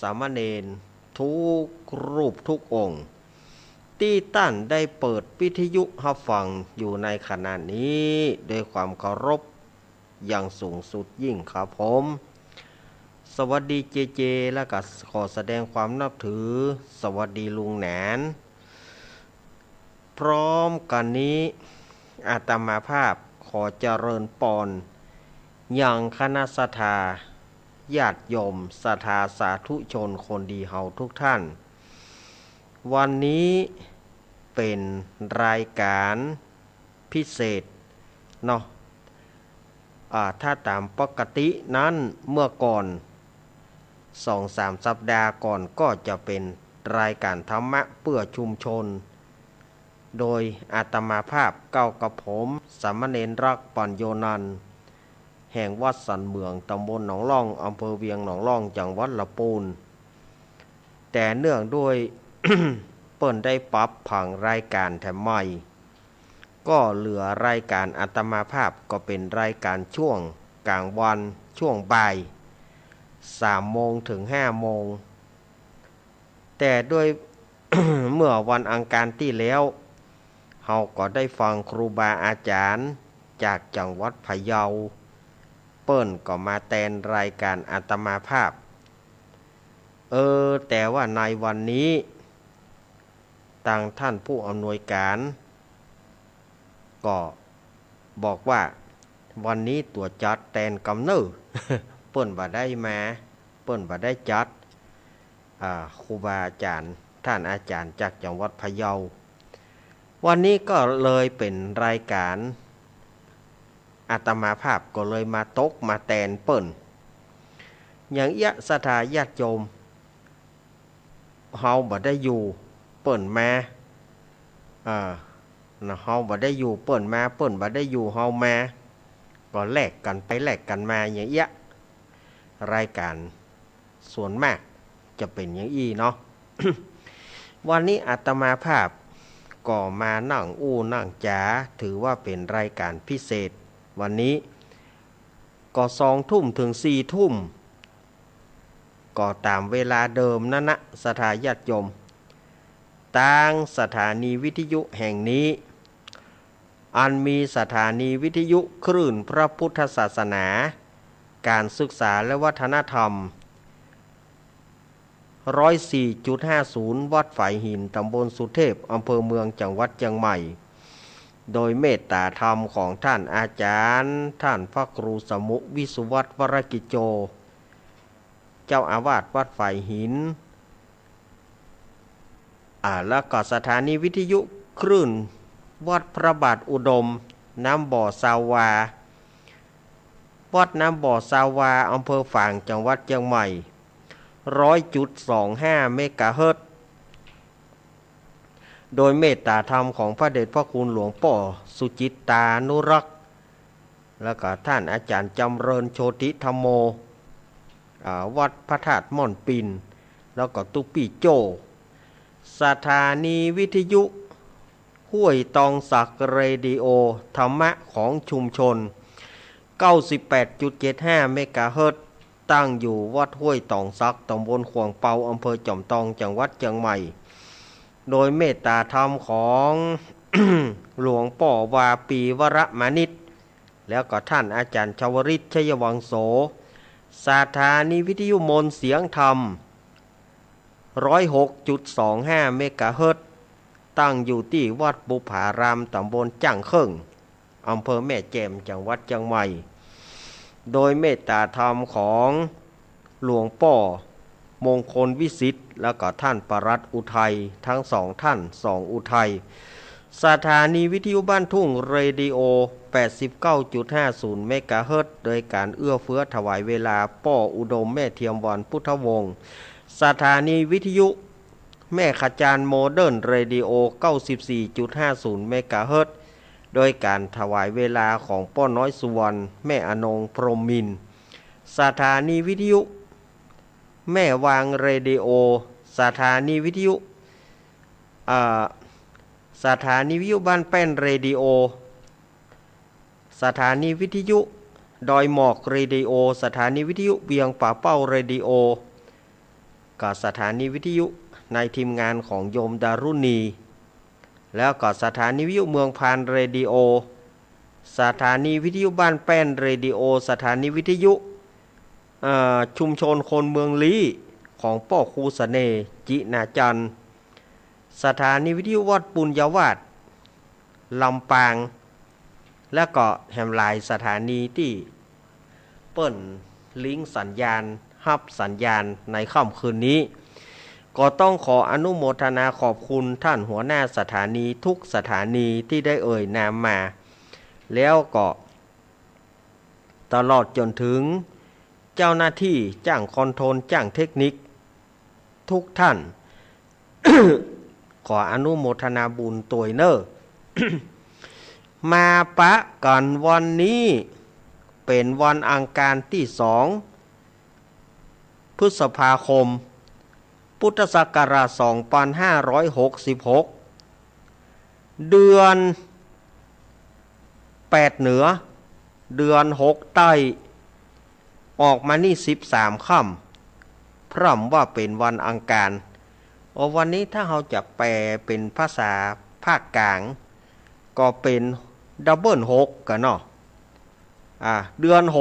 สามเณรทุกรูปทุกองค์ที่ท่านได้เปิดวิทยุรับฟังอยู่ในขณะนี้ด้วยความเคารพอย่างสูงสุดยิ่งครับผมสวัสดีเจเจและก็ขอแสดงความนับถือสวัสดีลุงแหนนพร้อมกันนี้อาตมาภาพขอเจริญปอนอย่างคณะศรัทธาญาติโยมศรัทธาสาธุชนคนดีเฮาทุกท่านวันนี้เป็นรายการพิเศษเนาะถ้าตามปกตินั้นเมื่อก่อน2-3 สัปดาห์ก่อนก็จะเป็นรายการธรรมะเพื่อชุมชนโดยอาตมาภาพเก้ากับผมสามเณรรักปัญโยนันท์แห่งวัดสันเมืองตำบลหนองล่องอำเภอเวียงหนองล่องจังหวัดลำพูนแต่เนื่องด้วย เปิ้นได้ปรับผังรายการแถมใหม่ก็เหลือรายการอาตมาภาพก็เป็นรายการช่วงกลางวันช่วงบ่าย3 โมงถึง 5 โมงแต่ด้วย เมื่อวันอังคารที่แล้วเฮาก็ได้ฟังครูบาอาจารย์จากจังหวัดพะเยาเปิ้นก็มาแทนรายการอาตมาภาพแต่ว่าในวันนี้ทางท่านผู้อำนวยการก็บอกว่าวันนี้ตัวจัดแทนกำเนิด เปิ้นบ่ได้มาเปิ้นบ่ได้จัดครูบาอาจารย์ท่านอาจารย์จากจังหวัดพะเยาวันนี้ก็เลยเป็นรายการอาตมาภาพก็เลยมาตกมาแทนเปิ้นอย่างศรัทธาญาติโยมเฮาบ่ได้อยู่เปิ้นมาเฮาบ่ได้อยู่เปิ้นมาเปิ้นบ่ได้อยู่เฮามาก็แลกกันไปแลกกันมาอย่างรายการส่วนมากจะเป็นอย่างเนาะ วันนี้อาตมาภาพก็มานั่งนั่งจ๋าถือว่าเป็นรายการพิเศษวันนี้ก็2 ทุ่มถึง 4 ทุ่มก็ตามเวลาเดิมนั่นนะสถาญาติโยมทางสถานีวิทยุแห่งนี้อันมีสถานีวิทยุคลื่นพระพุทธศาสนาการศึกษาและวัฒนธรรม 104.50 วัดฝายหินตำบลสุเทพอำเภอเมืองจังหวัดเชียงใหม่โดยเมตตาธรรมของท่านอาจารย์ท่านพระครูสมุวิสุวัตรวรกิจโจเจ้าอาวาสวัดฝายหินแล้วก็สถานีวิทยุคลื่นวัดพระบาทอุดมน้ำบ่อสาวาวัดน้ำบ่อสาวาอำเภอฝางจังหวัดเชียงใหม่ 100.25 เมกะเฮิรตซ์โดยเมตตาธรรมของพระเดชพระคุณหลวงพ่อสุจิตตานุรักษ์แล้วก็ท่านอาจารย์จำเริญโชติธรรมโมวัดพระธาตุม่อนปินแล้วก็ตุปี้โจสถานีวิทยุห้วยตองสักเรดิโอธรรมะของชุมชน 98.75 เมกะเฮิรตซ์ตั้งอยู่วัดห้วยตองสักตำบลขวางเปาอำเภอจอมทองจังหวัดเชียงใหม่โดยเมตตาธรรมของ หลวงพ่อวาปีวรมานิตแล้วก็ท่านอาจารย์ชวริตชัยวังโสสถานีวิทยุมนต์เสียงธรรม 106.25 เมกะเฮิรตซ์ตั้งอยู่ที่วัดบุพารามตำบลจ้างเคิงอำเภอแม่แจ่มจังหวัดเชียงใหม่โดยเมตตาธรรมของหลวงพ่อมงคลวิสิทธิ์แล้วก็ท่านปรัตน์อุทัยทั้ง2 ท่าน2 อุทัยสถานีวิทยุบ้านทุ่งเรดิโอ 89.50 เมกะเฮิรตซ์โดยการเอื้อเฟื้อถวายเวลาป้ออุดมแม่เทียมวันพุทธวงศ์สถานีวิทยุแม่ขจารโมเดิร์นเรดิโอ 94.50 เมกะเฮิรตซ์โดยการถวายเวลาของป้อน้อยสุวรรณแม่อนงพรหมินทร์สถานีวิทยุแม่วางเรดิโอสถานีวิทยุสถานีวิทยุบ้านแป้นเรดิโอสถานีวิทยุดอยหมอกเรดิโอสถานีวิทยุเวียงป่าเป้าเรดิโอ ก็สถานีวิทยุในทีมงานของโยมดารุณีแล้วก็สถานีวิทยุเมืองพานเรดิโอสถานีวิทยุบ้านแป้นเรดิโอสถานีวิทยุชุมชนคนเมืองลี้ของป้อครูเสน่ห์จินาจันทร์สถานีวิทยุวัดปุญญาวาสลำปางและก็แหมหลายสถานีที่เปิ้นลิงก์สัญญาณฮับสัญญาณในค่ำคืนนี้ก็ต้องขออนุโมทนาขอบคุณท่านหัวหน้าสถานีทุกสถานีที่ได้เอ่ยนามมาแล้วก็ตลอดจนถึงเจ้าหน้าที่จ้างคอนโทรลจ้างเทคนิคทุกท่าน ขออนุโมทนาบุญตัวยเนอ มาปะกันวันนี้เป็นวันอังคารที่2 พฤษภาคมพุทธศักราช2566เดือน8เหนือเดือน6ใต้ออกมานี่13ค่ำพร่ำว่าเป็นวันอังคารวันนี้ถ้าเราจะแปลเป็นภาษาภาคกลางก็เป็นดับเบิล6กันเนาะเดือน6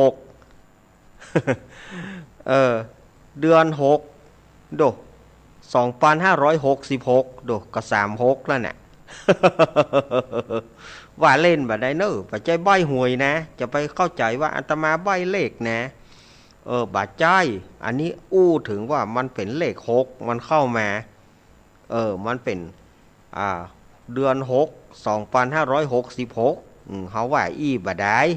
เดือน6โด2566โดก็36แล้วเนี่ย ว่าเล่นแบบไดเนอร์ปัจจัยใบหวยนะจะไปเข้าใจว่าอาตมาใบเลขนะบาดใจอันนี้อู้ถึงว่ามันเป็นเลข6มันเข้ามามันเป็นเดือน6 2566เขาว่าอีบาดาย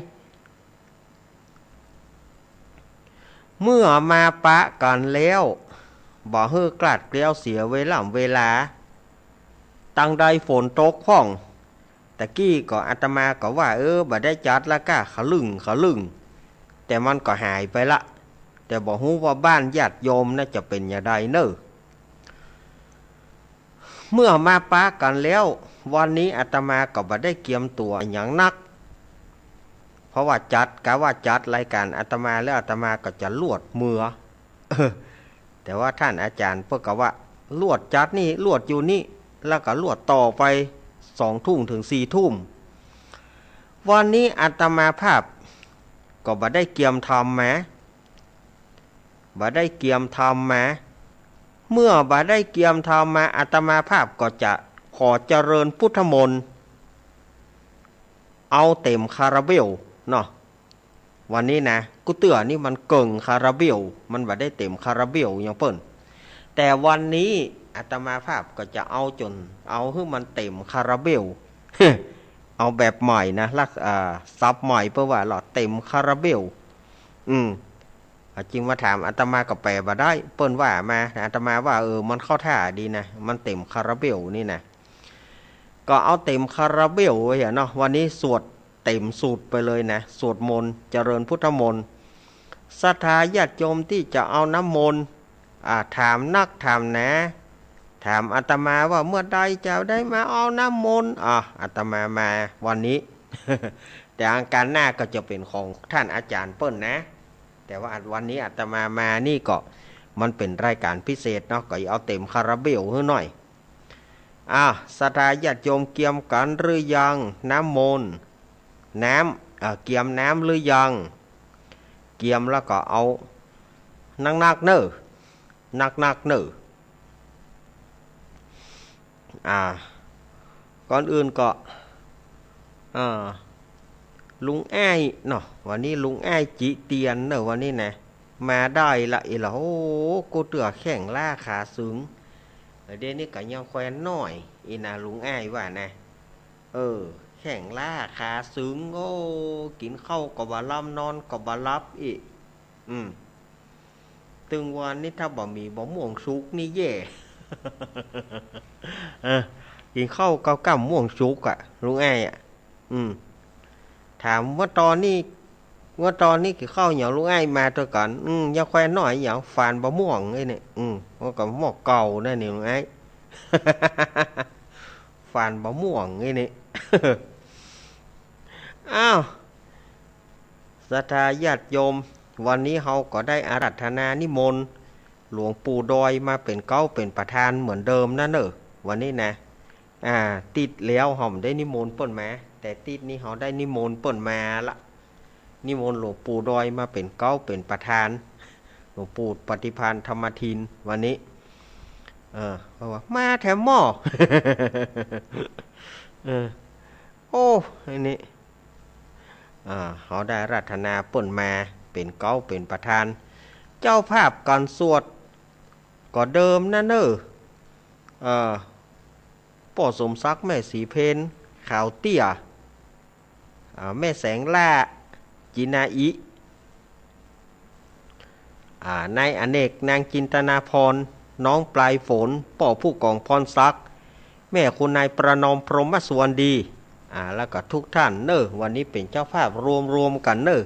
เมื่อมาปะกันแล้วบ่เฮือกลาดเกลียวเสียเวลาตั้งใดฝนตกพ้องตะกี้ก็อาตมาก็ว่าบ่ได้จัดละก้าขะลึงแต่มันก็หายไปละแต่บ่ฮู้ว่าบ้านญาติโยมน่าจะเป็นอย่างใดเนอะเมื่อมาปะกันแล้ววันนี้อาตมาก็บ่ได้เกียมตัวอย่างนักเพราะว่าจัดรายการอาตมาแล้วอาตมาก็จะลวดมือ แต่ว่าท่านอาจารย์เพิ่นก็ว่าลวดจัดนี่ลวดอยู่นี่แล้วก็ลวดต่อไป2 ทุ่มถึง4 ทุ่มวันนี้อาตมาภาพก็บ่ได้เกียมทำแม้เมื่อบ่ได้เกียมทำมาอาตมาภาพก็จะขอเจริญพุทธมนต์เอาเต็มคาราเบลเนาะวันนี้นะกูเตือนี่มันเก่งคาราเบลมันบ่ได้เต็มคาราเบลอย่างเปิ้นแต่วันนี้อาตมาภาพก็จะเอาให้มันเต็มคาราเบล เอาแบบใหม่นะซับใหม่เพื่อว่าหลอดเต็มคาราเบลจริงมาถามอาตมาก็แปลบ่ได้เปิ้นว่ามาอาตมาว่ามันเข้าท่าดีนะมันเต็มคาราเบลนี่นะก็เอาเต็มคาราเบลไว้เนาะวันนี้สวดเต็มสูตรไปเลยนะสวดมนต์เจริญพุทธมนต์ศรัทธาญาติโยมที่จะเอาน้ำมนต์ถามนักถามนะถามอาตมาว่าเมื่อใดจะได้มาเอาน้ำมนต์อาตมามาวันนี้ แต่อังคารหน้าก็จะเป็นของท่านอาจารย์เปิ้ลนะแต่ว่าวันนี้อาตมามานี่ก็มันเป็นรายการพิเศษเนาะก็เอาเต็มคาราเบลให้หน่อยศรัทธาญาติโยมเกียมกันหรือยังน้ำมนต์เกียมน้ำหรือยังเกียมแล้วก็เอานักเนอก่อนอื่นก็ลุงอ้ายเนาะวันนี้ลุงอ้ายจิเตียนเนอะวันนี้นะมาได้ละโอ้กูเตือแข่งล่าขาสูงเดี๋ยวนี้ก็ยังแควนน้อยนะลุงอ้ายว่านะแข่งล่าขาสูงโอ้กินข้าวก็บ่ล่ำนอนก็บ่รับอีกตึงวันนี้ถ้าบ่มีบ่ม่วงสุกนี่แย่ กินข้าวกับก้ำม่วงสุกลุงอ้ายถามว่าตอนนี้กี่ข้าวอย่างลุงอ้ายมาตัวก่อนยังแควนน้อยอย่างฝานบ่ม่วงไอ้นี่ว่ากับหม้อเก่านั่นนี่ลุงอ้าย ฝานบ่ม่วงไอ้นี่ ศรัทธาญาติโยมวันนี้เฮาก็ได้อาราธนานิมนต์ หลวงปู่ดอยมาเป็นเก้าเป็นประธานเหมือนเดิมนะเนอะวันนี้นะติดแล้วหอมได้นิมนต์เปิ่นมาแต่ติดนี่เขาได้นิมนต์เปิ่นมาละนิมนต์หลวงปู่ดอยมาเป็นเก้าเป็นประธานหลวงปู่ปฏิภาณธรรมทินวันนี้เขาว่ามาแถมหม้อ โอ้อันนี้เขาได้รัตนาเปิ่นมาเป็นเก้าเป็นประธานเจ้าภาพก่อนสวดก็เดิมนะเนอะป่อสมศักดิ์แม่สีเพนขาวเตี้ยแม่แสงล่าจินาอินายอเนกนางจินตนาพรน้องปลายฝนป่อผู้กองพรศักดิ์แม่คุณนายประนอมพรหมสวนดีแล้วก็ทุกท่านเนอะวันนี้เป็นเจ้าภาพรวมกันเนอะ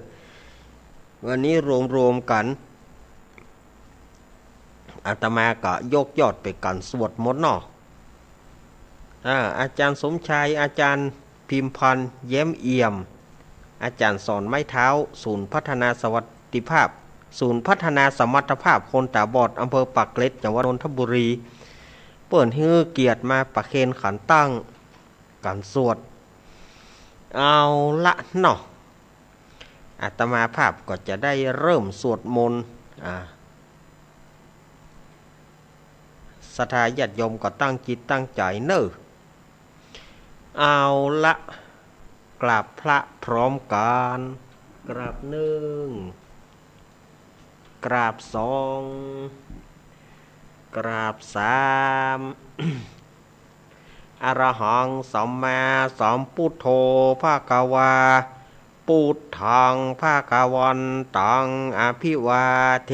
วันนี้รวมกันอาตมาก็ยกยอดไปกันสวดมนต์เนาะอาจารย์สมชายอาจารย์พิมพันธ์เย้มเอี่ยมอาจารย์สอนไม้เท้าศูนย์พัฒนาสวัสดิภาพศูนย์พัฒนาสมรรถภาพคนตาบอดอำเภอปากเกร็ดจังหวัดนนทบุรีเปิดฮื้อเกียรติมาประเคนขันตั้งกันสวดเอาละเนาะอาตมาภาพก็จะได้เริ่มสวดมนต์ศรัทธาญาติโยมก็ตั้งจิตตั้งใจเนอะเอาละกราบพระพร้อมกันกราบหนึ่งกราบสองกราบสามอรหังสัมมาสัมพุทโธภะคะวาพุทธังภะคะวันตังอภิวาเท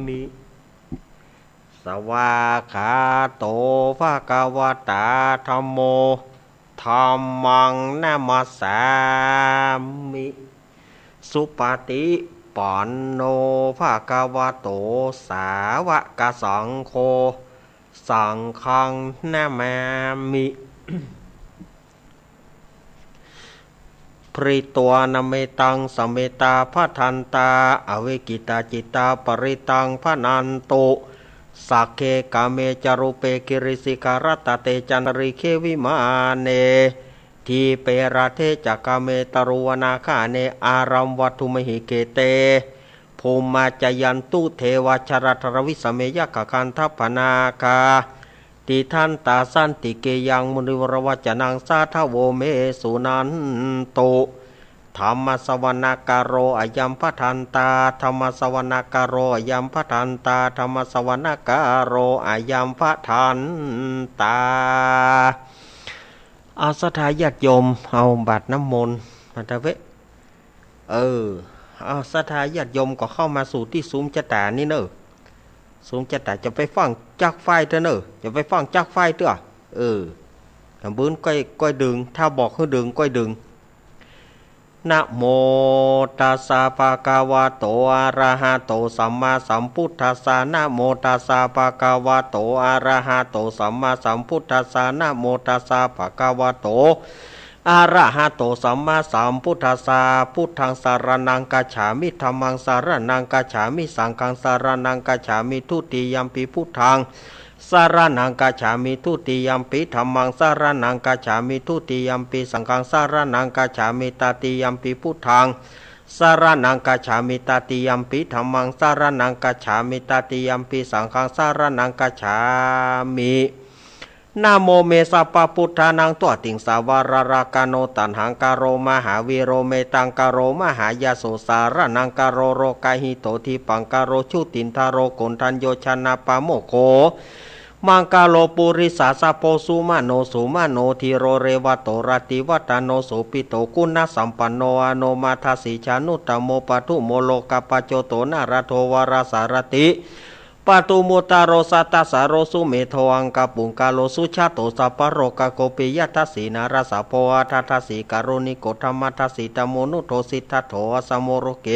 มิสวากขาโตภะคะวะตาธัมโมธัมมังนะมัสสามิสุปฏิปันโนภะคะวะโตสาวกสังโฆสังฆังนะมามิปริตวานเมตังสเมตาพัทันตาอเวกิตาจิตาปริตังพนันโตสักเคกาเมจารุเปกิริสิการตเตจันริเควิมาเนทีเปราเทจักเมตรุวนาคาเนอารัมวัตุมหิเกเตภูมาจยันตุเทวชรทรวิสเมยกคันทัพนาคาติทันตาสันติเกยังมุนิวรวจนังสาทโวเมสุนันโตธรรมสวนาการโรอายัมพัทันตาธรรมสวนาการโรอายัมพัทันตาธรรมสวนาการโรอายัมพัทันตาเอาศรัทธาญาติโยมเอาบาตรน้ำมนต์มาตะเวะเอาศรัทธาญาติโยมก็เข้ามาสู่ที่ซุ้มจัตตานี่เนอะซุ้มจัตตาจะไปฟังจักไฟเถอะเนอะจะไปฟังจักไฟเถอะทำบุญก้อยดึงถ้าบอกให้ดึงก้อยดึงนะโมตัสสะภะคะวะโตอะระหะโตสัมมาสัมพุทธัสสะนะโมตัสสะภะคะวะโตอะระหะโตสัมมาสัมพุทธัสสะนะโมตัสสะภะคะวะโตอะระหะโตสัมมาสัมพุทธัสสะพุทธังสารนังกัจฉามิธัมมังสารนังกัจฉามิสังฆังสารนังกัจฉามิทุติยัมปิพุทธังสารนังกัจฉามิทุติยัมปิธัมมังสารนังกัจฉามิทุติยัมปิสังฆังสารนังกัจฉามิตติยัมปิพุทธังสารนังกัจฉามิตติยัมปิธัมมังสารนังกัจฉามิตติยัมปิสังฆังสารนังกัจฉามินะโมเมสัพพพุทธานังตัวติงสาวารารากาโนตันหังกาโรมหาวิโรเมตังกาโรมหายาโสสารนังกาโรโรกาหิโตทิปังกาโรชุตินทาโรโกนทันโยชนะปาโมโคมังกาโลปุริสาสะโพสุมาโนสุมาโนทิโรเรวะโตรติวัตโนโสปิโตกุณสัมปันโนอโนมาทัสสิชานุตโมปทุโมโลกปโจโตนาราโทวารสารติปตุมุตาโรสัตตสารสุเมโทอังกปุงกาโลสุชาโตสัพพโรกโกปิยทัสสีนาราสะโพอาทัสสีการุณิโกธรรมทัสสีตโมนุโทสิทธโถสมโรเก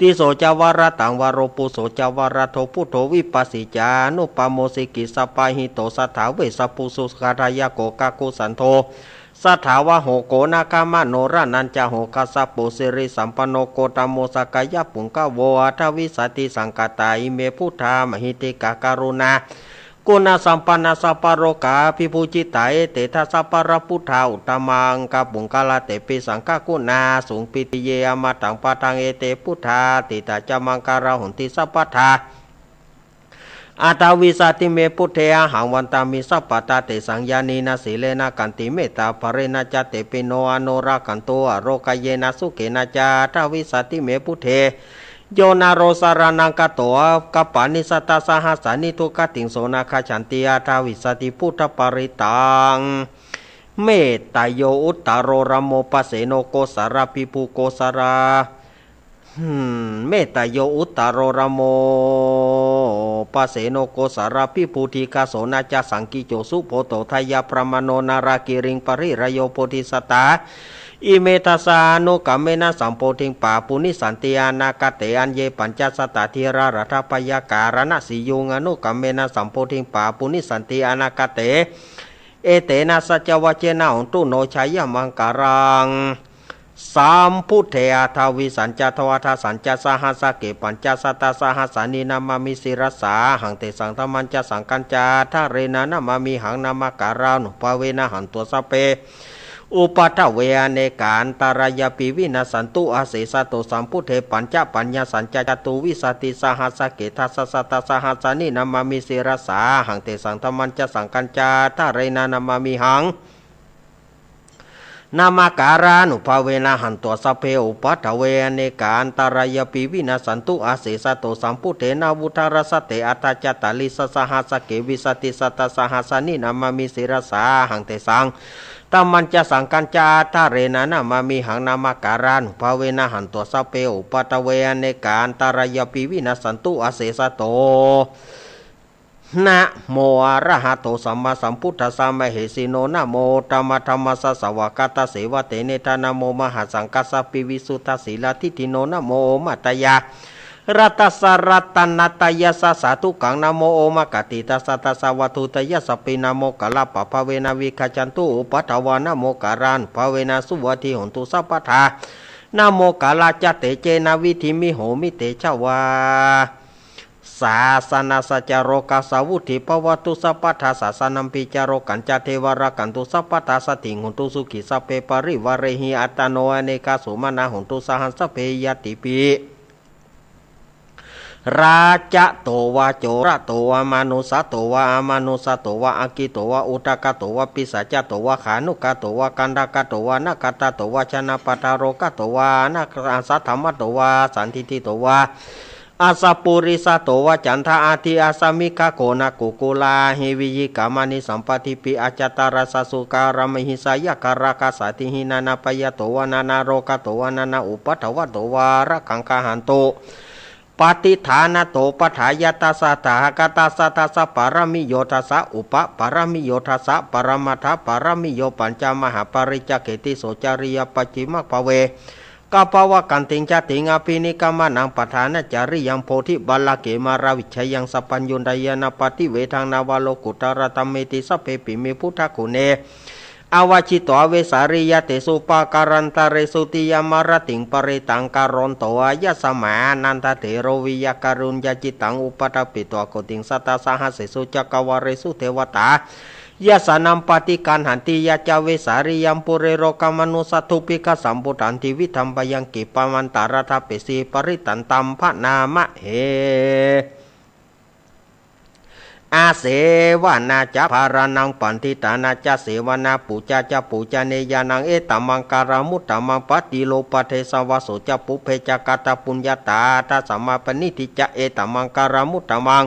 ติโสจาวรตังวโรปุโสจาวรโทพุทโธวิปัสสิจานุปโมสิกิสปาหิโตสัทธาเวสปุสุขารายโกกากุสันโธ สถาวะโหโกนาคามโนรานันจโหกัสสะปุสิริสัมปโนโกตโมสกายปุงกะโวอัทวิสติสังกตาอิเมพุทธามหิติกาการุณากุณสัมปันนาสัพพโรกาภิภูจิตาเอเตทัสสะปรพุทธาอุตตมังกะปุงกาลเตปิสังฆกุณาสุงปิติเยอมตังปะทังเอเตพุทธาติตาจามังการะหุนติสัพพทาอาตาวิสาติเมพุทเทหังวันตามิสัพปตาเตสังยานีนาสีเลนะกันติเมตตาภเรนะจเตปิโนอโนรากันโตอโรกเยนะสุเกนะจาทาวิสาติเมพุทเทโยนาโรสารานังกโตกัปปานิสัตตาสหัสานิทุกติงโสนาคาฉันติอาทาวิสติพุทธปริตังเมตตาโยอุตตโรรโมปเสโนโกสารปิภูโกสาราเมตตาโยอุตตโรรโมปเสโนโกสารปิภูติกาโสนาจาสังกิโจสุโพโตทายาประมโนนารากิริงปริรโยโพธิสตาอิเมทัสสานุกัมเมนะสัมโพธิงปาปุนิสันติอานาคเตอันเยปัญจสตทิรารัฐปยาการณสิยุงอนุกัมเมนะสัมโพธิงปาปุนิสันติอานาคเตเอเตนะสัจวะเจนะหุนตุโนชัยมังการังสามพุทเทอาทาวิสัญจทวทัสสัญจสหัสเกปัญจสัตตสหัสานินามามิสิรสาหังเตสังธรรมัญจสังกัญจาทาเรนะนามามิหังนามาการานุภาเวนะหันตัวสเปอุปัฏฐเวเนกาอันตรายปิวินาสันตุอาเสสตุสัมพุทเทปัญจปัญญาสัญจจตุวิสติสหัสเกทัสสะตสหัสานินามามิสิรสาหังเตสังธรรมัญจสังกัญจาทาเรนะนามามิหังนามาการานุภาเวนะหันตัวสเพอุปัฏฐเวเนกาอันตรายปิวินาสันตุอาเสสตุสัมพุทเทนาวุทารสเตอัตจตาลิสสหัสเกวิสติสัตสหัสานินามามิสิรสาหังเตสังตมันจะสังกัญจาทาเรนะนามามิหังนามาการานุภาเวนะหันตัวสเปอุปัฏฐเวเนกาอันตรายปิวินาสันตุอาเสสโตนะโมอะระหะโตสัมมาสัมพุทธัสสะมะเหสีโนนะโมธัมมะธัมมัสสะสวากาตเสวะเตเนทานะโมมหาสังกัสสะปิวิสุทธสีลาทิฏฐิโนนะโมมัตตยารัตสะรัตนัตยะสะสาธุกังนะโมโอมะกติตัสสะตัสสะวัตุตยะสปินะโมกะลาปะภะเวนะวิคัจจันตุอุปัฏฐวานะโมการันภะเวนะสุวัติหนตุสัพพทานะโมกาลาจเตเจนะวิธิมิโหมิเตชวาศาสนาสัจโรกาสาวุธิปวัตุสัพพทาศาสนัมปิจโรกัญจเทวรากันตุสัพพทาสติหุนตุสุขิสัพเพปริวาเรหิอัตโนอเนกาสุมานาหุนตุสหัสสเพยติปิราจะโตวะโจระโตวะมานุสะโตวะอามานุสะโตวะอากิโตวะอุตกะโตวะปิสัจโตวะขานุกะโตวะกันดากะโตวะนาคตะโตวะชนะปตโรกะโตวะนาคอาสัทธรรมโตวะสันทิติโตวะอาสปุริสะโตวะจันทาอาทิอาสมิกะโกนะกุกุลาหิวิยิกามานิสัมปติปิอาจตารสสุการามหิสายการะกาสติหินานาปยโตวะนานาโรกะโตวะนานาอุปัฏฐวะโตวะระคังคาหันโตปฏิฐานโตปฐายตาสะตากตาสะตาสะปารมิโยทัสสะอุปปารมิโยทัสสะปรมัทถปารมิโยปัญจมหาปริจเกติโสจาริยปัจฉิมภเวกาปวะกันติงจติงอภินิกามานังปทานจาริยังโพธิบัลลเกมาราวิชัยยังสัพพัญญุนไดยนาปฏิเวทังนาวาโลกุตระตัมเมติสัพเพปิเมพุทธกุเนอาวชิตวเวสาริยเตสุปาการันตาเรสุติยามารติงปริตังการอนโตอายะสมานันทเถโรวิยการุญญาจิตังอุปตปิตัวโกติงสัตตาสหัสสุจักวาเรสุเทวตายะสานัมปฏิการหันติยาจาเวสาริยัมปุเรโรกามนุสัตถุปิกะสัมปุตันติวิธัมปยังกิปมันตารทเปสีปริตันตัมภนามะเหอาเสวนาจะภารานังปันติตานาจะเสวนาปุจจะปุจเนยานังเอตัมมังการามุตตมังปฏิโลปเทสวะโสจะปุเพจกตปุญญาตาทัสมาปนิทิจะเอตัมมังการามุตตมัง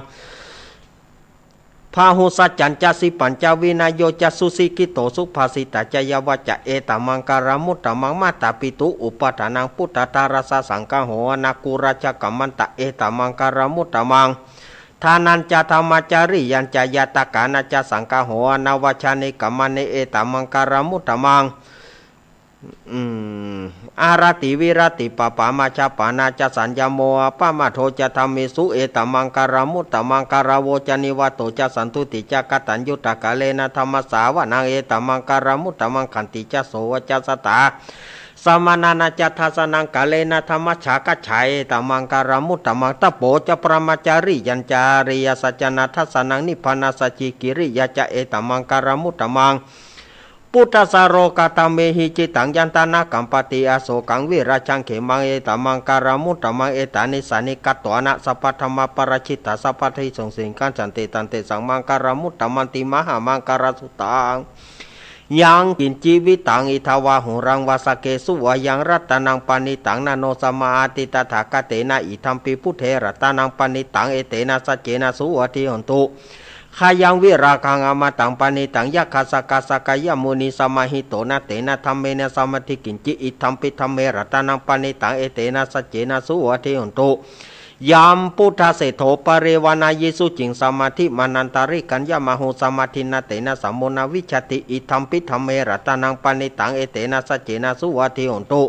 พาหุสัจจันจสิปัญจวินายโยจัสุสิกิโตสุภาสิตาจยวะจะเอตัมมังการามุตตมังมาตาปิตุอุปทานังพุทธตารสสังฆโหนากุราชกัมมันตะเอตัมมังการามุตตมังทานันจะธรรมจาริยันจะยตกานาจะสังฆโหนาวชานิกัมมันเอตัมมังการามุตตมัง อืมอารติวิรติปปามาชาปานาจสัญญโมปะมาโทจะธรรมิสุเอตมังการมุตตมังการโวจนิวัตโตจะสันตุติจะกตัญยุตกะเลนะธรรมสาวนาเอตมังการมุตตมังขันติจะโสวจะสตาสมานานาจัตทัสนังกะเลนะธรรมฉากชัยตมังการมุตตมังตะโปจะประมาจาริยัญจาริยสัจนะทัสนังนิพพานาสัจจิกิริยะจะเอตมังการมุตตมังพุทธสโรกตเมหิจิตังยันตนากัมปติอโศกังวิราชังเขมังเอตมังการมุตตมังเอตานิสานิกัตตวนะสัพพธรรมปรชิตาสัพพทิสงสิงกันจันติตันติสังมังการมุตตมันติมหามังการสุตังยังกินจีวิตังอิทาวาหุรังวาสเกสุวายังรัตนังปานิตังนาโนสมาติตถาคเตนะอิทัมปิพุทเทรัตนังปานิตังเอเตนะสัจเจนะสุวทิหนตุขายังวิราคังอมตังปานิตังยักขสกาสกายมุนีสมาหิโตนะเตนะธรรมเมนะสมาธิกินจิอิทัมปิธรรมเมรัตนังปานิตังเอเตนะสัจเจนะสุวทิหนตุยามพุทธเสโธปเรวนายิสุจิงสมาธิมานันตาริกัญญามโหสมาธินาเตนะสัมโมนาวิชติอิทัมปิธรรมเมรัตนังปานิตังเอเตนะสัจเจนะสุวทิหนตุ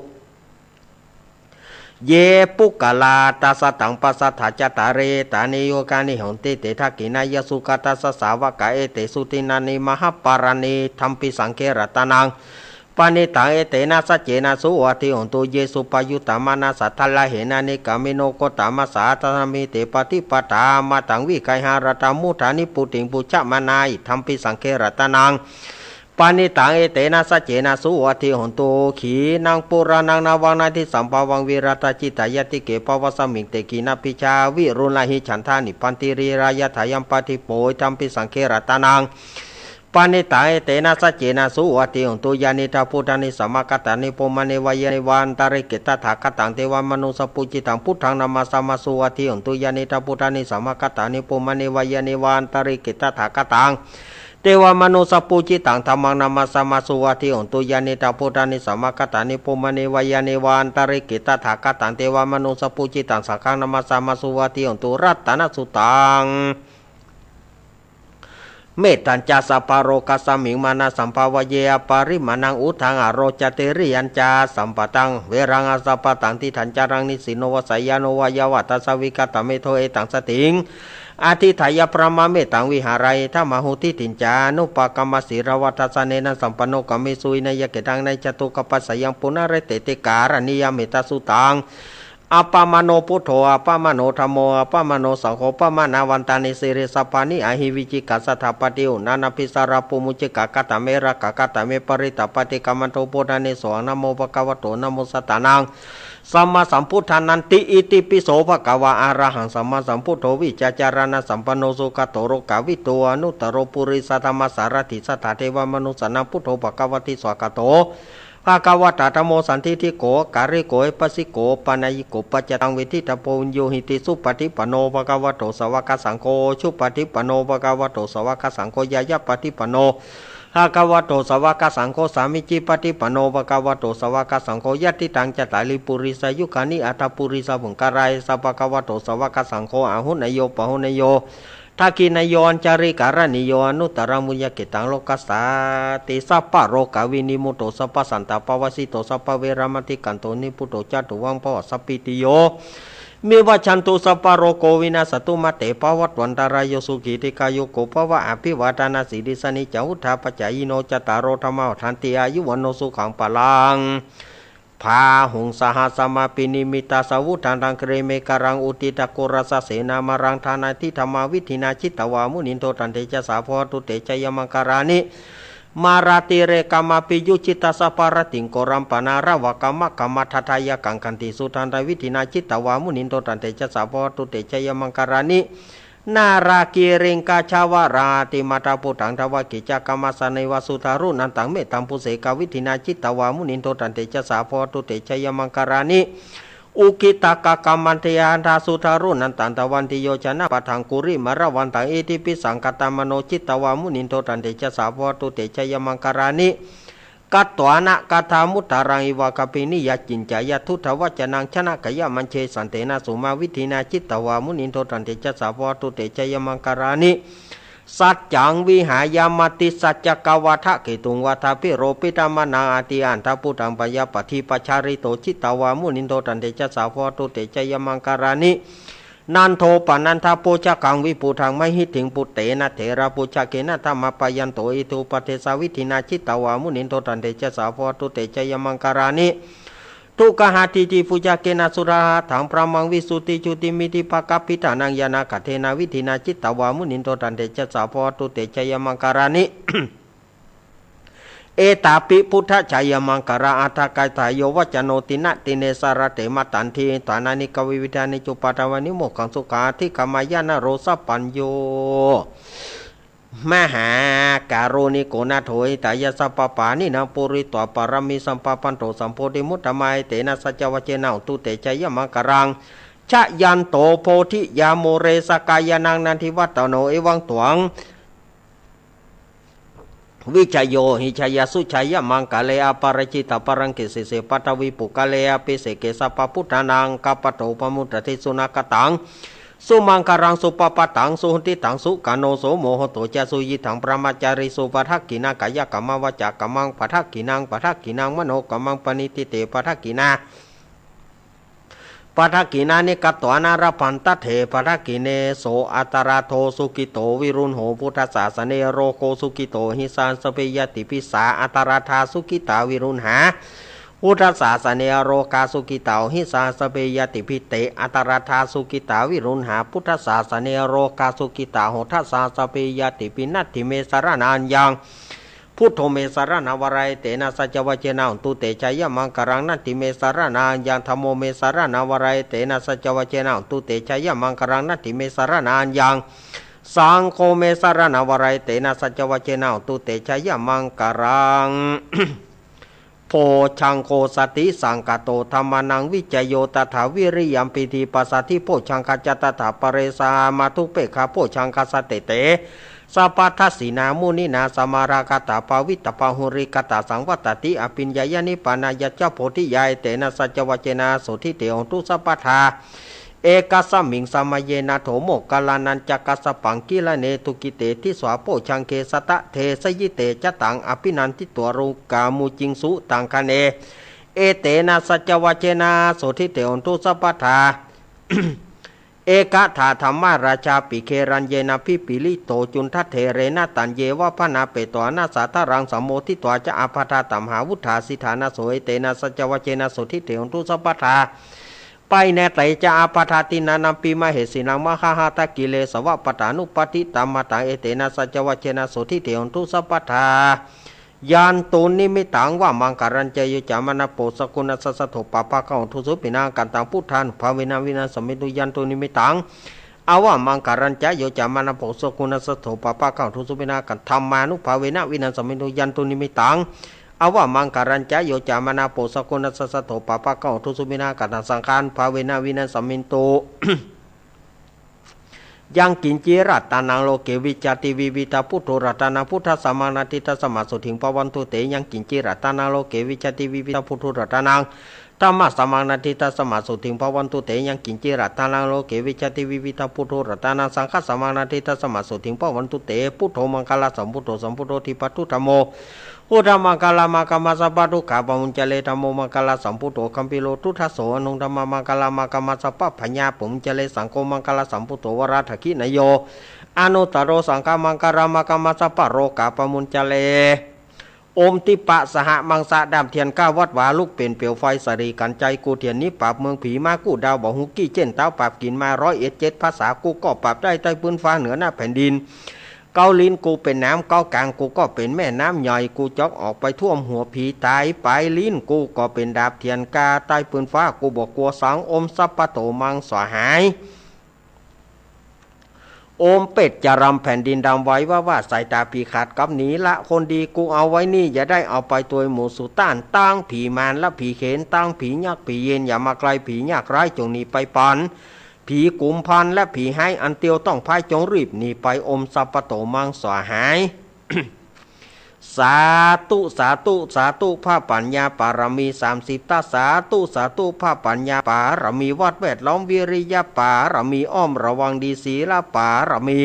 เยปุกลาตาสตังปัสสัทธาจตาเรตานิโยกานิหนติเตทักขินายสุกตัสสาวกะเอเตสุตินานิมหาปารานิธัมปิสังเกรัตนังปานิตังเอเตนะสัจเจนะสุวทิหนตุเยสุปยุตตมานาสัทธลาเหนานิกามิโนโกตามาสาตามิเตปฏิปตามาตังวิไกหารตามุธานิปุติงปุชะมานาอิธัมปิสังเกรัตนังปานิตังเอเตนะสัจเจนะสุวทิหนตุขีนังปุรานังนาวังนาทิสัมภวังวิรัตจิตายติเกปวสมิงเตกินาปิชาวิรุณาหิฉันทานิปันติริรายถายัมปฏิโปยธัมปิสังเกรัตนังปานิตังเอเตนะสัจเจนะสุวทิหนตุยานิทาพุทธานิสัมมกตานิโปมณีวายนิวันตาริเกตถาคตังเทวมนุสปุจิตังพุทธังนามาสัมมาสุวทิหนตุยานิทาพุทธานิสัมมกตานิโปมณีวายนิวันตาริเกตถาคตังเทวมนุสปุจิตังธรรมังนามาสัมมาสุวทิหนตุยานิทาพุทธานิสัมมกตานิโปมณีวายนิวันตาริเกตถาคตังเทวมนุสปุจิตังสังฆังนามาสัมมาสุวทิหนตุรัตนสุตังเมตัญจาสปาโรกัสมิงมานาสัมภาวเยอปาริมานังอุทังอโรจเตริยัญจาสัมปตังเวรังอสัพปตังทิทัญจารังนิสิโนวสัยยาโนวายวัตสวิกตเมโทเอตังสติงอาทิทายประมาเมตังวิหารายธรรมหุติตินจานุปกรรมศิรวัตสเนนะสัมปันโนกมิสุยนยเกตังในจตุกปัสสยังปุณเรเตติการณิยเมตสุตังอปามโนพุทโธอปามโนธรรมโมอปามโนสังโฆปมานาวันตานิสิริสัพพานิอหิวิจิกัสสถาปติอุนานาภิสาราปุมุจิกะกะตะเมระกะกะตะเมปริตปฏิกรรมโตโพธานิโสนะโมภะคะวะโตนะโมสัตตานังสัมมาสัมพุทธานันติอิติปิโสภะคะวะอะระหังสัมมาสัมพุทโธวิจจารณะสัมปันโนสุขโตโรกาวิโตอนุตตโรปุริสัทธรรมสารถิสัทธาเทวมนุสสนังพุทโธภะคะวะติสวากาโตภะคะวะตะธัมโมสันทิฏฐิโกการิโกเอปัสสิโกปานายิโกปัจจตังเวทิตาโพญโยหิติสุปฏิปันโนภะคะวะโตสาวกสังโฆชุปฏิปันโนภะคะวะโตสาวกสังโฆยายะปฏิปันโนภะคะวะโตสาวกสังโฆสามิจิปฏิปันโนภะคะวะโตสาวกสังโฆยะติตังจตาลิปุริสยุคานิอัตถปุริสบุงการายสัพพะคะวะโตสาวกสังโฆอาหุนโยปหุนโยทักขินโยอัญจาริการณิโยอนุตตรมุญญเกตังโลกัสสาติสัพพะโรกาวินิมุตโตสัพพะสันตปวสิโตสัพพะเวรมติกันโตนิพุตโตจัตุวังภวสัพพิติโยมีวัชันตุสัพพะโรโกวินาสตุมาเตปวัตวันตารายสุขีติกายโกภวะอภิวาทนาสีดิสนิจอุทธาปจายโนจตารโรธรรมะทันติอายุวันโนสุขังปะลังพาหุงสหสมาปินิมิตาสาวุธันตังเครเมการังอุติตะโกรสเสนามารังธานาทิธรรมาวิธินาจิตตวามุนินโทตันเตจสาพตุเตจยมังการานิมาราติเรกามาปิยุจิตาสปารติงโกรัมปนาราวกามะกามัททายกังคันติสุทันตวิธินาจิตตวามุนินโทตันเตจสาพตุเตจยมังการานินารากีเริงกาชาวราติมาตาปุตังทวกิจกรรมสเนวสุทารุนันตังเมตัมปุเสกวิธินาจิตตวามุนินโทตันเตจสาพตุเตชยมังการานิอุกิตากะกรรมันเทยานทาสุทารุนันตันตวันติโยชนะปัทังกุริมรวันตังเอติปิสังกตามโนจิตตวามุนินโทตันเตจสาพตุเตชยมังการานิกัตตวานะกัทามุตตารังอิวากปินิยจินจายทุทวัจนังชนะกยะมันเชสันเตนะสุมาวิธินาจิตตวามุนินโทตันเตจสาพตุเตชยมังการานิ สัจจังวิหายามติสัจจกวัฏเกตุงวัฏพิโรปิตามนาอาติอันทพุทธังปยปฏิปัชาริโตจิตตาวามุนินโตตันเตจะสาวตุเตจยมังการานินันโทปนันทโพชกังวิปุถังไมหิถิงปุเตนะเถระปุชเกนะธรรมปยันโตอิทุปเทสาวิธินาจิตตาวามุนินโตตันเตจะสาวตุเตจยมังการานิทุกหาติติปุจเกนะสุราถังพระมังวิสุติจุติมิติภกัปปิตานังยานาคเทนาวิธินาจิตตาวามุนินโตตันเตจะสาวตุเตจยมังการานิ เอตาปิพุทธชัยมังคาราอัฏฐกายทายโยวัจโนตินะติเนสารเตมตันทีตานานิกวิวิธานิจุปาตาวานิโมกขังสุขาทิกามายานาโรสปัญโยมหาการุณิโกนาโถยตายาสัพปานินาปุริตวปารมีสัมปปันโตสัมโพธิมุตตมัยเตนะสัจวเจนะตุเตชัยมังคารังชะยันโตโพธิยาโมเรสกายานังนันทิวัตโนเอวังตวงวิชโยหิชยสุชัยมังกะเลอปารจิตปรังกิเสปัตวิปุกะเลอปิเสเกสัพพุทธานังกัปโตปมุตติสุนักตังสุมังคารังสุปปะตังสุหติตังสุกาโนโสโมโหโตจสุยิถังปรมาจาริสุปทักกินากายกัมมวจักกัมมังปทักกินังปทักกินังมโนกัมมังปณิติเตปทักกินาปทักกินานิกัตตวานารพันตเถปทักกิเนโสอัตราโทสุกิโตวิรุณโหพุทธศาสเนโรโกสุกิโตหิสานสเปยติปิสาอัตราธาสุกิตาวิรุณหาพุทธศาสเนโรกาสุกิตาหิสานสเปยติพิเตอัตราธาสุกิตาวิรุณหาพุทธศาสเนโรกาสุกิตาโหทัสสาสเปยติปินัตถิเมสารนานยังพุทโธเมสารนาวรายเตนะสัจวเจนะตุเตชัยมังคารังนัตติเมสารนายังธรรมโมเมสารนาวรายเตนะสัจวเจนะตุเตชัยมังคารังนัตติเมสารนายังสังโฆเมสารนาวรายเตนะสัจวเจนะตุเตชัยมังคารัง โพชังโคสติสังกโตธรรมานังวิจโยตถาวิริยัมปิธีปัสสัทธิโพชังคจตถาปเรสามาทุเปขะโพชังคสเตเตสัพพทัสสีนามุนินาสมารากตาปาวิตปาหุริกตาสังวัตติอภิญญายนิปานายเจ้าโพธิยายเตนะสัจวเจนะโสธิเตองตุสัพพทาเอกสัมมิงสมัยเยนะโถโมกลานันจักสปังกิลเนตุกิเตทิสวาโพชังเคสตะเทสยิเตจตังอภินันติตัวรุกามูจิงสุตังคเนเอเตนะสัจวเจนะโสธิเตองตุสัพพทา เอกถาธรรมราชาปิเครัญเยนะพิปิลิโตจุนทัเทเรนะตันเยวะพนาเปตวนาสาธารังสัมโมทิตวจะอาภาธาตัมหาวุธาสิธานาโสยเตนะสัจวเจนะโสธิเตองตุสัพพทาไปแนไตจะอาภาธาตินานัมปีมเหสินังมหาหาตกิเลสวะปตานุปติตัมมาตังเอเตนะสัจวเจนะโสธิเตองตุสัพพทายานตุนิมิตังว่ามังการัญเจยจามนาโปสกุณสัสสะโถปปะกะทุสุปินากันตังพุทธานภาวินาวินาสมิตุยันตุนิมิตังอาว่ามังการัญเจยจามนาโปสกุณสัสสะโถปปะกะทุสุปินากันธรรมานุภาวินาวินาสมิตุยันตุนิมิตังอาว่ามังการัญเจยจามนาโปสกุณสัสสะโถปปะกะทุสุปินากันตังสังฆานภาวินาวินาสมิตุ ยังกินจิรัตตานังโลเกวิจติวิวิตาพุทโธรัตนาพุทธสมานาติทัสมาสุถิงปวันตุเตยังกินจิรัตตานังโลเกวิจติวิวิตาพุทโธรัตนังธรรมะสมานาติทัสมาสุถิงปวันตุเตยังกินจิรัตตานังโลเกวิจติวิวิตาพุทโธรัตนังสังฆสมานาติทัสมาสุถิงปวันตุเตพุทโธมังคลาสัมพุทโธสัมพุทโธทิปัตตุธัมโมพุทธมังคลามังคมัสสะปะทุกขาปมุญจเลธัมโมมังคลาสัมพุทโธคัมปิโลทุทัสโสอนุธัมมังคลามังคมัสสะปะพญาปุญจเลสังโฆมังคลาสัมพุทโธวราทกินโยอนุตตโรสังฆมังคลามังคมัสสะปะโรกาปมุญจเลอมติปะสหมังสะดามเทียนก้าวัดวาลุกเป็นเปลวไฟสรีกันใจกูเทียนนี้ปราบเมืองผีมากูดาวบ่ฮุกี้เจนเต้าปราบกินมา101ภาษากูก็ปราบได้ใต้พื้นฟ้าเหนือหน้าแผ่นดินเกาลิ้นกูเป็นน้ำเกากลางกูก็เป็นแม่น้ำใหญ่กูจอกออกไปท่วมหัวผีตายไปลิ้นกูก็เป็นดาบเทียนกาใต้ปืนฟ้ากูบอกกลัวสังอมสัพปะโตมังสวหายโอมเป็ดจะรำแผ่นดินดำไว้ว่าสายตาผีขาดกับหนีละคนดีกูเอาไว้นี่อย่าได้เอาไปตัวหมูสุต้านตั้งผีมารและผีเขนตั้งผียักษ์ผีเย็นอย่ามาไกลผียากร้ายจงหนีไปปันผีกุมพันและผีให้อันเตียวต้องพายจงรีบหนีไปอมสัพปะโตมังสวหาย สาธุสาธุสาธุพระปัญญาปารมี30ตาสาธุสาธุพระปัญญาปารมีวัดแวดล้อมวิริยะปารมีอ้อมระวังดีศีลปารมี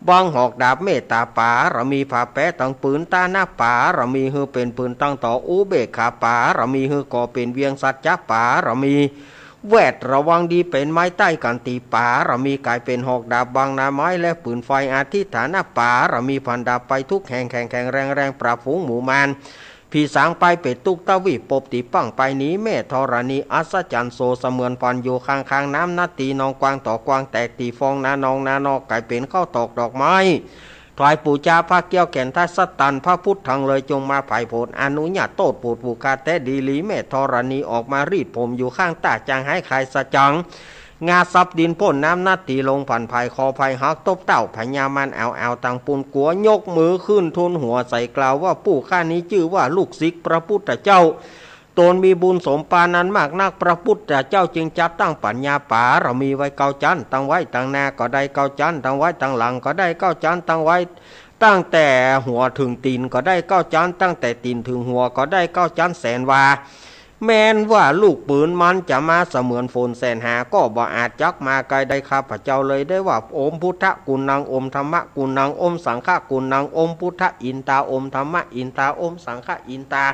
บางหอกดาบเมตตาป่าเรามีผ่าแปะตั้งปืนตาหน้าป่าเรามีฮือเป็นปืนตั้งต่ออุเบกขาป่าเรามีฮือก่อเป็นเวียงสัจจะป่าเรามีแวดระวังดีเป็นไม้ใต้กันตีป่าเรามีกายเป็นหอกดาบบางนาไม้และปืนไฟอาทิตฐานะป่าเรามีพันดาบไปทุกแห่งแข่งแรงปราบฝูงหมู่มารพี่สางไปเป็ดตุกตะวิปบตีปั้งไปนี้แม่ธรณีอัศจรรย์โซเสมือนฟันอยู่ข้างน้ำนาตีนองกวางต่อกวางแตกตีฟองนานองนานอกไก่เป็นข้าวตอกดอกไม้ถวายปู่จาพระเกี้ยวแก่นทัศตันพระพุทธังเลยจงมาไผ่ผลอนุญาตโตดปูดปูกาแต่ดีลีแม่ธรณีออกมารีดผมอยู่ข้างตาจางให้ใครสะจังงาซับดินพ่นน้ำนาตีลงผ่านภายคอภายหักตบเต่าพญามันเอาตังปูนกัวยกมือขึ้นทุนหัวใส่กล่าวว่าปู่ข้านี้ชื่อว่าลูกศิษย์พระพุทธเจ้าตนมีบุญสมปานั้นมากนักพระพุทธเจ้าจึงจัดตั้งปัญญาป่าเรามีไว้เกาจันตั้งไว้ตั้งนาก็ได้เกาจันตั้งไว้ตั้งหลังก็ได้เกาจันตั้งไว้ตั้งแต่หัวถึงตีนก็ได้เก้าจันตั้งแต่ตีนถึงหัวก็ได้เก้าจันแสนวาแม้นว่าลูกปืนมันจะมาเสมือนฝนแสนหาก็บ่อาจจักมาไกลได้ข้าพเจ้าเลยได้ว่าอมพุทธกุณังอมธรรมะกุณังอมสังฆกุณังอมพุทธอินตาอมธรรมะอินตาอมสังฆอินตา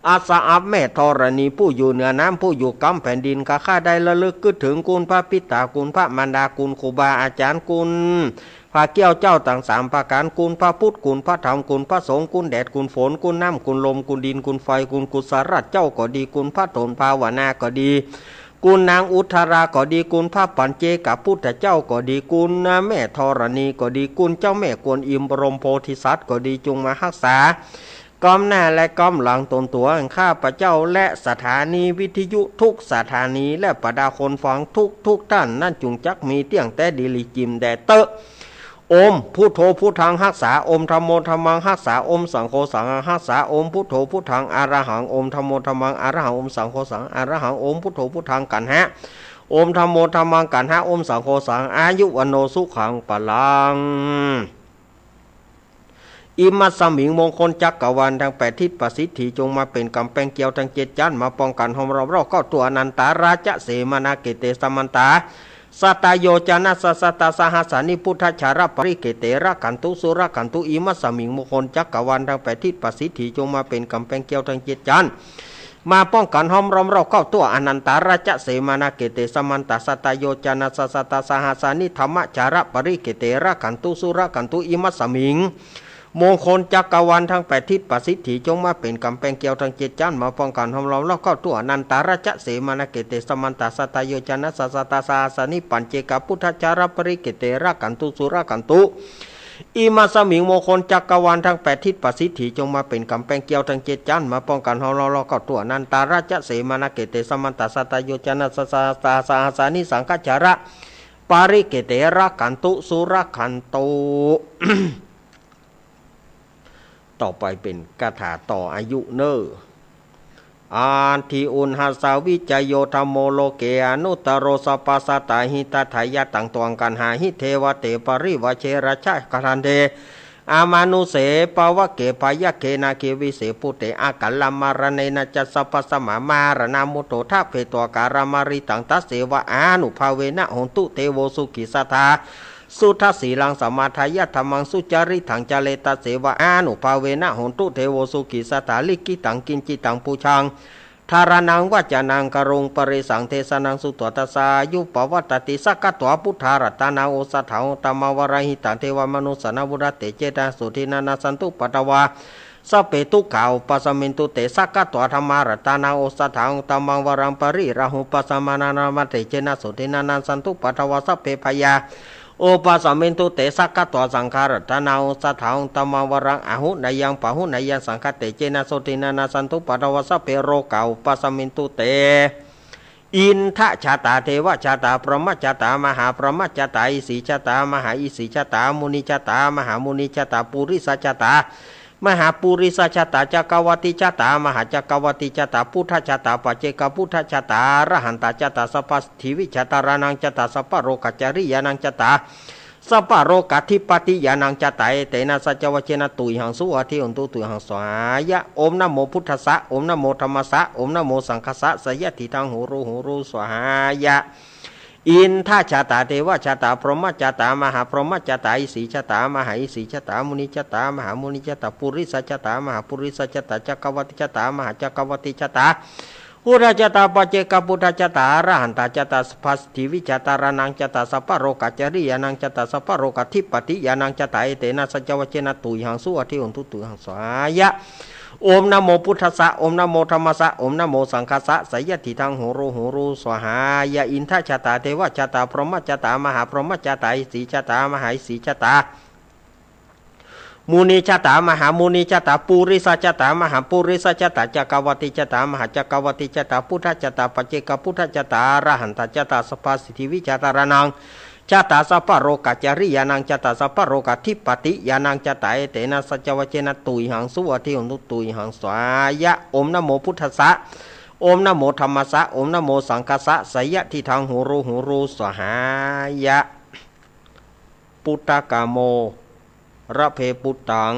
อาสาอับแม่ธรณีผู้อยู่เหนือน้ำผู้อยู่กำแผ่นดินข้าได้ระลึกคิดถึงคุณพระปิตาคุณพระมารดาคุณครูบาอาจารย์คุณพระเกี้ยวเจ้าต่างสามประการคุณพระพุทธคุณพระธรรมคุณพระสงฆ์คุณแดดคุณฝนคุณน้ำคุณลมคุณดินคุณไฟคุณกุศลเจ้าก็ดีคุณพระตนภาวนาก็ดีคุณนางอุทาราก็ดีคุณพระปัญเจกับพุทธเจ้าก็ดีคุณแม่ธรณีก็ดีคุณเจ้าแม่กวนอิมบรมโพธิสัตว์ก็ดีจงมารักษากอมหน้าและกอมหลังตนตัวข้าพระเจ้าและสถานีวิทยุทุกสถานีและประดาคนฟังทุกท่านนั่นจุงจักมีเตียงแต่ดิลิจิมแดเตอโอมพุทโธพุทธังรักษาอมธรรมโมธรรมังรักษาอมสังโฆสังฆรักษาอมพุทโธพุทธังอรหังอมธรรมโมธรรมังอรหังอมสังโฆสังอรหังอมพุทโธพุทธังกันหะอมธรรมโมธรรมังกันหะอมสังโฆสังอายุวันโนสุขังปะลังอิมัสมิงมงคลจักรวาลทางแปดทิศประสิทธิจงมาเป็นกำแพงเกี่ยวทางเจ็ดจันมาป้องกันหอมรอบเข้าตัวอนันตาราชเสมานาเกเตสมันตาสัตโยจนะสัตตาสหัสานิพุทธชาระปริเกเตระกันตุสุระกันตุอิมัสมิงมงคลจักรวาลทางแปดทิศประสิทธิจงมาเป็นกำแพงเกี่ยวทางเจ็ดจันมาป้องกันหอมรอบเข้าตัวอนันตาราชเสมานาเกเตสมันตาสัตโยจนะสัตตาสหัสานิธรรมชาระปริเกเตระกันตุสุระกันตุอิมัสมิงมงคลจักรวาลทั้งแปดทิศประสิทธิจงมาเป็นกำแพงเกี่ยวทางเจ็ดจันมาป้องกันหอมรอมแล้วเข้าตัวอนันตาราชเสมานาเกเตสมันตาสัตโยจนะสัตตาสาสานิปัญเจกพุทธจารปริเกเตระกันตุสุระกันตุอิมาสมิงมงคลจักรวาลทั้งแปดทิศประสิทธิจงมาเป็นกำแพงเกี่ยวทางเจ็ดจันมาป้องกันหอมรอมแล้วเข้าตัวอนันตาราชเสมานาเกเตสมันตาสัตโยจนะสัตตาสาสานิสังฆจาระปริเกเตระกันตุสุระกันตุต่อไปเป็นคาถาต่ออายุเนออาทิอุนหาสาวิจโยธรรมโมโลเกอนุตโรสปัสสตาหิตถายะตังตวงกันหาหิเทวเตปริวเชระชะกทันเดอามานุเสปวะเกปายะเกนาเกวิเสปุเตอากัลลามารเนนะจัสสปัสสมามารณามุโตทาเพตัวการามาริตังตัสเสวะอานุภาเวนะหนตุเทโวสุขิสัทธาสุทัสสีลังสมาทายะธรรมังสุจาริถังจาเลตเสวะอานุภาเวนะหนตุเทโวสุขิสัทธาลิกิตังกินจิตังปูชังธารนังวัจนังกรงปริสังเทสนังสุตตสายุปวัตติสักกตัวพุทธารัตนาโอสัทธาตมาวรหิตังเทวมนุสนาบุรเตเจตาสุทินานาสันตุปตวาสเปตุขาวปัสมินตุเตสักกตัวธรรมารัตนาโอสัทธาตมังวรังปริราหุปัสมานานามัตเตเจนะสุทินานาสันตุปตวาสเปพยาโอปัสมินตุเตสักกตัวสังขารตนาสัทธาตมังวรังอาหุนายังปะหุนายังสังคเตเจนะโสตินานาสันตุปตวสเปโรเกาปัสมินตุเตอินทชาตาเทวชาตาพรหมชาตามหาพรหมชาตาอิสิชาตามหาอิสิชาตามุนิชาตามหามุนิชาตาปุริสชาตามหาปุริสชาตาจักรวัติชาตามหาจักรวัติชาตาพุทธชาตาปัจเจกพุทธชาตาอรหันตชาตาสัพพทิวิชาตารานังชาตาสัพพโรกัจจริยานังชาตาสัพพโรกัทิปติยานังชาตาเตนะสัจวเชนะตุยหังสุอาทิอุนตุตุยหังสายะโอมนะโมพุทธัสสะโอมนะโมธรรมัสสะโอมนะโมสังฆัสสะสยะทิทังหูรูสวายะ อินทชาตาเทวชาตาพรหมชาตามหาพรหมชาตาอิสีชาตามหาอิสีชาตามุนิชาตามหามุนิชาตาปุริสชาตามหาปุริสชาตาจักรวัติชาตามหาจักรวัติชาตาพุทธจตาปัจเจกพุทธจตาอรหันตจตาสภัสติวิจตารานังจตาสัพพโรกัจจริยานังจตาสัพพโรกัทิปติยานังจตาเอเตนะสัจวเจนะตุยหังสุอธิอุนทุตุหังสายะโอมนะโมพุทธัสสะโอมนะโมธัมมัสสะโอมนะโมสังฆัสสะไสยติทังโหรูสวหายะอินทชตาเทวชตาพรหมชตามหาพรหมชตาอิสีชตามหาอิสีชตามุนีชาตามหามุนีชาตาปุริสชาตามหาปุริสชาตาจักรวัติชาตามหาจักรวัติชาตาพุทธชาตาปัจเจกพุทธชาตาอรหันตชาตาสภาสิทธิวิจตารานังชาตาสัพพโรกัจจริยานังชาตาสัพพโรกัทิปติยานังชาตาเอเตนะสัจวเจนะตุยหังสุอธิอุนทุตุยหังสายะโอมนะโมพุทธัสสะโอมนะโมธัมมัสสะโอมนะโมสังฆัสสะไสยะทิทังโหรูสหายะปุตตกาโมระเพปุตตัง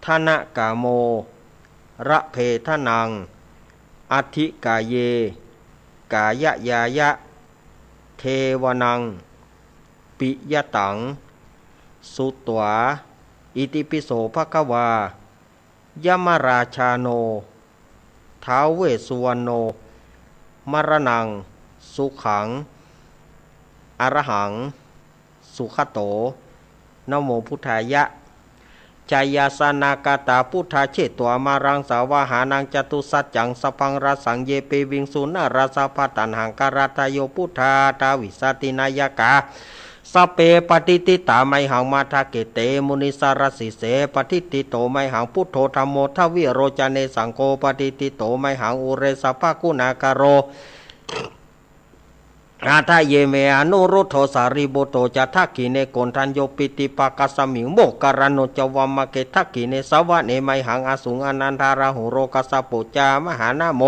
ธนกาโมระเพทนังอธิกาเยกายยายะเทวนังปิยตังสุตวาอิติปิโสภควายมราชาโนท้าวเวสสุวรรณโนมรณังสุขังอรหังสุขโตนะโมพุทธายะจายาสนากาตาพุทธาเชตัวมารังสาวาหานังจตุสัจจังสพังรสังเยเปวิงสุนาราสาพัตันหังการาตโยพุทธาตาวิสตินายกาสเปปฏิติตาไมหังมาทาเกเตมุนิสารสิเสปฏิติโตไมหังพุทโธธรรมโมทวิโรจเนสังโฆปฏิติโตไมหังอุเรสภกุณาคโรอาทะเยเมอนุรุทโธสารีบุโตจะทักขิเนโกนทันโยปิติปากสมิงโมกการโนจวามเกทักขิเนสวะเนไมหังอสุงอนันทาราหุโรกัสสะปุจามหานาโม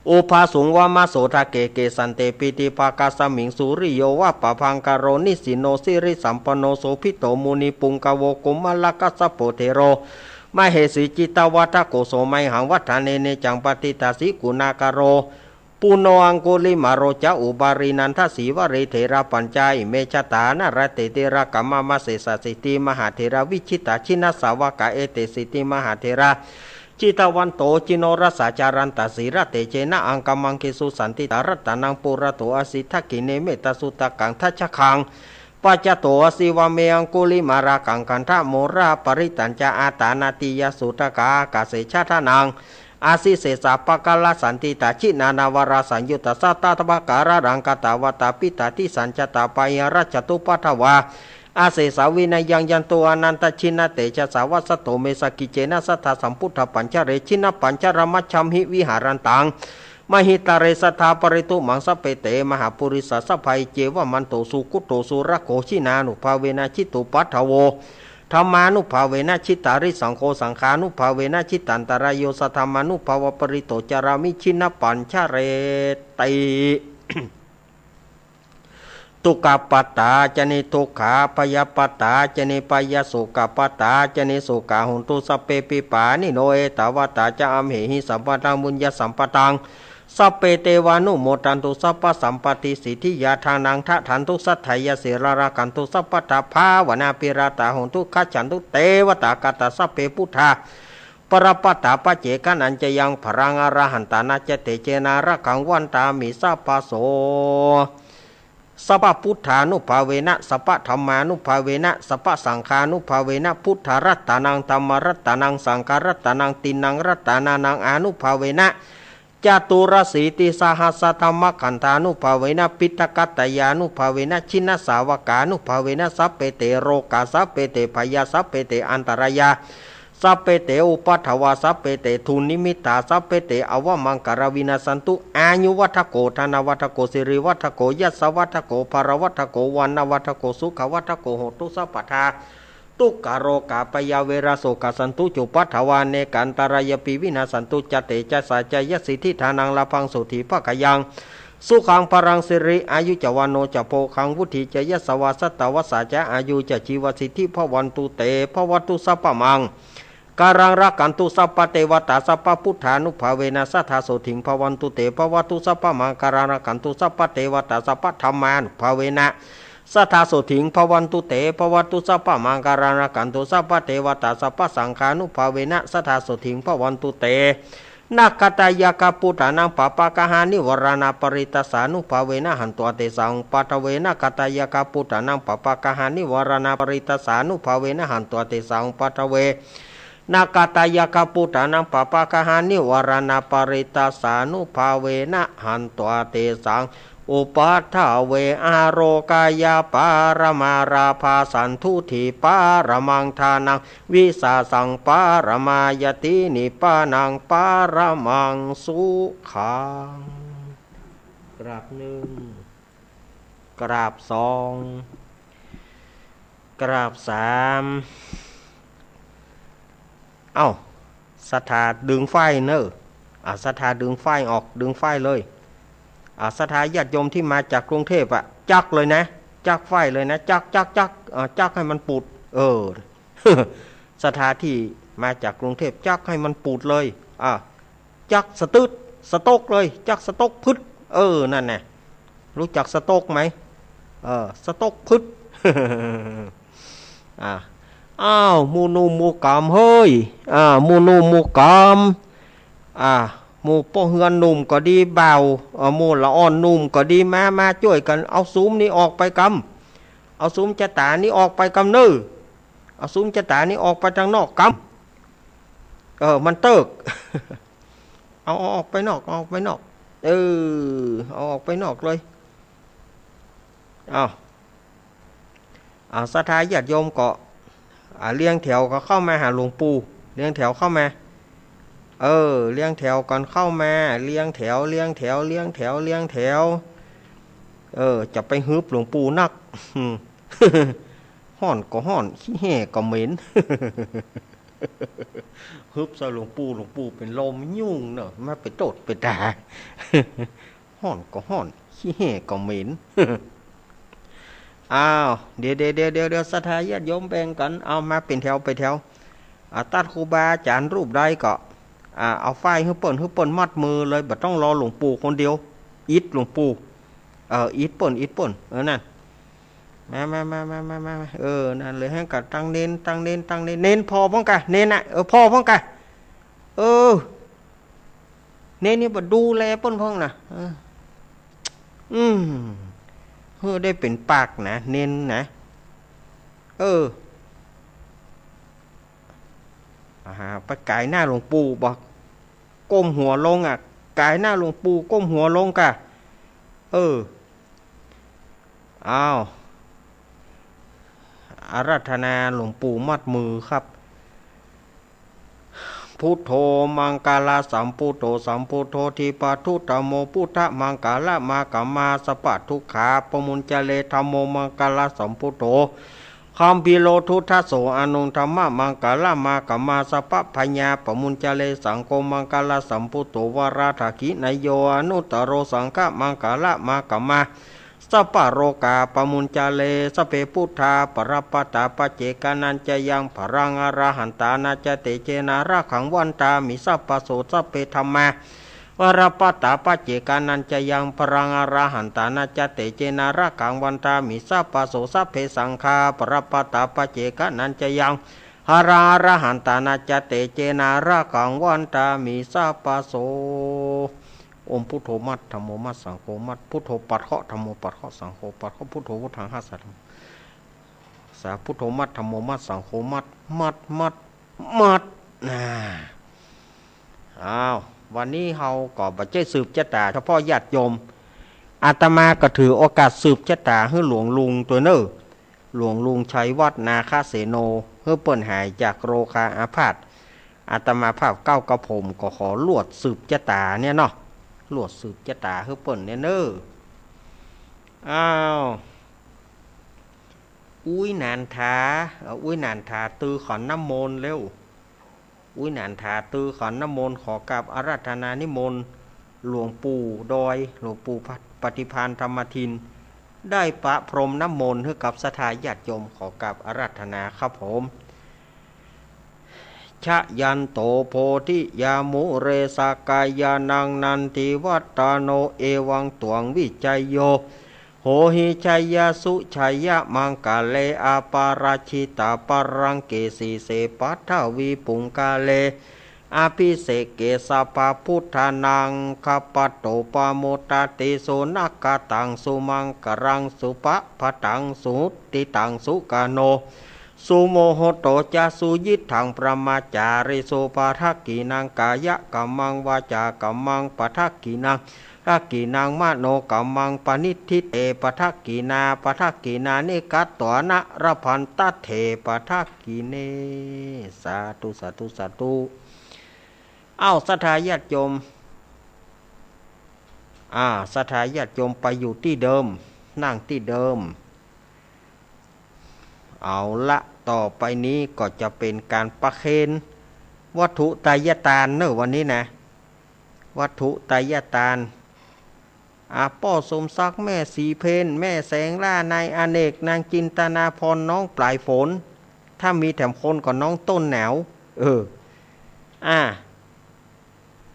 อุปาสุงวามาโสทะเกเกสันเตปิติปากสมิงสุริโยวะปะพังกโรนิสิโนสิริสัมปโนโสภิโตมุนิปุงกโวกุมลกัสสะโปเทโรมเหสีจิตวัฏโกโสไมหังวัฏเนเนจังปฏิตาสิกุณากโรปุโนอังกุลิมาโรจาอุบารินันทสีวเรเถระปัญจายเมชตานารเตเตระกัมมามาเสสสิติมหาเถระวิชิตาชินาสาวกะเอเตสิติมหาเถระจิตวันโตจิโนรสาจารันตสีระเตเจนะอังกัมมังคิสุสันติตารัตนังปุระโตอสิทธกิเนเมตสุตกังทัชคังปัจจโตอสิวะเมอังกุลิมารากังกันทะโมราปริตัญจอาตานาติยสุตกากาเสชาทานังอาสิเสสะปะกาลสันติตาชินานาวราสัญยุตสัตตตบการะรังกตาวตาปิตาทิสัญจตาปายราชตุปัทวาอาเสสาวินัยยังยันโตอนันตชินะเตชะสาวัสโตเมสกิเจนะสัทธาสัมพุทธปัญจเรชินะปัญจรมัชชัมหิวิหารันตังมหิตาเรสัทธาปริตุมังสเปเตมหาปุริสสัพพัยเจวะมันโตสุกุโตสุระโกชินานุภาเวนะชิตุปัทโวธรรมานุภาเวนะชิตาริสังโฆสังขานุภาเวนะชิตันตรายโยสธรรมานุภาวปริโตจารามิชินะปัญชเรติ ตุกปตาจเนตุขาปยปตาจเนปยโสกปตาจเนโสกาหุนตุสเปปิปานิโนเอตาวตาจะอัมเหหิสัมปตังบุญญสัมปตังสัพเปเตวานุโมตันตุสัพพสัมปติสิทธิยาทานังทะทันตุสัทไทยเสรารากันตุสัพพทาภาวนาปิราตาหุนตุขัจฉันตุเตวตากตาสัพเพพุทธาปรปัตตาปเจกันันจะยังพรังอรหันตานาเจเตเจนาระกังวันตามิสัพพโสสัพพพุทธานุภาเวนะสัพพธรรมานุภาเวนะสัพพสังฆานุภาเวนะพุทธรัตตานังธรรมรัตตานังสังฆรัตตานังตินังรัตตานานังอนุภาเวนะจตุรสีติสหัสธรรมขันธานุภาเวนะปิตกัตตยานุภาเวนะชินสาวกานุภาเวนะสัพเปเตโรกาสัพเปเตพยาสัพเปเตอันตรายาสัพเปเตอุปัฏฐวาสัพเปเตทุนิมิตาสัพเปเตอวมังกรวินาสันตุอายุวัฏโกธนวัฏโกสิริวัฏโกยัสสวัฏโกภารวัฏโกวันนวัฏโกสุขวัฏโกโหตุสัพพทาตุกโรกาปยาเวราโสกสันตุจุปัฏฐวานเนกันตรายปีวินาสันตุจเตจสาจยสิทธิฐานังลาพังสุธีภคยังสุขังปรังสิริอายุจวันโนจะโพคังวุฒิจยสวาสตวสาจะอายุจะชีวสิทธิพวันตุเตพวัตุสัพพมัง การังรักขันตุสัพพะเทวตาสัพพะพุทธานุภาเวนะสัทธาโสถิงภวันตุเตภวตุสัพพะมังการังรักขันตุสัพพะเทวตาสัพพะธัมมานุภาเวนะสัทธาโสถิงภวันตุเตภวตุสัพพะมังการังรักขันตุสัพพะเทวตาสัพพะสังฆานุภาเวนะสัทธาโสถิงภวันตุเตนักขตายากาปุตานังปปะกะหานิวรณาปริตสานุภาเวนะหันตัวเตสังปัทเวนะกตายากาปุตานังปปะกะหานิวรณาปริตสานุภาเวนะหันตัวเตสังปัทเวนักขตายากาปุตานังปปะกะหานิวรณาปริตสานุภาเวนะหันตัวเตสังอุปัฏฐเวอาโรกายาปารมาราภาสันทุถีปารมังทานังวิสาสังปารมายตินิปานังปารมังสุขังกราบหนึ่งกราบสองกราบสามเอ้าศรัทธาดึงไฟเนอะศรัทธาดึงไฟออกดึงไฟเลยศรัทธาญาติโยมที่มาจากกรุงเทพจักเลยนะจักไฟเลยนะจักให้มันปุดศรัทธาที่มาจากกรุงเทพจักให้มันปุดเลยจักสตึดสต๊อกเลยจักสต๊อกพึดนั่นแน่รู้จักสต๊อกไหมสต๊อกพึดอ้าวมูนูมูกามเฮ้ยมูนูมูกามหมู่ป้อเฮือนหนุ่มก็ดีเบาหมู่ละอ่อนหนุ่มก็ดีมาช่วยกันเอาซุ้มนี้ออกไปกำเอาซุ้มจะตานี้ออกไปกำนื้อเอาซุ้มจะตานี้ออกไปทางนอกกำมันเติก เอาออกไปนอกเอาออกไปนอกเอาออกไปนอกเลยศรัทธาญาติโยมก็เลี้ยงแถวก็เข้ามาหาหลวงปู่เลี้ยงแถวเข้ามาเลี้ยงแถวก่อนเข้ามาเลี้ยงแถวจะไปฮึบหลวงปู่นักห้อนก็ห้อนขี้แห่ก็เหม็นฮึบใส่หลวงปู่เป็นลมยุ่งเนอะมาไปโตดไปด่าห้อนก็ห้อนขี้แห่ก็เหม็นเดี๋ยวศรัทธาญาติโยมแบ่งกันเอามาเป็นแถวไปแถวตัดครูบาอาจารย์รูปใดก็เอาไฟให้เปิ้นมัดมือเลยบ่ต้องรอหลวงปู่คนเดียวอิดหลวงปู่อิดเปิ้นนั่นมานั่นเลยให้กับตั้งเน้นพอพ้องกะเน้นพอพ้องกะเน้นนี่บ่ดูแลเปิ้นพ้องนะได้เป็นปากนะเน้นนะไปกายหน้าหลวงปู่บอกก้มหัวลงกายหน้าหลวงปู่ก้มหัวลงกะอาราธนาหลวงปู่มัดมือครับพุทโธมังกาลาสัมพุทโธทีปะทุตโมพุทธมังกาละมากามาสปะทุกขาปมุญจเลธรรมโมมังกาลาสัมพุทโธคัมภีโลทุทัสโสอนุธรรมะมังกาลามากามาสปะพญาปมุญจเลสังโฆมังกาลสัมพุทโธวราถกินายโยอนุตตโรสังฆมังกาละมากามาสัพพะโรกาปมุญจเลสเปพุทธาปรปัตตาปเจกานันจะยังพรังอรหันตานาจะเตเจนาระขังวันตามิสัพพโสสัพเพธัมมาวรปัตตาปเจกานันจะยังพรังอรหันตานาจะเตเจนาระขังวันตามิสัพพโสสัพเพสังฆาปรปัตตาปเจกานันจะยังหาราระหันตานาจะเตเจนาระขังวันตามิสัพพโสอมพุทโธมัดธรรมโมมัดสังโฆมัดพุทโธปัดเคาะธรรมโมปัดเคาะสังโฆปัดเคาะพุทโธพุทธังหัสสะสาพุทโธมัดธรรมโมมัดสังโฆมัดวันนี้เฮาก็บ่ใจสืบชะตาเฉพาะญาติโยมอาตมาก็ถือโอกาสสืบชะตาให้หลวงลุงตัวเน้อหลวงลุงชัยวัฒนาคเสโนเพื่อเปิ้นหายจากโรคาอาพาธอาตมาภาพเก้ากระผมก็ขอลวดสืบชะตาเนี่ยเนาะลวดสืบชะตาเพื่อเปิ้นเนี่ยเน้ออุ้ยนานทาตือขอนน้ำมนต์เร็วอุ้ยนานทาตือขอนน้ำมนต์ขอกับอาราธนานิมนต์หลวงปู่ดอยหลวงปู่ปฏิภาณธรรมทินได้ประพรมน้ำมนต์ให้กับศรัทธาญาติโยมขอกับอาราธนาครับผม ชะยันโตโพธิยามุเรสากายานังนันติวัตตาโนเอวังตวงวิจัยโยโหหิชัยยสุชัยยะมังกาเลอาปาราชิตาปรังเกสีเสปัทวีปุงกาเลอาภิเสกเกสปะพุทธานังคปัตโตปาโมตติโสนักกตังสุมังกรังสุปะพตังสุติตังสุกาโนสุโมโหโตจะสุยิทังประมาจาริโสปะทักกีนังกายะกัมมังวาจากัมมังปะทักกีนังทักกีนางมโนกัมมังปนิทิเตปะทักกีนาปะทักกีนานิกัตตวนะระพันตเถปะทักกีเนสาธุสาธุสาธุเอาศรัทธาญาติโยมศรัทธาญาติโยมไปอยู่ที่เดิมนั่งที่เดิมเอาละต่อไปนี้ก็จะเป็นการประเคนวัตถุไตรยทานเนอะวันนี้นะวัตถุไตรยทานป้อสมศักดิ์แม่สีเพนแม่แสงล่านายอเนกนางจินตนาพรน้องปลายฝนถ้ามีแถมคนก็น้องต้นหนาว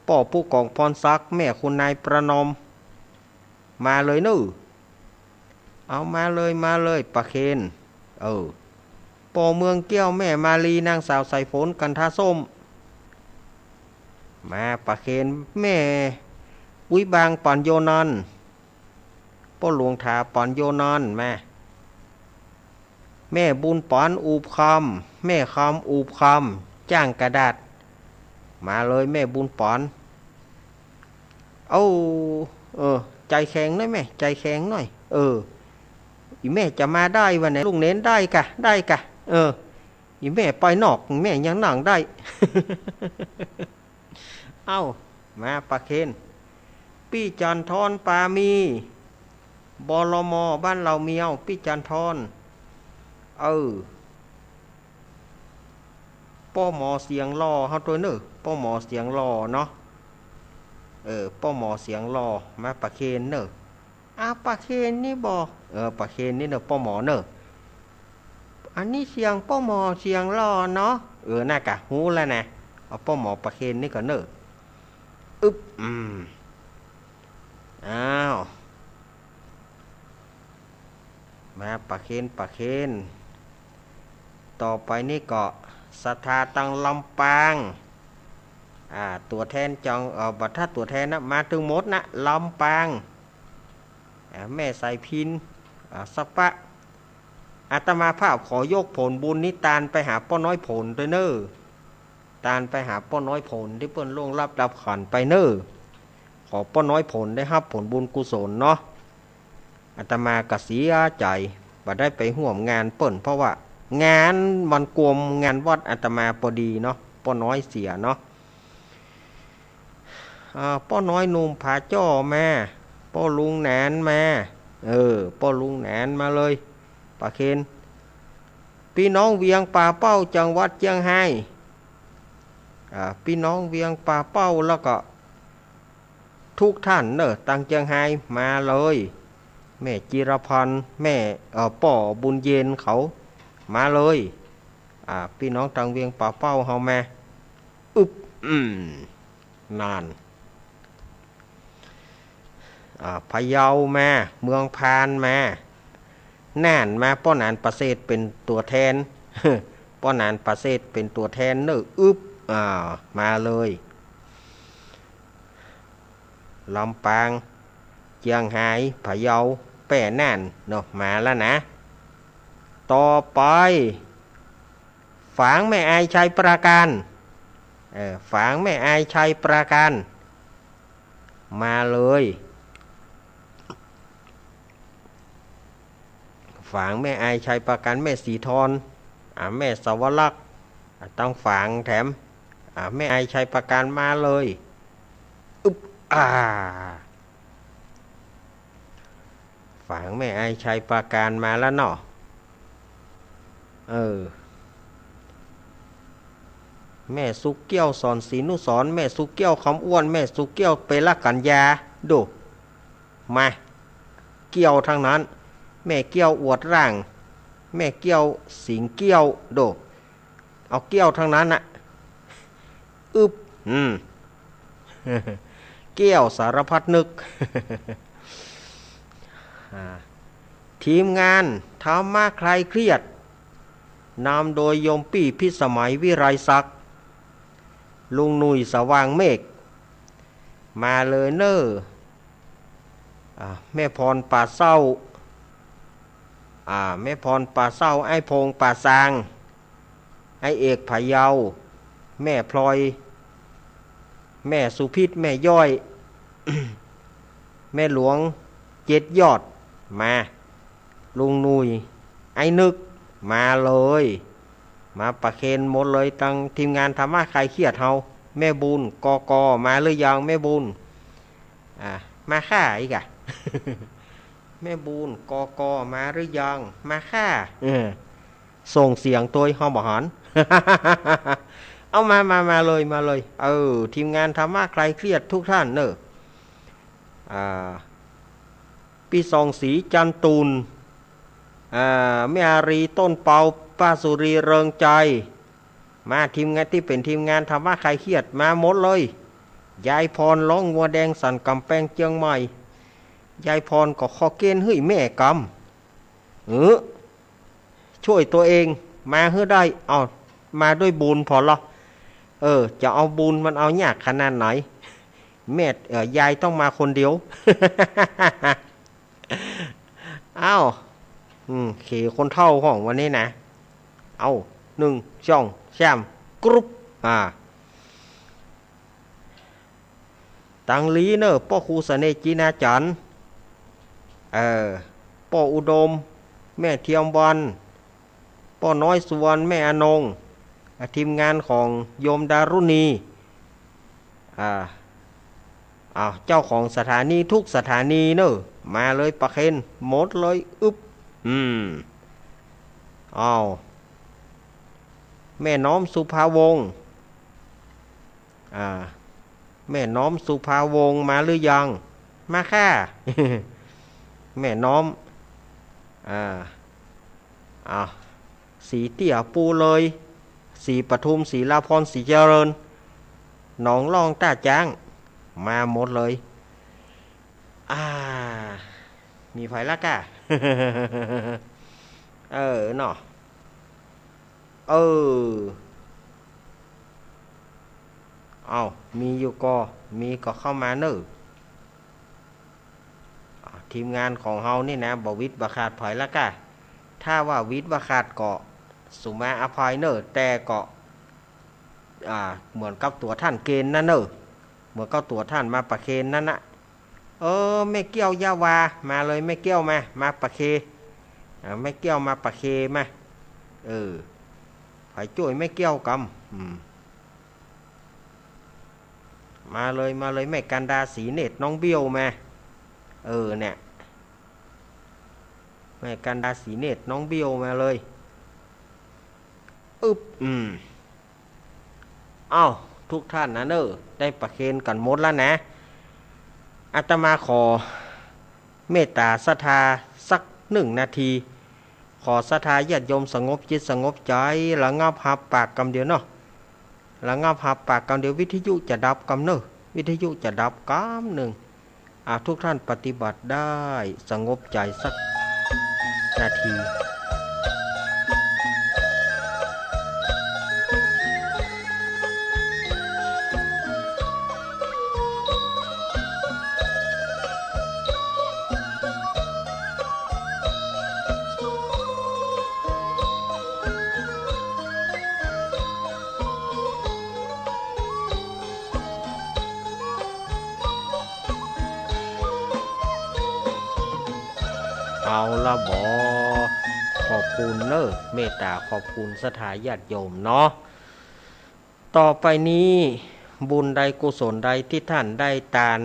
ป่อผู้กองพรศักดิ์แม่คุณนายประนอมมาเลยนึเอามาเลยประเคนป่อเมืองเกี้ยวแม่มาลีนางสาวใสฝนกันทาส้มมาประเคนแม่ปุ้ยบางปัญโยนันป่อหลวงทาปัญโยนันแม่บุญปานอูบคำแม่คำอูบคำจ้างกระดาษมาเลยแม่บุญปอนใจแข็งหน่อยแม่ใจแข็งหน่อยอีแม่จะมาได้วันไหนลุงเน้นได้กะอีแม่ไปนอกแม่ยังนั่งได้ มาประเคนพี่จันทรปามีบลมบ้านเราเมียวพี่จันทรป้อหมอเสียงรอเฮาตัวเนอะป้อหมอเสียงรอเนาะป้อหมอเสียงรอมาประเคนเนอะประเคนนี่บ่ประเคนนี่เนอะป้อหมอเนอะอันนี้เสียงป้อหมอเสียงรอเนาะน่ากะหูแล้วนะเอาป้อหมอประเคนนี่ก่อนเนอะมาประเคนต่อไปนี่ก็ศรัทธาตังลำปางตัวแทนจังบัตรถ้าตัวแทนนะมาถึงหมดนะลำปางแม่ใส่พินสปะอาตมาภาพขอยกผลบุญนิตานไปหาป้อน้อยผลด้วยเนอตานไปหาป้อน้อยผลที่เปิ้นล่วงรับดับขันไปเนอขอป้อน้อยผลได้รับผลบุญกุศลเนาะอาตมากเสียใจบ่ได้ไปห่วมงานเปิ้นเพราะว่างานวันกวมงานวัดอาตมาพอดีเนาะป้อน้อยเสียเนาะป้อน้อยหนุ่มผาจ้อมาป้อลุงแหนนมาป้อลุงแหนนมาเลยประเคนพี่น้องเวียงป่าเป้าจังหวัดเชียงไฮ้พี่น้องเวียงป่าเป้าแล้วก็ทุกท่านเนอะตั้งเชียงไฮ้มาเลยแม่จิรพันธ์แม่ป่อบุญเย็นเขามาเลยพี่น้องตังเวียงป่าเป้าเฮามานานพะเยามาเมืองพานมาน่านมาป้อนานประเสริฐเป็นตัวแทน ป้อนานประเสริฐเป็นตัวแทนเนอะมาเลยลำปางเชียงไฮ้พะเยาแป่น่านเนาะมาแล้วนะต่อไปฝางแม่อายชัยปราการฝางแม่อายชัยปราการมาเลยฝางแม่อายชัยปราการแม่สีทรแม่สวรักษ์ต้องฝางแถมแม่อายชัยปราการมาเลยฝางแม่อายชัยปราการมาแล้วเนาะแม่สุกเกี้ยวสอนศรีนุสรแม่สุกเกี้ยวคำอ้วนแม่สุกเกี้ยวเปรกัญญาดูมาเกี้ยวทั้งนั้นแม่เกี้ยวอวดร่างแม่เกี้ยวสิงเกี้ยวดูเอาเกี้ยวทั้งนั้น อึบเกี้ยวสารพัดนึก ทีมงานธรรมะคลายเครียดนำโดยโยมปี้พิสมัยวิไรศักดิ์ลุงหนุ่ยสว่างเมฆมาเลยเนอแม่พรป่าเศร้าแม่พรป่าเศร้าไอ้พงป่าซางไอ้เอกพะเยาแม่พลอยแม่สุพิษแม่ย่อย แม่หลวงเจ็ดยอดมาลุงนุยไอ้นึกมาเลยมาประเคนหมดเลยตั้งทีมงานธรรมะคลายเครียดเฮาแม่บุญกมาหรือยังแม่บุญมาค่าอีกอะ แม่บุญกมาหรือยังมาค่าส่งเสียงตัวหอมหอน เอามาเลยทีมงานธรรมะคลายเครียดทุกท่านเนอะปีสองสีจันตูนแม่อารีต้นเปาป้าสุรีเริงใจมาทีมงานที่เป็นทีมงานธรรมะคลายเครียดมาหมดเลยยายพรร้องวัวแดงสันกำแพงเชียงใหม่ยายพรก็ขอเกณฑ์เฮ้ยแม่กำช่วยตัวเองมาเฮ้ได้เอามาด้วยบุญพอหรอจะเอาบุญมันเอายากขนาดไหนแม่ยายต้องมาคนเดียว อ้าวเขคนเท่าของวันนี้นะเอา1 2 3กรุ๊ปตังลีเนอพ่อครูเสน่ห์จีนาจันพ่ออุดมแม่เทียมวันพ่อน้อยสุวรรณแม่อนงทีมงานของโยมดารุณีเจ้าของสถานีทุกสถานีเนอะมาเลยประเคนหมดเลยอึบแม่น้อมสุภาวงศ์แม่น้อมสุภาวงศ์มาหรือยังมาค่ะ แม่น้อมสีเตี่ยปูเลยสีปทุมสีลาพรสีเจริญหนองล่องต้าจ้างมาหมดเลยมีไฟละกะ เนาะมีอยู่มีก็เข้ามาเนอะทีมงานของเฮานี่นะบ่วิทย์บ่ขาดไผละกะถ้าว่าวิทย์บ่ขาดก็สุมาอภัยเนอะแต่ก็เหมือนกับตัวท่านเกณฑ์นั่นเนอะเหมือนกับตัวท่านมาประเคนนั่นนะไม่เกี่ยวยาวามาเลยไม่เกี่ยวมาประเคไม่เกี่ยวมาประเคมาไผช่วยไม่เกี่ยวกำมาเลยแม่กันดาสีเนตรน้องเบี้ยวมาเนี่ยแม่กันดาสีเนตรน้องเบี้ยวมาเลยทุกท่านนะเนอะได้ประเคนกันหมดแล้วนะอาตมาขอเมตตาศรัทธาสัก1 นาทีขอศรัทธาญาติโยมสงบจิตสงบใจระงับหับปากกำเดียวเนาะระงับหับปากกำเดียววิทยุจะดับกำเนอะวิทยุจะดับกำหนึ่งทุกท่านปฏิบัติได้สงบใจสักนาที เอาละบอขอบคุณเนอะเมตตาขอบคุณสถาญาติโยมเนาะต่อไปนี้บุญใดกุศลใดที่ท่านได้ทาน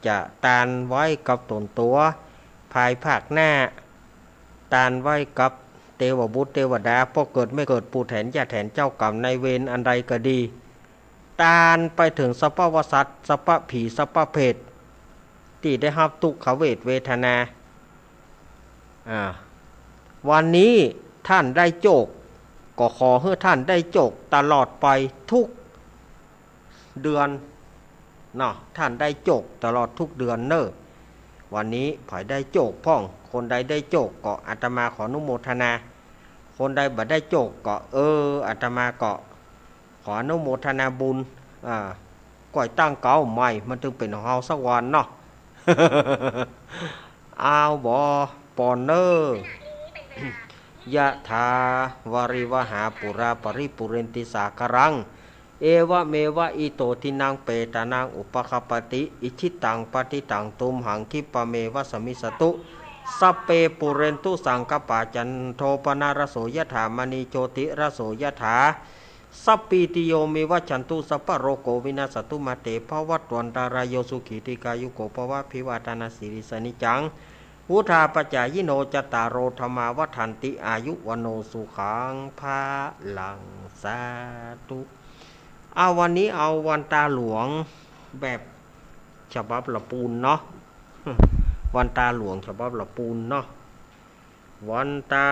จะทานไว้กับตนตัวภายภาคหน้าทานไว้กับเทวบุตรเทวดาพ่อเกิดไม่เกิดปู่แทนย่าแทนเจ้ากรรมนายเวรอันใดก็ดีทานไปถึงสัพพวสัตว์สัพพผีสัพพเพศที่ได้รับทุกขเวทเวทนาวันนี้ท่านได้โจกก็ขอให้ท่านได้โจกตลอดไปทุก เดือนเนาะท่านได้โจกตลอดทุกเดือนเนอะวันนี้ผอยได้โจกพ่องคนใดได้โจกก็อาตมาขออนุโมทนาคนใดบ่ได้โจกก็อาตมาก็ขออนุโมทนาบุญก่อยตั้งเก่าใหม่มันถึงเป็นของเฮาสักวันเนาะ อ้าวบ่ปอนเนอร์ยะถาวริวหาปุราปริปุเรนติสาครังเอวะเมวะอิโตทินังเปตานังอุปคปติอิชิตังปฏิตังตุมหังคิปะเมวะสมิสตุสัพเปปุเรนตุสังกปาจันโทปนารโสยถามณีโชติรโสยถาสัพปีติโยมิวัชันตุสัพพโรโกวินาสตุมาเตภวัตวันตารายโยสุขีติกายุโกภวะภิวาทนาสิริสนิจังวุธาปจายโนจตารโรธรรมาวัฏันติอายุวโนสุขังภาลังสาธุเอาวันนี้เอาวันตาหลวงแบบฉบับละปูนเนาะ วันตาหลวงฉบับละปูนเนาะวันตา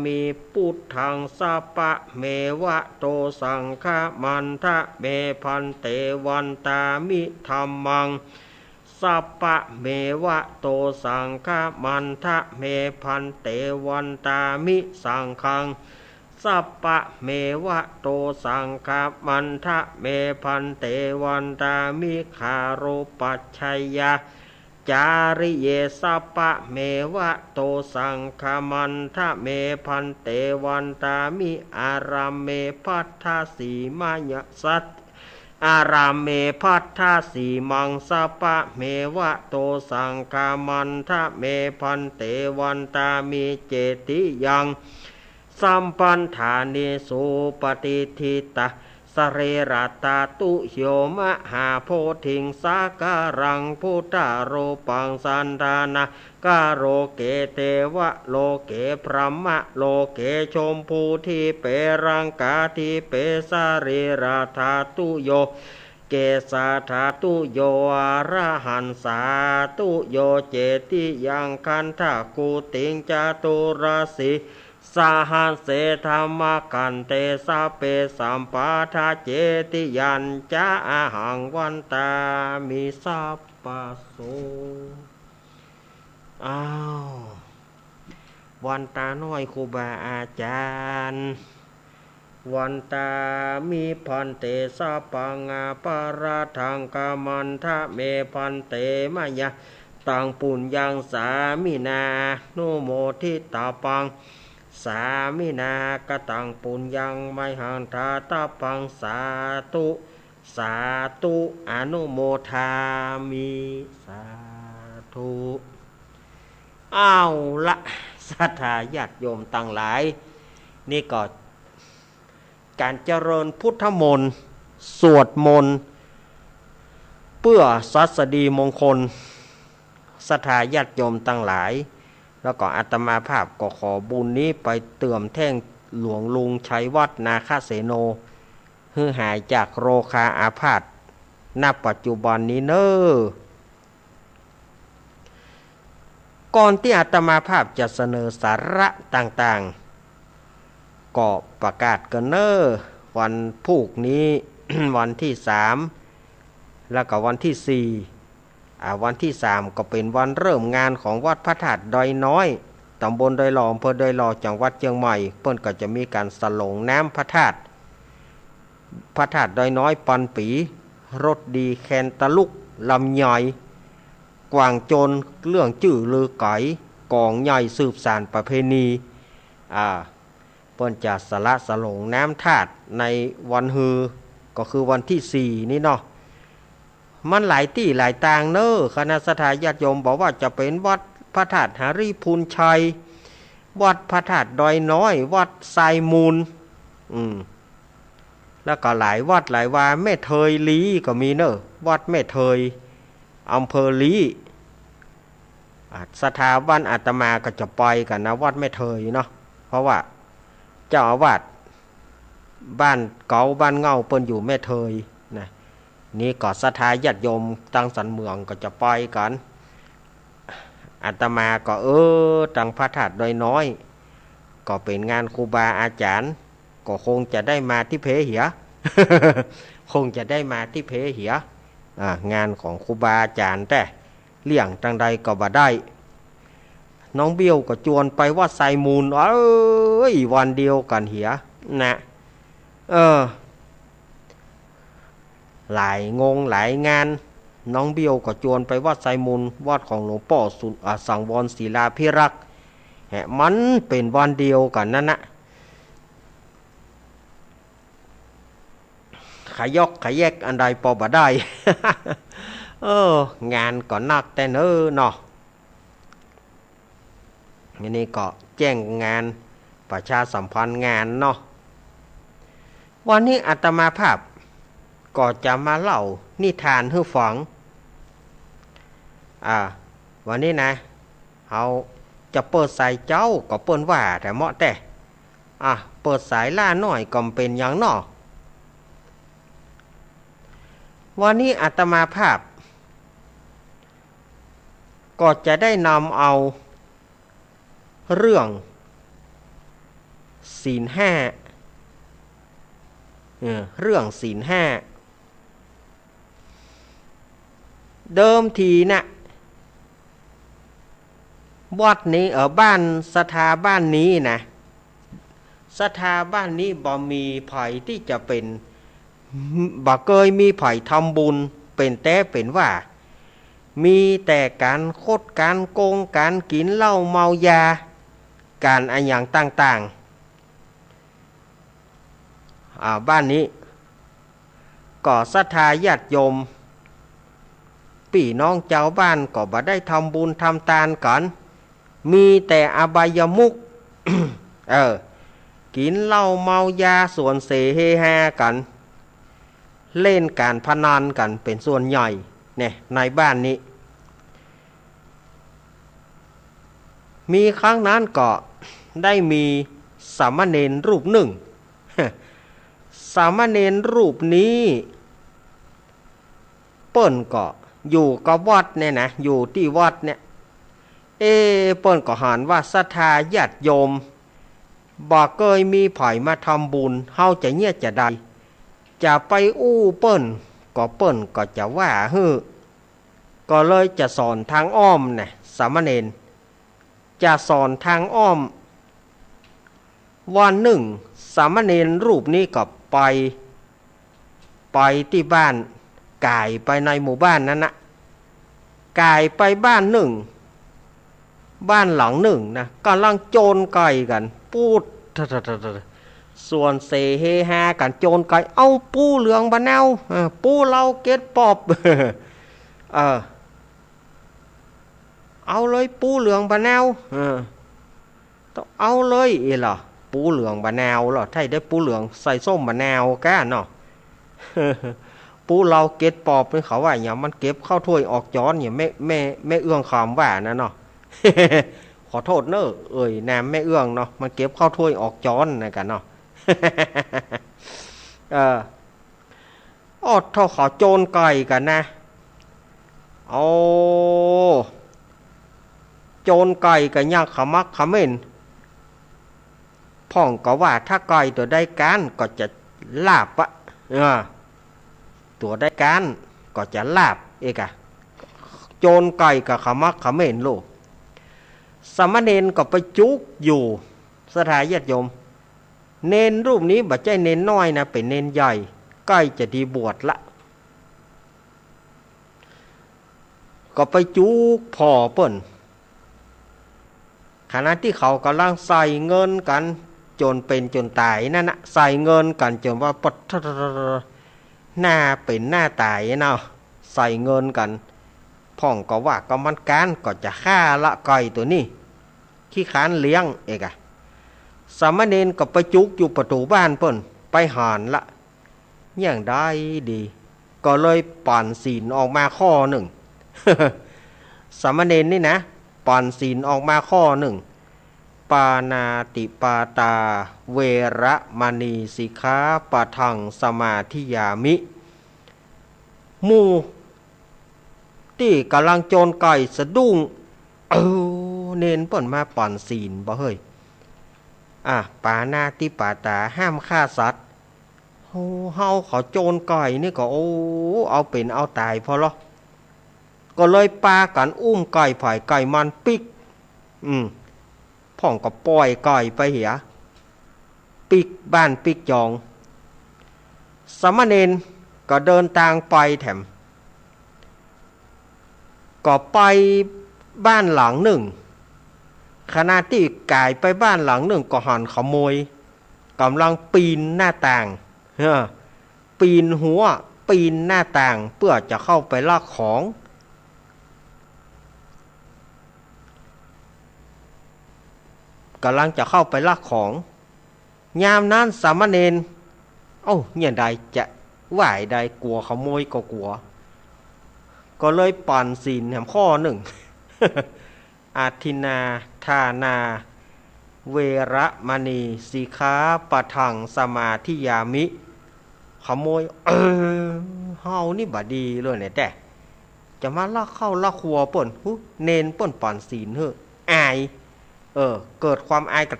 มีพุทธังสัปะเมวะโตสังฆมันทะเมพันเตวันตามิธัมมังสัปปะเมวะโตสังฆมันทะเมพันเตวันตามิสังฆังสัปปะเมวะโตสังฆมันทะเมพันเตวันตามิคารุปัชชัยยะจาริเยสัปปะเมวะโตสังฆมันทะเมพันเตวันตามิอารามเมพัทธสีมายสัตอารามเมพัทธสีมังสัปปะเมวะโตสังฆมันทะเมพันเตวันตามิเจติยังสัมปันธานิสุปฏิทิตาสเรราตาตุโยมะหาโพธิงสาการังพุทธโรปังสันดานะกาโรเกเตวะโลเกพรหมะโลเกชมพูทิเปรังกาทิเปสเรราธาตุโยเกสาธาตุโยอรหันสาตุโยเจติยังคันทากุติงจตุราสีสหัสเสธรรมกันเตสะเปสัมปาทาเจติยันจะอาหังวันตามิสัพปะโสอ้าววันตาน้อยครูบาอาจารย์วันตามิพันเตสะปังอาปาราทังกามันทะเมพันเตมายะตังปุญญังสามินานุโมทิตาปังสามินากตังปุญญังไมหังทาตาปังสาธุสาธุอนุโมทามิสาธุอ้าวละศรัทธาญาติโยมตั้งหลายนี่ก็การเจริญพุทธมนต์สวดมนต์เพื่อสัสดีมงคลศรัทธาญาติโยมตั้งหลายแล้วก็อาตมาภาพก็ขอบุญนี้ไปเติมแท่งหลวงลุงชัยวัฒนาคเสโนให้หายจากโรคาอาพาธณปัจจุบันนี้เนอก่อนที่อาตมาภาพจะเสนอสาระต่างๆก็ประกาศกันเนอวันพุธนี้ วันที่3แล้วก็วันที่4วันที่3ก็เป็นวันเริ่มงานของวัดพระธาตุดอยน้อยตำบลดอยหล่ออำเภอดอยหล่อจังหวัดเชียงใหม่เปิ้นก็จะมีการสลงน้ำพระธาตุดอยน้อยปันปีรถดีแคนตะลุกลำใหญ่กวางโจรเรื่องจื่อลือไก่กองใหญ่สืบสานประเพณีเปิ้นจะสลงน้ำธาตุในวันฮือก็คือวันที่4นี่เนาะมันหลายที่หลายต่างเนอะคณะสัตยาติโยมบอกว่าจะเป็นวัดพระธาตุหาริพูนชัยวัดพระธาตุดอยน้อยวัดไซมูลแล้วก็หลายวัดหลายวาแม่เทยลีก็มีเนอะวัดแม่เทยอำเภอลีสถาบันอาตมาก็จะไปกันนะวัดแม่เทยเนาะเพราะว่าเจ้าอาวาสบ้านเก่าบ้านเงาเปิ้นอยู่แม่เทยนะนี่ก็ศรัทธาญาติโยมตั้งสันเมืองก็จะไปกันอาตมาก็ตั้งพระธาตุดอยน้อยก็เป็นงานครูบาอาจารย์ก็คงจะได้มาที่เพเหีย คงจะได้มาที่เพเหียงานของครูบาอาจารย์แต่เลี่ยงจังใดก็บ่ได้น้องเบี้ยวก็จวนไปว่าไซมูลวันเดียวกันเหียนะหลายงงหลายงานน้องเบี้ยวก็จวนไปวัดไซมูลวัดของหลวงพ่อสังวรศิลาภิรักษ์มันเป็นวันเดียวกันนั่นนะขยกขยแยกอันใดพอบ่ได้ งานก็นักแต่เนาะนี่ก็แจ้งงานประชาสัมพันธ์งานเนาะวันนี้อาตมาภาพก็จะมาเล่านิทานให้ฟังวันนี้นะเขาจะเปิดสายเจ้าก็เปิ้นว่าแต่เหมาะแต่เปิดสายล่าหน่อยก็เป็นอย่างนอวันนี้อาตมาภาพก็จะได้นำเอาเรื่องศีลห้าเรื่องศีลห้าเดิมทีนะวัดนี้บ้านสถาบ้านนี้นะสถาบ้านนี้บ่มีไผที่จะเป็นบ่เคยมีไผทำบุญเป็นแต่เป็นว่ามีแต่การคดการโกงการกินเหล้าเมายาการอันอย่างต่างๆบ้านนี้ก็ศรัทธาญาติโยมพี่น้องเจ้าบ้านก็บ่ได้ทำบุญทำทานกันมีแต่อบายมุข กินเหล้าเมายาส่วนเสเฮฮากันเล่นการพนันกันเป็นส่วนใหญ่เนี่ยในบ้านนี้มีครั้งนั้นก็ได้มีสามเณรรูปหนึ่ง สามเณรรูปนี้เปิ้นก็อยู่กับวัดเนี่ยนะอยู่ที่วัดเนี่ยเปิ้นก็หันว่าศรัทธาญาติโยมบ่เคยมีไผมาทำบุญเฮาจะเงียจะใดจะไปอู้เปิ้นก็จะว่าก็เลยจะสอนทางอ้อมนะสามเณรจะสอนทางอ้อมวันหนึ่งสามเณรรูปนี้ก็ไปที่บ้านกายไปในหมู่บ้านนั้นนะกายไปบ้านหนึ่งบ้านหลังหนึ่งนะกำลังโจรไก่กันพูดส่วนเสเฮฮากันโจรไก่เอาปูเหลืองบะแนวปูเราเก็ดปอบ เอาเลยปูเหลืองบะแนวต้องเอาเลยล่ะปูเหลืองบะแนวหรอถ้าได้ปูเหลืองใส่ส้มบะแนวแก่เนาะ ปูเราเก็ดปอบเป็นเขาว่าอย่างมันเก็บเข้าถ้วยออกจอนอย่างแม่เอื้องคำว่านะเนาะ ขอโทษเนอะแนมแม่เอื้องเนาะมันเก็บเข้าถ้วยออกจอนนะกันเนาะ ถ้าเขาโจรไก่กันนะโจรไก่กันยากขมักขม้นพ่องก็ว่าถ้าไก่ตัวได้การก็จะลาบตัวได้การก็จะลาบโจรไก่กับขมักขม้นโลกสามเณรก็ไปจุกอยู่สถานญาติโยมเนนรูปนี้บ่ใช่เนนน้อยนะเป็นเนนใหญ่ใกล้จะดีบวชละก็ไปจุกพ่อเปิ้นขณะที่เขากำลังใส่เงินกันจนเป็นจนตายนั่นนะใส่เงินกันจนว่าปดหน้าเป็นหน้าตายเนาะใส่เงินกันพ่องก็ว่าก็มันการก็จะฆ่าละไก่ตัวนี้ขี้ค้านเลี้ยงสามเณรก็ไปจุกอยู่ประตูบ้านเปิ้นไปหานละอย่างได้ดีก็เลยปั่นศีลออกมาข้อหนึ่ง สามเณรนี่นะปั่นศีลออกมาข้อหนึ่งปานาติปาตาเวระมณีสิกขาปะทังสมาธิยามิหมู่ที่กำลังโจรไก่สะดุ้งเนนเปิ้นมาปั่นศีลบ่เฮ้ยปานาติปาตาห้ามฆ่าสัตว์ โอ้เฮาขอโจรไก่นี่ก็โอ้เอาเป็นเอาตายพอละก็เลยปากันอุ้มไก่ไผ่ไก่มันปิกพ่องก็ปล่อยไก่ไปเหียปิกบ้านปิกจองสามเณรก็เดินทางไปแถมก็ไปบ้านหลังหนึ่งขณะที่กายไปบ้านหลังหนึ่งก็หันขโมยกำลังปีนหน้าต่างปีนหัวปีนหน้าต่างเพื่อจะเข้าไปลักของกำลังจะเข้าไปลักของยามนั้นสามเณรเนี่ยใดจะไหวใดกลัวขโมยก็กลัวก็เลยปั่นศีลแถมข้อหนึ่ง อาทินาทานาเวระมณีสีขาปะทังสมาธิยามิขโมยเฮานี่บดีเลยเนี่ยแต่จะมาลักเข้าลักขัวป่นเนนป่นปั่นศีลเฮ้ออายเกิดความอายกับ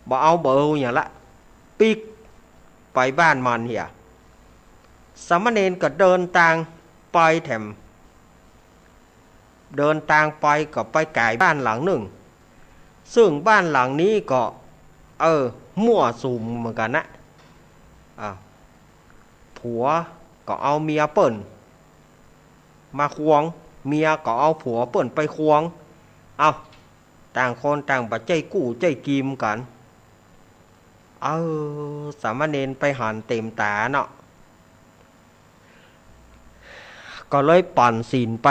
บ่เอาอย่างละปิกไปบ้านมันเหี่ยสามเณรก็เดินทางไปแถมเดินทางไปก็ไปไก่บ้านหลังหนึ่งซึ่งบ้านหลังนี้ก็มั่วสุมเหมือนกันนะผัวก็เอาเมียเปิ่นมาควงเมียก็เอาผัวเปิ่นไปควงต่างคนต่างบัดใจกู้ใจกีมกันสามเณรไปหันเต็มตาเนาะก็เลยปั่นศีลไป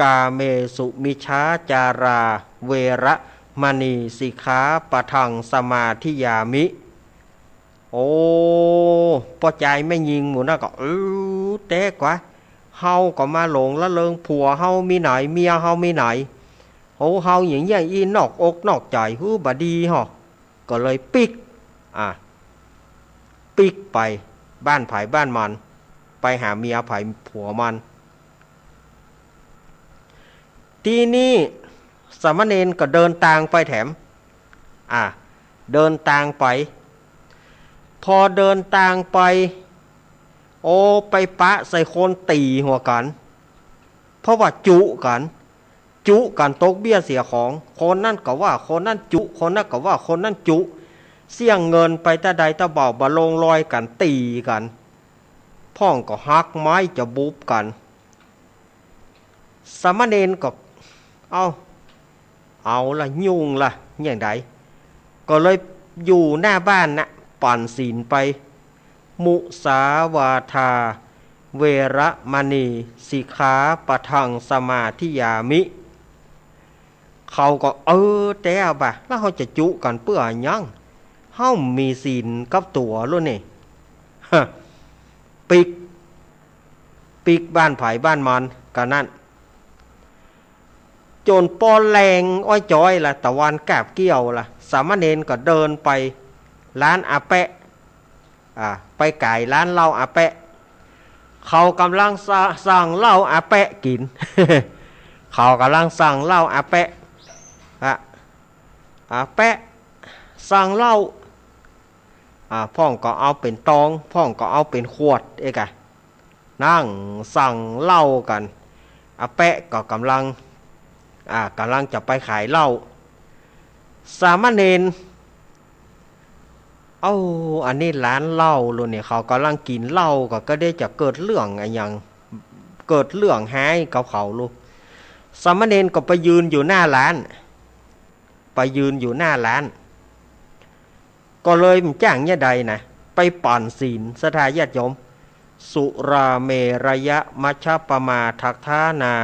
กาเมสุมิชาจาราเวระมณีสิกขาปะทังสมาธิยามิพอใจไม่ยิงหมูนะก็เต๊กว่าเฮาก็มาหลงละเริงผัวเฮามีไหนเมียเฮามีไหนเฮาอย่างอย่างอีนอกอกนอกใจบดีฮะก็เลยปิกไปบ้านไผ่บ้านมันไปหาเมียไผ่ผัวมันทีนี้สามเณรก็เดินทางไปแถมเดินทางไปพอเดินทางไปไปปะใส่คนตีหัวกันเพราะว่าจุกันตกเบี้ยเสียของคนนั่นก็ว่าคนนั่นจุคนนั่นก็ว่าคนนั่นจุเสี่ยงเงินไปตาใดตาเบาบะลงลอยกันตีกันพ่องก็หักไม้จะบุบกันสามเณรก็เอาละยุ่งละอย่างไรก็เลยอยู่หน้าบ้านนะปั่นศีลไปมุสาวาทาเวระมณีสิกขาปะทังสมาธิยามิเขาก็แต่บ่ะแล้วเขาจะจุกันเพื่อยังเฮามีศีลกับตัวแล้วนี่ปิกบ้านไผ่บ้านมันกันนั่นจนปอแรงอ้อยจ้อยละตะวันกาบเกี่ยวละสามเณรก็เดินไปร้านอาแปะไปไก่ร้านเหล้าอาแปะเขากำลังสั่งเหล้าอาแปะกิน เขากำลังสั่งเหล้าอาแปะอาแปะสั่งเหล้าพ่องก็เอาเป็นตองพ่องก็เอาเป็นขวดนั่งสั่งเหล้ากันอาแปะก็กำลังจะไปขายเหล้าสามเณรอันนี้ร้านเหล้าเลยเนี่ยเขากำลังกินเหล้าก็ได้จะเกิดเรื่องอะไรอย่างเกิดเรื่องหายกับเขาลูกสามเณรก็ไปยืนอยู่หน้าร้านก็เลยจ้างเนี่ยใดนะไปปั่นศีลสถาญาติโยมสุราเมระยะมัชฌปมาทัฏฐานา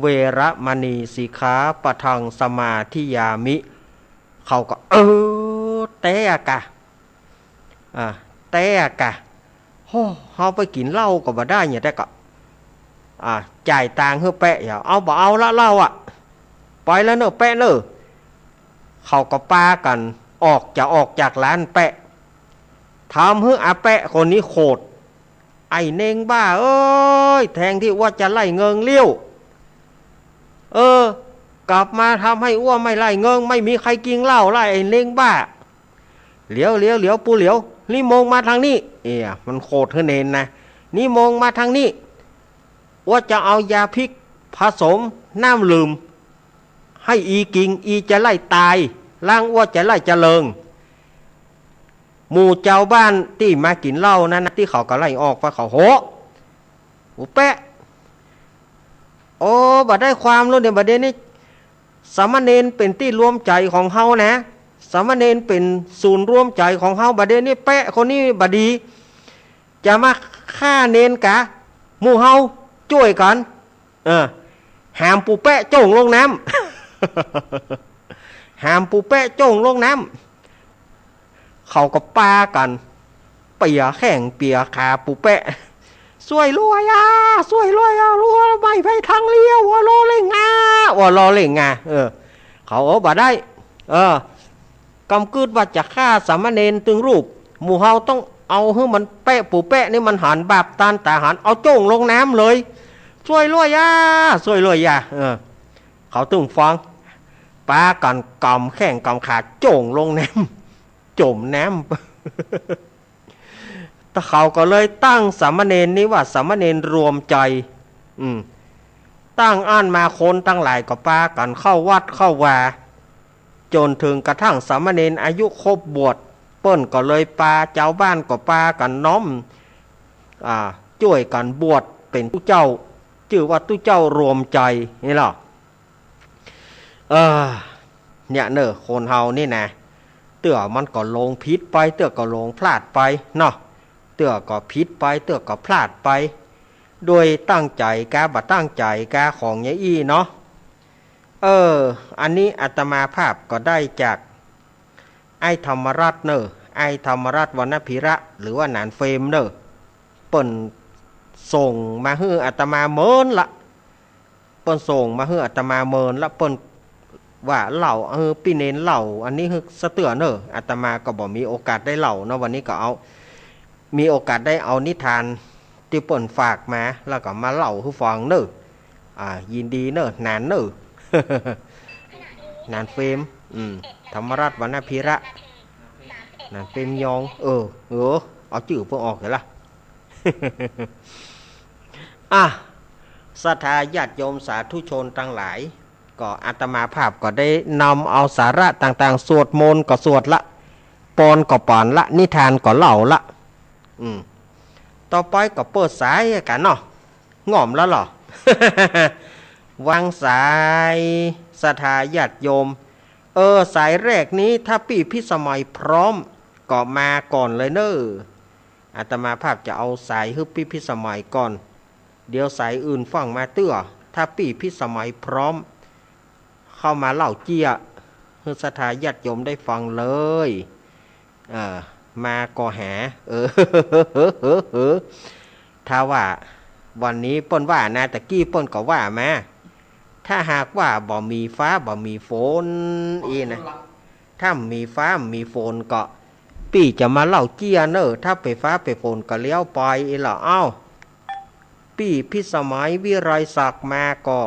เวระมณีสิกขาปะทังสมาธิยามิเขาก็แต่เฮาไปกินเหล้าก็บ่ได้เนี่ยแต่ก็จ่ายตังค์เฮ้อแปะเอาบ่เอาละเหล้าไปแล้วเนอะแปะเนอะเขาก็ปากันออกจากร้านแปะทำให้อาแปะคนนี้โคตรไอ้เน่งบ้าแทงที่ว่าจะไล่เงิงเลี้ยวกลับมาทำให้อ้วไม่ไล่เงิงไม่มีใครกินเหล้าไล่ไอ้เน่งบ้าเหลียวปูเหลียว นี่มองมาทางนี้มันโคตรเนนนะนี่มองมาทางนี้ว่าจะเอายาพิษผสมน้ำลืมให้อีกิงอีจะไล่ตายล่างว่าจะไล่จะเลิงหมู่เจ้าบ้านที่มากินเหล้านั่นนะที่เขาก็ไล่ออกไปเขาโหอุแปะโอ้บัดได้ความรู้เนี่ยบัดเดี๋ยวนี้สามเณรเป็นที่รวมใจของเฮานะสามเณรเป็นศูนย์รวมใจของเฮาบัดเดี๋ยวนี้แปะคนนี้บัดดีจะมาฆ่าเนนกะหมู่เฮาช่วยกันหามปูแปะโจ่งลงน้ำ หามปูแปะโจ่งลงน้ำเขาก็ปากันเปียแข่งเปียขาปูแปะสวยรวยสวยรวยรัวไม่ไปทางเลี้ยวว่ารอเล่งว่ารอเล่งเขาบ่ได้กำกืดว่าจะฆ่าสามเณรตึงรูปหมู่เฮาต้องเอาให้มันแปะปูแปะนี่มันหันบาปตานตาหันเอาโจ่งลงน้ำเลยสวยรวยสวยรวยเขาตึงฟังปากันกำแข่งกำขาโจ่งลงน้ำจมน้ำแต่เขาก็เลยตั้งสามเณรนี้ว่าสามเณรรวมใจตั้งอ่านมาคนตั้งหลายก็ปากันเข้าวัดเข้าวาจนถึงกระทั่งสามเณรอายุครบบวชเปิ้นก็เลยปาเจ้าบ้านก็ปากันน้อมช่วยกันบวชเป็นตู้เจ้าชื่อว่าตู้เจ้ารวมใจนี่หรอเนี่ยเนอะคนเฮานี่นะเตื้อมันก็ลงพิษไปเตื้อก็ลงพลาดไปเนาะเตื้อก็พิษไปเตื้อก็พลาดไปโดยตั้งใจกาบ่ตั้งใจกาของยายอี้เนาะอันนี้อาตมาภาพก็ได้จากไอ้ธรรมรัตน์เนอะไอ้ธรรมรัตน์วรรณพิระหรือว่าหนานเฟมเนอะเปิ่นส่งมาให้อาตมาเมินละเปิ่นส่งมาให้อาตมาเมินละเปิ่นว่าเหล่าปีเนนเหล่าอันนี้คือสะเตือเนอะอาตมาก็บอกมีโอกาสได้เหล่าเนาะวันนี้ก็เอามีโอกาสได้เอานิทานที่เปิ่นฝากมาแล้วก็มาเล่าให้ฟังเนอะยินดีเนอะนานเนอะ นานเฟมธรรมรัตน์วรรณพิระนานเฟมยองเอาชื่อพวกออกเลยล่ะ ศรัทธาญาติโยมสาธุชนทั้งหลายก็อาตมาภาพก็ได้นำเอาสาระต่างๆสวดมนต์ก็สวดละปอนก็ปอนละนิทานก็เล่าละต่อไปก็เปิดสายกันเนาะง่อมแล้วหรอ วางสายศรัทธาญาติโยมสายแรกนี้ถ้าพี่พิสมัยพร้อมก็มาก่อนเลยเนอะอาตมาภาพจะเอาสายฮึบพี่พิสมัยก่อนเดี๋ยวสายอื่นฟังมาเตื้อถ้าพี่พิสมัยพร้อมเข้ามาเล่าเจียให้ศรัทธาญาติโยมได้ฟังเลยมาก็หาถ้าว่าวันนี้เปิ้นว่านะตะกี้เปิ้นก็ว่ามาถ้าหากว่าบ่มีฟ้าบ่มีฝนนะถ้ามีฟ้ามีฝนก็ปี่จะมาเล่าเจียเนอะถ้าไปฟ้าไปฝนก็เลี้ยวไปล่ะปี่พิสมัยวิไรศักดิ์มาก็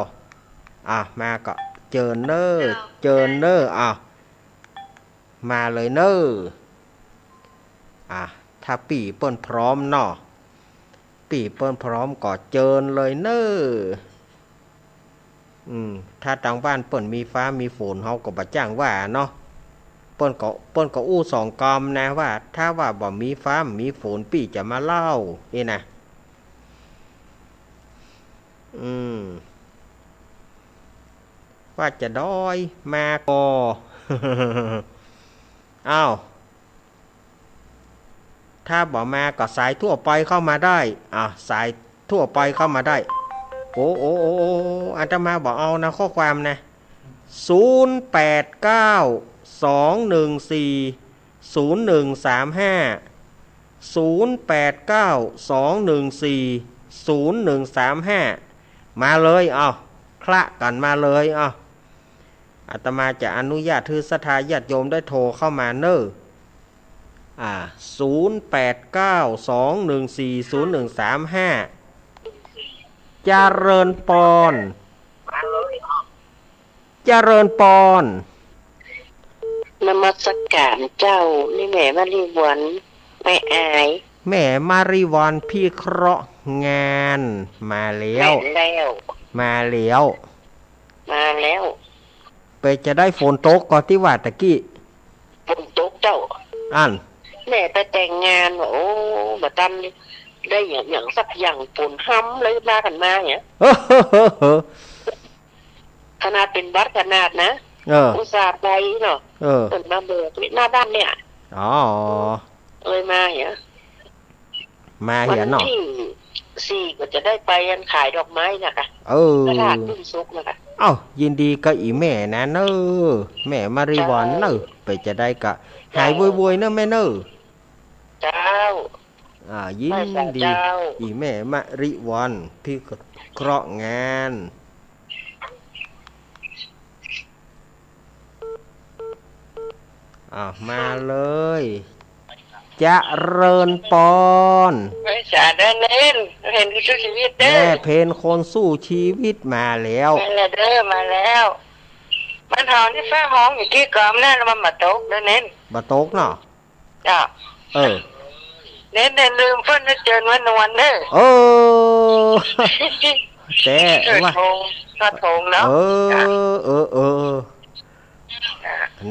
มาก็เจอเนอะมาเลยเนอะถ้าปี่เปิ้นพร้อมเนาะปี่เปิ้นพร้อมก็เจิญเลยเนอะถ้าทางบ้านเปิ้นมีฟ้ามีฝนเฮาก็บ่จ้างว่าเนาะเปิ้นก็อู้สองกอมนะว่าถ้าว่าบ่มีฟ้ามีฝนปี่จะมาเล่านะว่าจะด้อยมาก็ถ้าบ่มาก็สายทั่วไปเข้ามาได้สายทั่วไปเข้ามาได้โอ้อาตมาบอกเอานะข้อความนะ0892140135มาเลยคละกันมาเลยอาตมาจะอนุญาตให้ศรัทธาญาติโยมได้โทรเข้ามาเนอะ0892140135เจริญปอนนมัสการเจ้านี่แม่มารีวัน ไม่อายแม่มาริวันพี่เคราะห์งานมาแล้วมาแล้วมาแล้วไปจะได้ฝนตกก่อนที่ว่าตะกี้ฝนตกเจ้าอันแม่ไปแต่งงานโอ้มาตันได้อย่างสักอย่างฝนห้ำเลยมากันมาเนี่ยขนาดเป็นวัดขนาดนะอุตส่าห์ไปเนาะเปิดมาเบิกหน้าบ้านเนี่ยอ๋อมาเนี่ยมาเห็นเนาะ4ก็จะได้ไปยันขายดอกไม้นะคะตลาดทุ่งซุกนะคะยินดีกับอีแม่นะเนอแม่มาริวันเนอไปจะได้กะหายบวยๆเนอะแม่เนอเจ้ายินดีอีแม่มาริวันพี่เคราะห์งานมาเลยจะเริญปอนไม่ใช่เดินเล่นเห็นคือสู้ชีวิตเด้อแม่เพนคนสู้ชีวิตมาแล้วมาแล้วเด้อมาแล้วมันหอนที่ฟ้าห้องอยู่ที่กอมนั่นมันมาตกเด้อเน้นมาตกเนาะจ้าเน้นลืมเพิ่นเจอวันเด้อแต่ว่าก็ทงเนาะ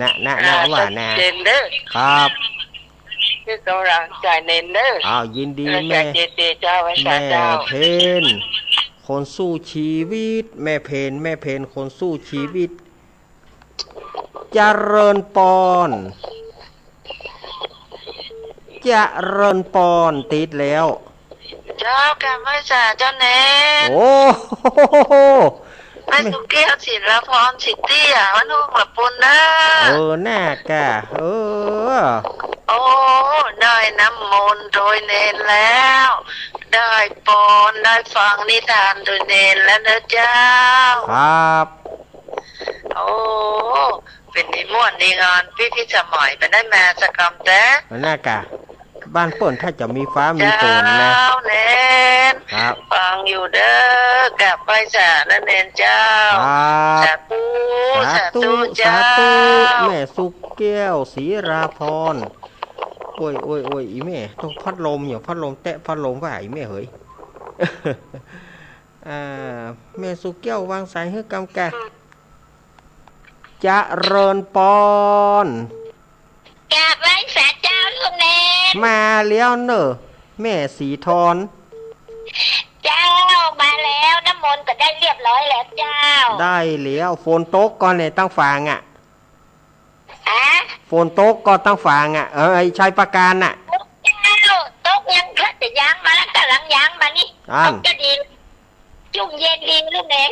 น่ะว่าน่ะครับคือกำลังใจเน้นเด้อยินดีแม่เพนคนสู้ชีวิตแม่เพนคนสู้ชีวิตเจริญปอนเจริญปอนติดแล้วเจ้าค่ะไม่ใช่เจ้าเน้นโอ้ไม่สุกี้ศิลปรสิทธิ์วันนู้นมาปุ่นนะแน่กะโอ้ได้น้ำมนต์โดยเนนแล้วได้ปอนได้ฟังนิทานโดยเนนแล้วนะเจ้าครับโอ้เป็นนิมนต์ดีงานพี่สมัยไปได้มาสกรรมแต่น่ากะบ้านเปิ่นถ้าจะมีฟ้ามีฝนนะเน้นฟังอยู่เด้อกลับไปสาแล้วเน้นเจ้าสาธุเจ้าแม่สุกแก้วศรีราพรโอ้ยอีแม่ต้องพัดลมอย่าพัดลมแตะพัดลมว่าอีแม่เฮ้ยแม่สุกแก้ววางสายให้กำกะจะเริญปอนกราบไหว้สาเจ้าลูกเนนมาแล้วเนอะแม่สีทอนเจ้ามาแล้วน้ำมนต์ก็ได้เรียบร้อยแล้วเจ้าได้แล้วฝนตกก่อนเนี่ยตั้งฟางฝนตกก็ตั้งฟางใช้ประการตกยังพระแต่ยางมาแล้วกำลังยางมานี่ตกจะดีจุ่มเย็นดีลูกเนน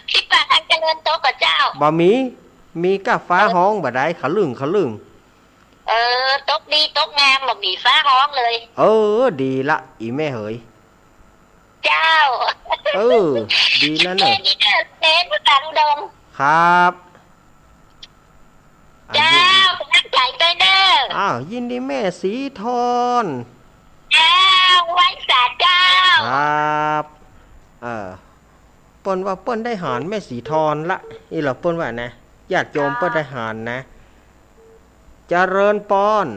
พี่ปาทางเจริญโตกับเจ้าบ่มีกะฟ้าห้องบ่ได้ขลึงตกดีตกงามบ่มีฟ้าห้องเลยดีละอีแม่เฮยเจ้าดีแล้วเนอะเน้นผู้ตังดงครับเจ้าตั้งใจไปเด้อยินดีแม่สีทอนไว้สาเจ้าครับเปิ้นว่าเปิ้นได้หารแม่สีทอนละอีหรอเปิ้นว่านะญาติโยมเปิ้นได้หารนะเจริญปอน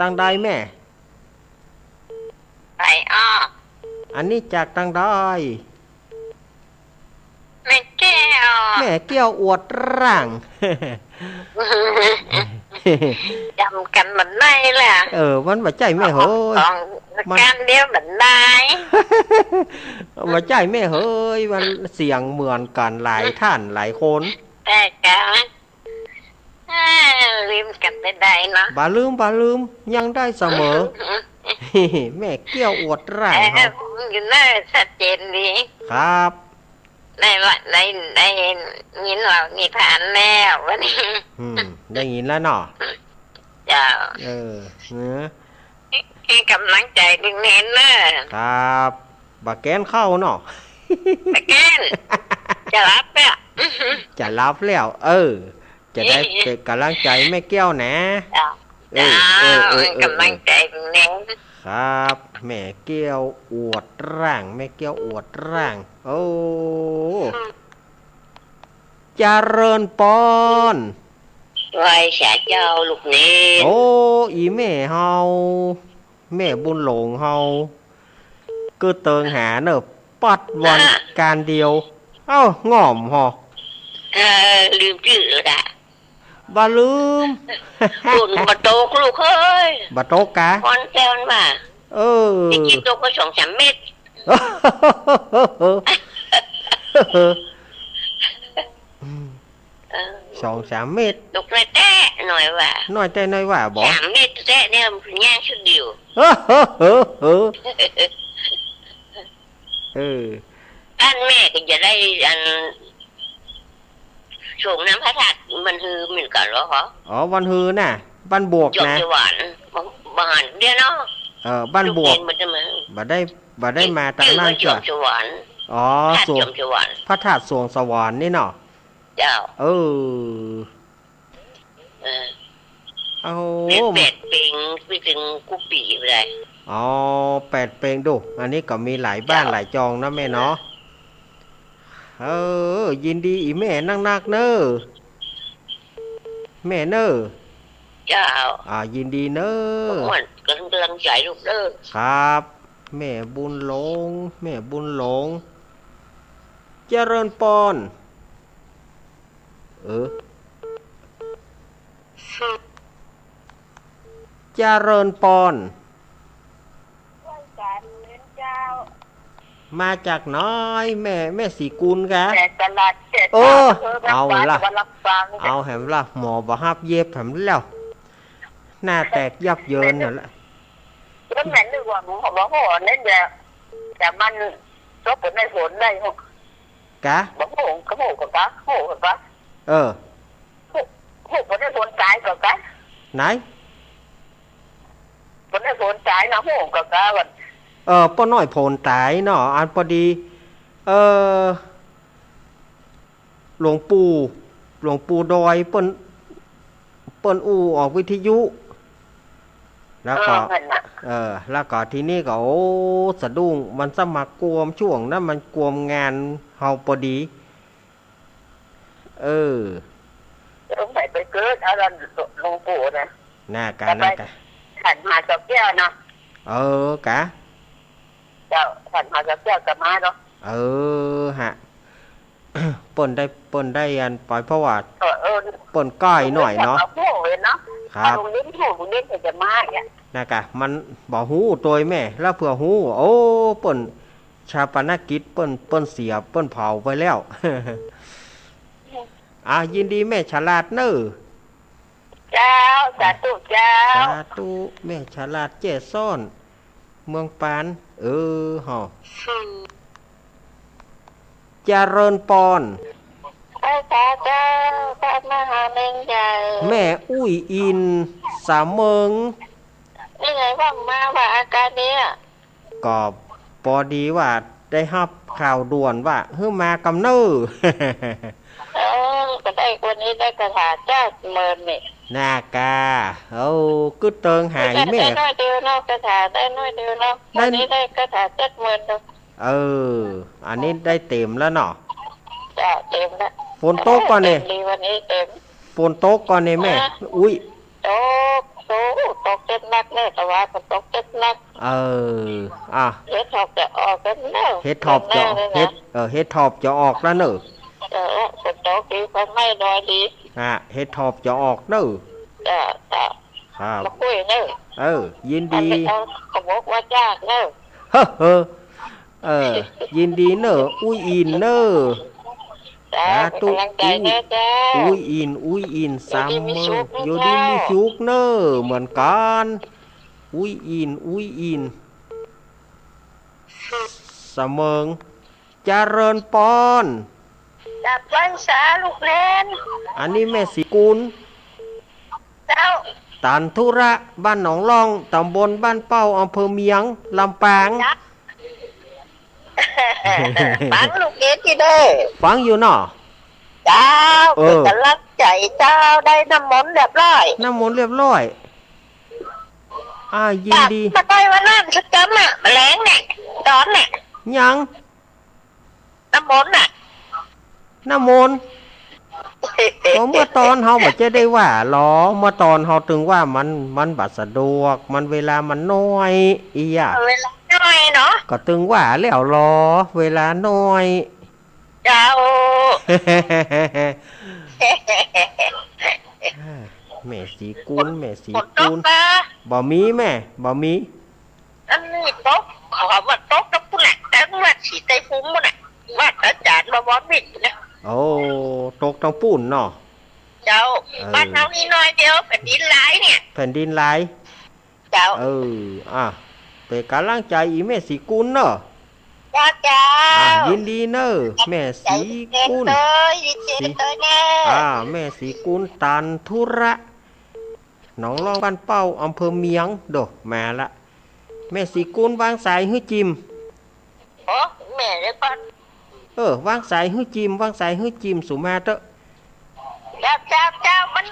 ตั้งได้แม่ไปอันนี้จากตั้งได้แม่แก้วอวดร่างจำกันมันได้แหละมันบ่ใจแม่เฮ้ยการเดียวมันได้บ่ใจแม่เฮ้ยมันเสียงเหมือนกันหลายท่านหลายคนแต่กันลืมกันได้เนาะบ่ลืมยังได้เสมอแม่แก้วอวดร่างครับอยู่น่าชัดเจนดีครับได้ยินเรานิทานแล้ววันนี้ได้ยินแล้วเนาะเจ้าให้กำลังใจดึงเน้นนะครับบักแกนเข้าเนาะบักแกนจะรับแล้วจะได้กำลังใจแม่แก้วนะกำลังใจดึงเน้นครับแม่แก้วอวดร่างแม่แก้วอวดร่างเจ เจริญปอนไหว้สาเจ้าลูกเนนโอ้อีแม่เฮาแม่บุญหลงเฮาก็เติงหาเนอะปัดวันการเดียวเอ้าง่อมหอลืมชื่อละบ่ลืมบุญบะโตกลูกเอ้ยบะโตกกะคนแซวมาที่กินโตก็2-3 เม็ด2-3 เม็ดตกเลยแต้หน่อยว่าน้อยแต่น้อยว่าบ่3 เม็ดแต้เนี่ยมันย่างชุดเดียวท่านแม่ก็จะได้ส่งน้ำพระธาตุมันฮือเหมือนกันเหรอคะอ๋อวันฮือน่ะบ้านบวกนะจบหวานบ้านเดียวเนาะบ้านบวกบ่ได้มาตามนั้นจ้ะอ๋อสวงพระธาตุสวงสวรรค์นี่เนาะเจ้าเอา8 เปงไปถึงกุปีเลยอ๋อ8 เปงดูอันนี้ก็มีหลายบ้านหลายจองนะแม่เนาะยินดีอีแม่นักเนอแม่เนอเจ้ายินดีเนอมันกำลังใจลูกเด้อครับแม่บุญหลงแม่บุญหลงเจริญปอนเจริญปอนมาจากน้อยแม่สีกุลกะเอาล่ะเอาแหมล่ะหมอบ่ฮับเย็บแหมแล้วหน้าแตกยับเยินนั่นแหละก็แม่นึกว่าผมบอกว่าเน้นแต่มันก็เป็นในฝนได้หกกะบอกโหก็โหกับกะโหกับกะโหเป็นในฝนตายกับกะไหนเป็นในฝนตายนะโหกับกะวันป้อน้อยโผลตายเนาะอันพอดีหลวงปู่ดอยเปิ้นอู่ออกวิทยุแล้วก็ทีนี้ก็สะดุ้งมันสมัครกวมช่วงนั้นมันกวมงานเฮาพอดีต้องไปเกิดอะไรหลวงปู่นะน่ากะขันมาสักแก้วนะกะเจ้าขันมาสักแก้วกับมาเนาะฮะเปิ้นได้อันปล่อยเพราะว่าเปิ้นก้อยหน่อยเนาะครับลุงเล่นจะมาเนี่ยน่ากะมันบ่ฮู้ตัวแม่แล้วเผื่อฮู้เปิ้นชาปนกิจเปิ้นเสียเปิ้นเผาไปแล้วยินดีแม่ฉลาดเน้อเจ้าสาธุเจ้าสาธุแม่ฉลาดเจ้ซ่อนเมืองปานฮะเจริญปอนเจ้าพระมหาเมงใหญ่แม่อุ้ยอินสามเมืองนี่ไงว่างมาว่าอาการเนี้ยก็พอดีว่าได้รับข่าวด่วนว่ามากำเนิดก็ได้วันนี้ได้กระถาเจ้าเมินนี่นากาก็เติงหายแม่ได้น้อยเดียวเนาะกระถาได้น้อยเดียวเนาะวันนี้ได้กระถา70,000เนาะอันนี้ได้เต็มแล้วเนาะจ้าเต็มแล้วฝนตกก่อนเนี่ยวันนี้เต็มฝนตกก่อนเนี่ยแม่อุ้ยตกเต็มนักเลยแต่ว่าฝนตกเต็มนักเฮ็ดทอบจะออกกันแล้วเฮ็ดทอบจะเฮ็ดทอบจะออกแล้วเนอะฝนตกดีไฟไหม้ดอยดีเฮ็ดทอบจะออกเนอะจ้ามาคุยเนอะยินดีเขาบอกว่ายากเนอะยินดีเนอะอุ้ยอินเนอะตุ๊กอุ้ยอินสามมืออยู่ดีมีชุกเนอะเหมือนกันอุ้ยอินเสมงเจริญปอนจับไว้สาลูกเล่นอันนี้แม่สีกุลเจ้าตันธุระบ้านหนองลองตำบลบ้านเป้าอำเภอเมียงลำปางฟังลูกเอ็ดที่ได้ฟังอยู่เนาะเจ้าเป็นกำลังใจเจ้าได้น้ำมนต์เรียบร้อยยินดีมาไปวันนั้นสักจำแมลงเนี่ยตอนเนี่ยยังน้ำมนต์น้ำมนต์ เพราะเมื่อตอนเฮาบ่จะได้ว่าหรอเมื่อตอนเฮาถึงว่ามันบัดสะดวกมันเวลามันน้อยอีหยะเวลาน้อยเนาะก็ถึงว่าแล้วหรอเวลาน้อย เจ้า แม่สีกุลแม่สีฝนต กุ ก ล ปะบ่มีแม่บ่มี อันนี้ตกเขาว่าตกแล้วปุ่นแหละแต่ว่าฉีดไต้ฟุ้งปุ่นแหละว่าอาจารย์มาบอสบิดนะ โอ้ตกทั้งปุ่นเนาะ เจ้าบ้านเรานี่น้อยเดียวแผ่นดินร้ายเนี่ย แผ่นดินไหล เจ้าเป็นกำลังใจอีแม่สีกุลเนาะ เจ้ายินดีเนอะแม่สีกุลแม่สีกุลตันธุระหนองรองบ้านเป้าอำเภอเมียงโดมาละแม่สีกุลวางสายฮื้อจิมโอ้แม่เลยก่อนวางสายฮื้อจิมวางสายฮื้อจิมสุมาเตอะเจ้ามัน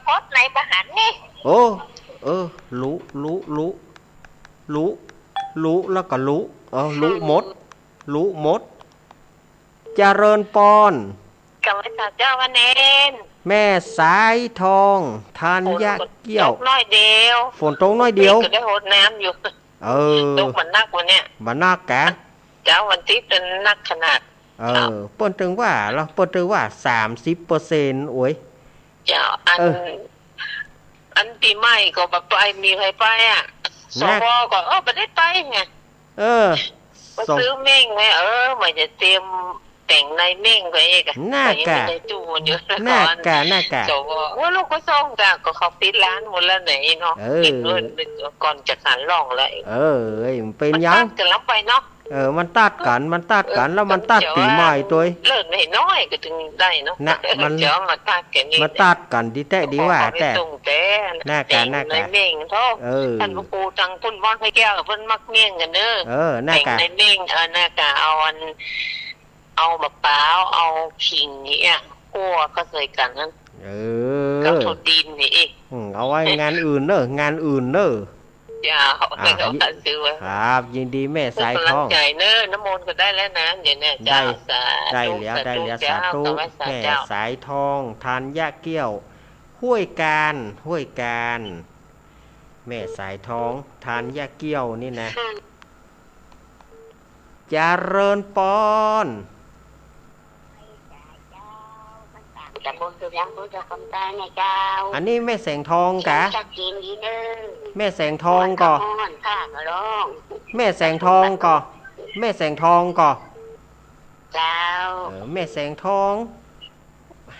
โคตรไหนประหารนี่รู้แล้วก็รู้หมดเจริญปอนกับพระเจ้าวันเนนแม่สายทองทานยาเกี้ยวน้อยเดียวฝนตกน้อยเดียวก็ได้โหดน้ำอยู่ตกมันนักวันเนี้ยมันนักแกเจ้าวันที่เป็นนักขนาดเปิ้นถึงว่าเราเปิ้นถึงว่า30%โอ้ยเจ้าอันปีใหม่ก็แบบไปมีใครไปอ่ะสวก็ไม่ได้ไปไงมาซื้อเม่งไงมันจะเตรียมแต่งในเม่งไปเองหน้ากะหน้ากะว่าลูกก็ส่งจ้ะก็เขาปิดร้านหมดแล้วไหนเนาะปิดเงินก่อนจะขันล่องเลยมันเป็นยังมันตัดกันแล้วไปเนาะมันตัดกันแล้วมันตัดปีใหม่ตัวเลิศไม่น้อยก็ถึงได้เนาะมันเจ้ามาตัดกันนี่มาตัดกันดีแต่ดีว่าแต่หน้ากะในเม่งเท่าท่านพระครูจังพุ่นว่านให้แก้วเพิ่นมักเม่งกันเด้อหน้ากะในเม่งหน้ากะเอามะพร้าวเอาขิงนี่คั่วก็ใส่กันนั้นกับถั่วดินนี่อีกเอาไว้งานอื่นเนอะอย่าไม่เอาซื้อไว้ครับยินดีแม่สายทองใจเนอะน้ำมนต์ก็ได้แล้วนะเดี๋ยวเนี่ยจ้าได้แล้วสาธุแม่สายทองทานยาเกี้ยวห้วยการแม่สายทองทานยาเกี้ยวนี่นะเจริญปอนอันนี้แม่แสงทองกะแม่แสงทองก่อแม่แสงทองก่อแม่แสงทองก่อแม่แสงทอง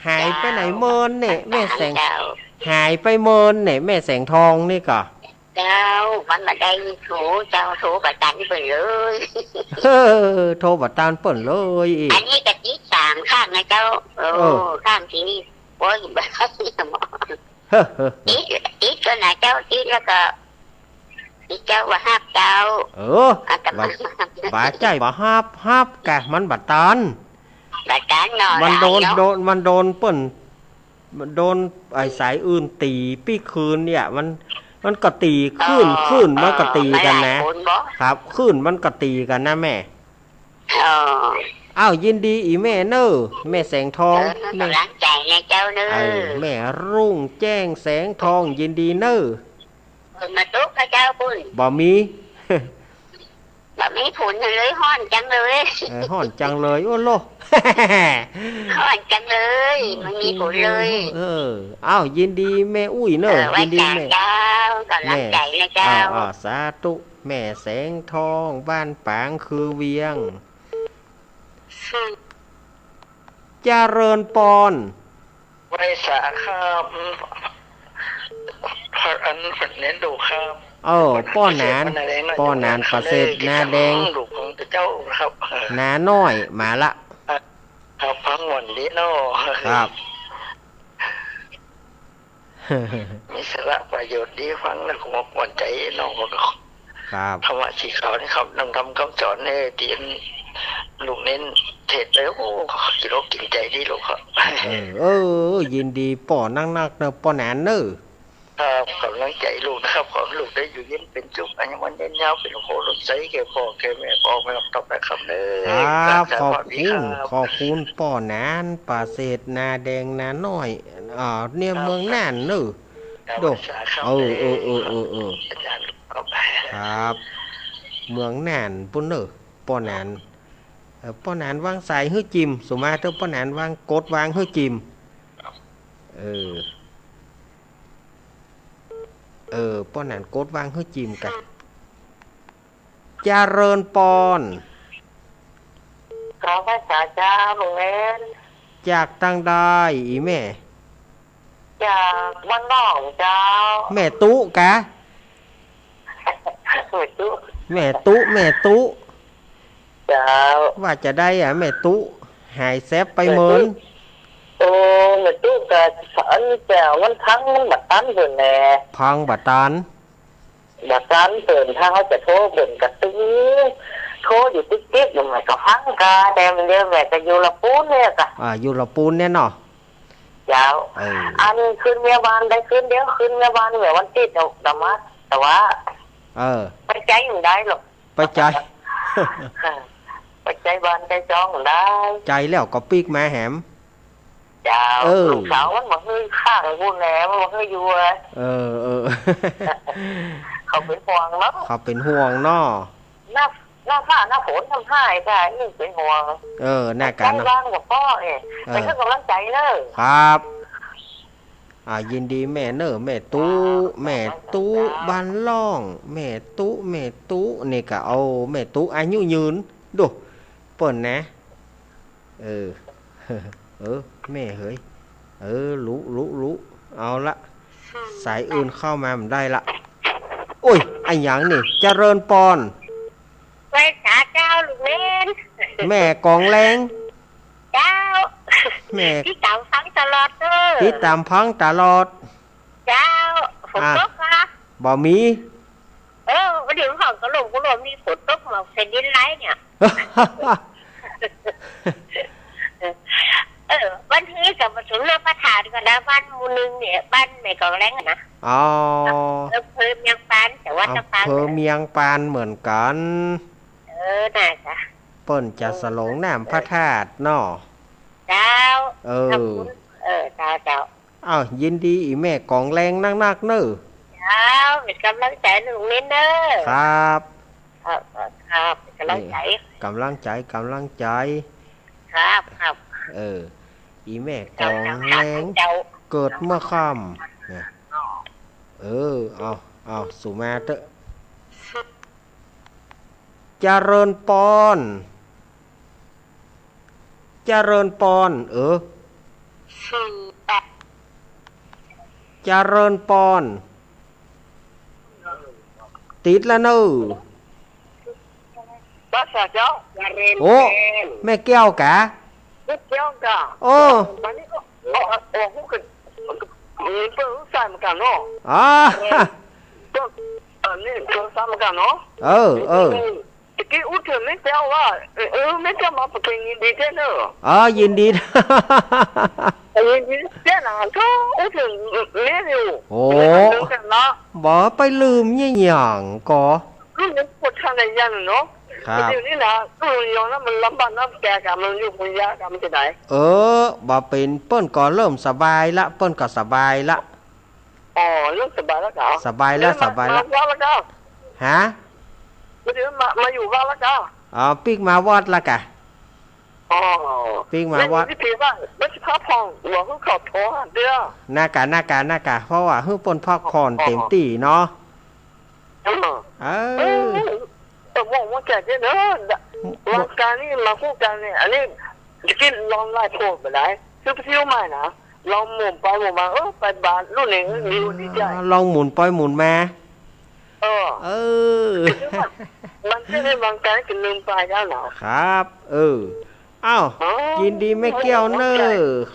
หายไปไหนเมินเนี่ยแม่แสงหายไปเมินเนี่ยแม่แสงทองนี่ก่อเจ้ามันมาได้โถบัตรตานเปิดเลยโทรบัตรตานเปิดเลยอันนี้กะทิ3ข้างนะเจ้าข้างที่นี่โอ้ยบ้าที่สมองอีกก็นะเจ้าอีกแล้วก็อีกเจ้าว่าห้าเจ้าบาใจบ่ห้าบกะมันบัตรตานหน่อยมันโดนเปิ่นมันโดนไอ้สายอื่นตีปี้คืนเนี่ยมันก็ตีขึ้นมันก็ตีกันนะครับขึ้นมันก็ตีกันนะแม่ยินดีอีแม่เนอแม่แสงทองแม่รักใจนะเจ้าเนอแม่รุ่งแจ้งแสงทองยินดีเนอมาตุ๊กกับเจ้าปุ้นบ่มีผุนเลยห้อนจังเลยห้อนจังเลยโอ้โลห้อนจังเลยมันมีผุนเลยยินดีแม่อุ้ยเนอยินดีแม่เจ้ากำลังใจนะเจ้าสาธุแม่แสงทองบ้านปางคือเวียงเจริญปอนไว้สาครับอันฝันเน้นดูครับป้อนานประเสริฐนาแดงลูกของเจ้าครับนาน้อยมาละครับพังหวนนี้เนาะครับมีสาระประโยชน์ดีฟังแล้วคงหวนใจน้องครับธรรมะสีขาวนี่ครับนำทำคำสอนในเตียนลูกเน้นเทศแล้วโอ้กิโลกินใจดีลูกครับยินดีป่อนักเนอะป่อนานเนอะครับกำลังใจลูกนะครับขอ ลูกได้อยู่เย็นเป็นจุกอันนี้มันเย็นยาวเป็นโหลดใช้แก่พ่อแก่แม่พ่อไม่รับต่อไปคำเลย ครับขอบคุณป่อนานป่าเศษนาแดงนาน้อยเนี่ยเมืองน่านเนอะโดเออครับเมืองน่านปุ่นเนอะป่อนานป้อนานวางสายฮื้อจิมสมมาเธอป้อนานวางกดวางฮื้อจิมป้อนานกดวางฮื้อจิมกันเจริญปอนขอภาษาเจ้าหลวงเอ็นจากตั้งได้อีแม่จากวันนอกเจ้าแม่ตุ๊กะแม่ตุ๊เจ้าว่าจะได้แม่ตุ๊หายแซบไปเหมือนแม่ตุ๊กะสอนเจ้าวันทั้งมันบัดตันเพิ่นแน่พังบัดตันเพิ่นถ้าเขาจะโทรเพิ่นก็ตึ้งโทรอยู่ติ๊กๆอยู่ไหนก็ฟังกาแต่มันเรียกแม่ก็อยู่ละปูนเนี่ยกะอยู่ละปูนเนี่ยเนาะเจ้าอันขึ้นเมียบ้านได้ขึ้นเดียวขึ้นเมียบ้านเหมือนวันติดดอกมาแต่ว่าไปใจอยู่ได้หรอกไปใจไปใจบ้านใจจองได้ใจแล้วก็ปีกมาแหมเจ้าลูกสาวมันบอกเฮ้ยข้างกูแหนมันบอกเฮ้ยอยู่เลยเขาเป็นห่วงเนาะเขาเป็นห่วงเนาะหน้าฝ้าหน้าฝนทำให้ใช่นี่เป็นห่วงหน้าการใจบ้านกับพ่อเนี่ยไปให้กำลังใจเนอะครับยินดีแม่เนอะแม่ตู้บ้านล่องแม่ตู้นี่ก็เอาแม่ตู้อายุยืนดูเปิ่นนะแม่เฮ้ยรู้เอาละสายอื่นเข้ามามันได้ละโอ้ยไอ้หยังนี่เจริญปอนไปหาเจ้าลูกเล่นแม่กองแรงเจ้าแม่ที่ตามฟังตลอดที่ตามฟังตลอดเจ้าฝนตกค่ะบ่มีวันนี้ของกระลมนี่ฝนตกมาเป็นดินไหลเนี่ยวันที่กับมาถึงเรื่องประธานกันนะบ้านมูนึงเนี่ยบ้านแม่กองแรงนะเพิ่มเมียงปานแต่ว่าจะปานเพิ่มเมียงปานเหมือนกันน่าจะเปิ้นจะสลงน้ำพระธาตุเนาะเจ้าเจ้ายินดีอีแม่กองแรงนักเนอะเจ้าเป็นกำลังใจหนึ่งเล่นเนอะครับเป็นกำลังใจครับอีแม่กองแรงเกิดเมื่อค่ำเนี่ยเอาสุมาเตอะเจริญปอนเจริญปอนเจริญปอนติดแล้วเนอะโอ้แม่แก้วกะโอ้นี่ตัวซ้ำกันเนาะกี่อุดถึงไม่เจ้าว่าไม่เจ้ามาประกันยินดีเจ้าเนอะยินดียินดีเจ้าหนังก็อุดถึงเลี้ยอยู่โอ้บ่ไปลืมยี่หยังก็ลูกยังปวดทางไหนยังเนาะเดี๋ยวนี้นะลูกยองนั้นมันลำบากน้ำแกกับมันอยู่คนยากกับมันจะไหนบ่เป็นเปิ้นก็เริ่มสบายละเปิ้นก็สบายละเริ่มสบายแล้วเหรอสบายแล้วฮะเดี๋ยวมาอยู่บ้านแล้วจ้าปีกมาวัดละกะปีกมาวัดที่พี่ว่าไม่ใช่พักผ่อนหัวเขาขอบท้อเดียวหน้ากะเพราะว่าเพิ่งปนพักผ่อนเต็มที่เนาะมองว่าแกเนอะหลักการนี่มาคู่กันเนี่ยอันนี้จะกินลองไล่โผล่ไปไหนซื้อไปเที่ยวใหม่นะลองหมุนไปหมุนมาไปบ้านนู่นนี่มีดีใจลองหมุนไปหมุนมามันจะได้บางการกินลืมไปแล้วเหรอครับยินดีแม่แก้วเนอ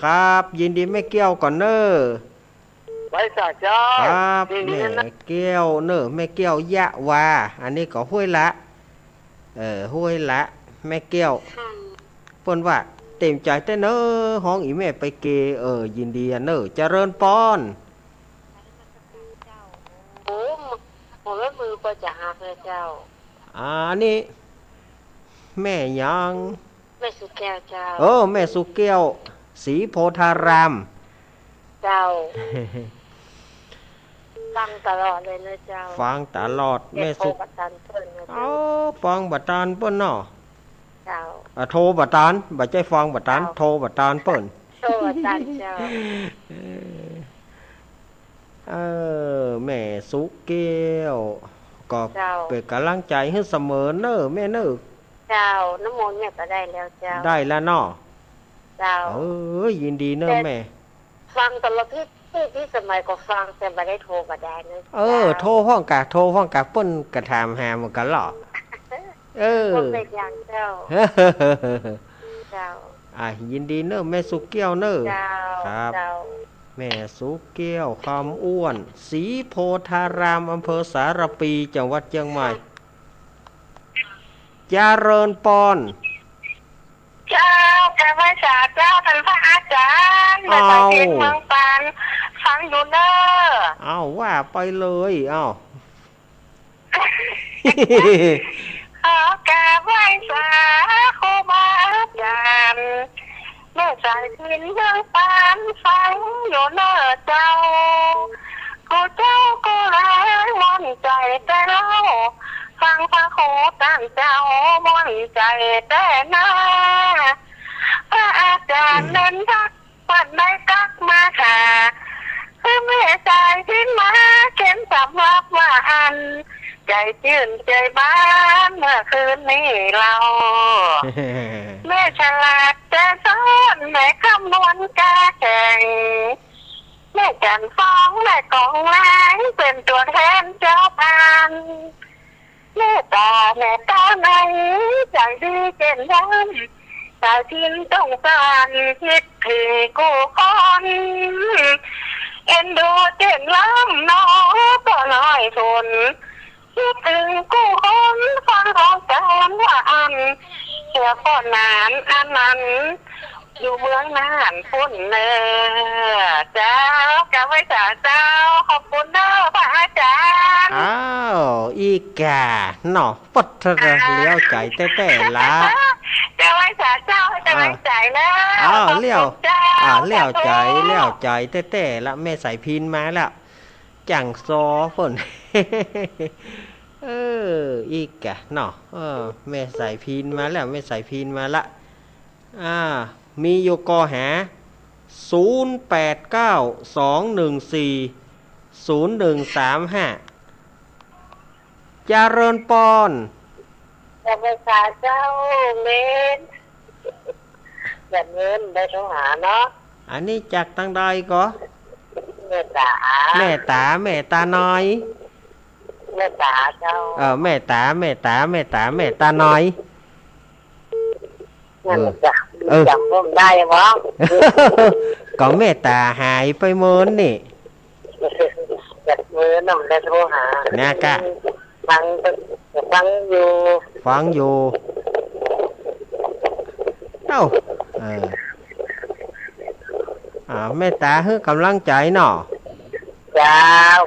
ครับยินดีแม่แก้วก่อนเนอไปสาเจ้าครับแม่แก้วเนอแม่แก้วยะวาอันนี้ก็ห้วยละห้วยละแม่แก้วเปิ้นว่าเต็มใจแต่เนอห้องอีแม่ไปเกยินดีเนอเจริญปอน เจ้าอันนี้แม่ยัง แม่สุแก้วเจ้าแม่สุแก้วศรีโพธารามเจ้าฟังตลอดเลยนะเจ้าฟังตลอดแม่สุบัตันเพิ่นนะเจ้าฟังบัตันเปิ้นเนาะเจ้าโทรบัตันบ่ใจฟังบัตันโทรบัตันเปิ้นโทรบัตันเจ้าแม่สุแก้วก็เป็นกำลังใจให้เสมอเน้อแม่เน้อเจ้าน้ำมนต์เนี่ยก็ได้แล้วเจ้าได้แล้วเนาะเจ้ายินดีเน้อแม่ฟังตลอดที่สมัยก็ฟังแต่ไม่ได้โทรก็ได้นะโทรห้องกะเปิ้นกะถามหาเหมือนกันหรอเป็นอย่างเจ้าเจ้ายินดีเน้อแม่สุแก้วเน้อเจ้าครับแม่สุแก้วคำอ้วนศรีโพธารามอำเภอสารปีจังหวัดเชียงใหม่เจริญปอนเจ้าแกไม่จ่าเจ้าท่านพระอาจารย์มาจากเชียงเมืองปานฟังอยู่เน้อว่าไปเลยขอแกไม่จ่าครูบาอาจารย์แม่จ่ายพินเมืองปานฟังอยู่เน้อเจ้ากูเจ้ากูร้ายมนใจแต่เล่าฟังพระโคตั้งเจ้ามนใจแต่หน้าพระอาจารย์เน้นทักปัดได้กักมาค่ะคือแม่ใจพินมาเข็นสำรับว่าอันใจจื่นใจบ้านเมื่อคืนนี้เราแม่ฉลาดแต่ซ้อนแม่คำนวณกาแข่งแม่จันฟ้องแม่กองล้างเป็นตัวแทนเจ้าพานแม่ตาไหนใจดีเจนยันสาวทินต้องการคิดถึงกูคนเอ็นดูเจนล้ำน้องก็น้อยทนคิดถึงกูคนฟังของแฟนว่าอันเชื่อพ่อนานอันนั้นอยู่เมืองน่านพุ่นเนอเจ้ากะไว้จ่าเจ้าขอบคุณเด้อพระอาจารย์อีกาเนาะปัดเลี้ยวใจแต่ละจะไว้จ่าเจ้าจะไว้ใจแล้วเลี้ยวใจแต่ละแม่ใส่พินมาแล้วจังซอฝนอีกะเนาะแม่ใส่พินมาแล้วแม่ใส่พินมาละมีโยกอหา0892140135เจริญปอนจะไปหาเจ้าเมนอย่าเงินได้โทรหาเนาะอันนี้จากทางใดก็แม่ตาน้อยแม่ตาเจ้าแม่ตาน้อยจำผมได้มั้งก็แม่ตาหายไปเมินนี่จัดมือน้ำได้โทรหานะกะฟังอยู่แม่ตาให้กำลังใจเนาะเจ้า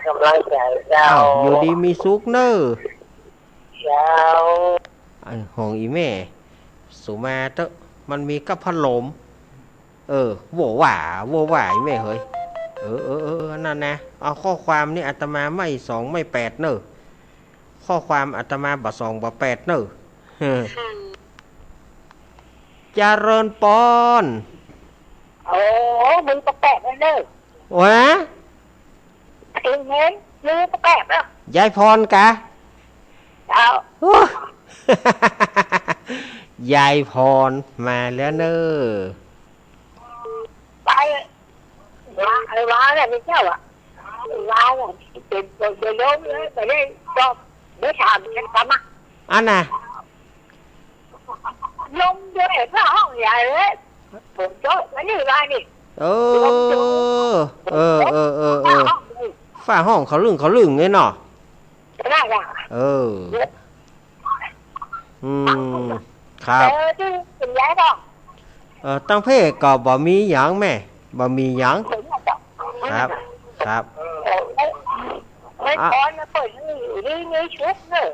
กำลังใจเจ้าอยู่ดีมีสุขเน้อเจ้าห้องอีแม่สุมาเตอะมันมีกับพัดลมโวหว่าอีแม่เฮ้ยนั่นนะเอาข้อความนี่อาตมาไม่2ไม่8เน้อข้อความอาตมาบ่2บ่8เน้อเจริญปอนมึงก็แปะเลยเด้อวะเห็นมือก็แปะแล้วยายพรกะยายพรมาแล้วเนอไปว้าเนี่ยไม่เจ้าว้าเนี่ยเป็นตัวโยมเลยแต่เนี่ยก็ไม่ทำฉันทำอันน่ะลงเยอะเท่าห้องใหญ่เลยผมโจ๊กแล้วนี่ไรนี่ฝ้าห้องเขาลึงไงเนาะได้ละครับเป็นย้ายดอกตั้งเพศก็บ่มีหยังแม่บ่มีหยังครับไม่พอนะเปิดนี่ชุดเนอะ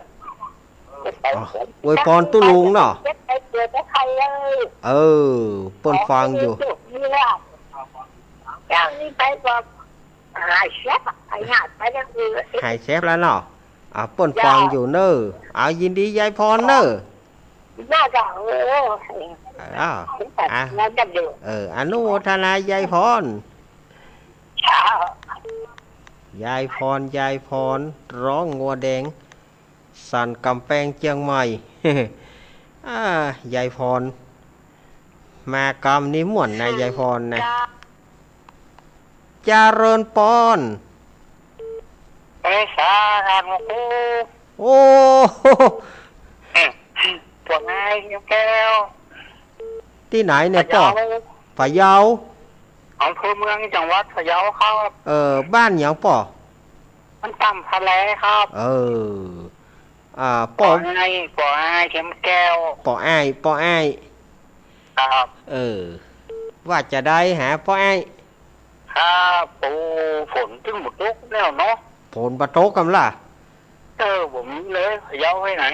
อวยพรตุลุงเนาะ ไปเกิดใครเลย เออเปิ้นฟังอยู่ อย่างนี้ไปบอกหายเชฟหายหาดไปยังคือ หายเชฟแล้วเนาะเปิ้นฟังอยู่เนอะยินดียายพรเนอะ น่าจะอ้าวแล้วจะดู อนุโมทนายายพรยายพรร้องงัวแดงสั่นกำแพงเชียงใหม่ ยายพรมากรรมนี้ม่วนนะยายพรนะเจริญปอนสาธุโอ้ พวกนายยังแก้ว ที่ไหนเนี่ยป่อพะเยาอำเภอเมืองจังหวัดพะเยาครับบ้านอย่างป่อมันต่ำทะเลครับป่อไอ้เข็มแก้วป่อไอ้ครับว่าจะได้หาป่อไอ้ครับปูฝนตึ้งหมดทุกแล้วเนาะฝนประโตกกันล่ะผมเลยพะเยาให้ไหน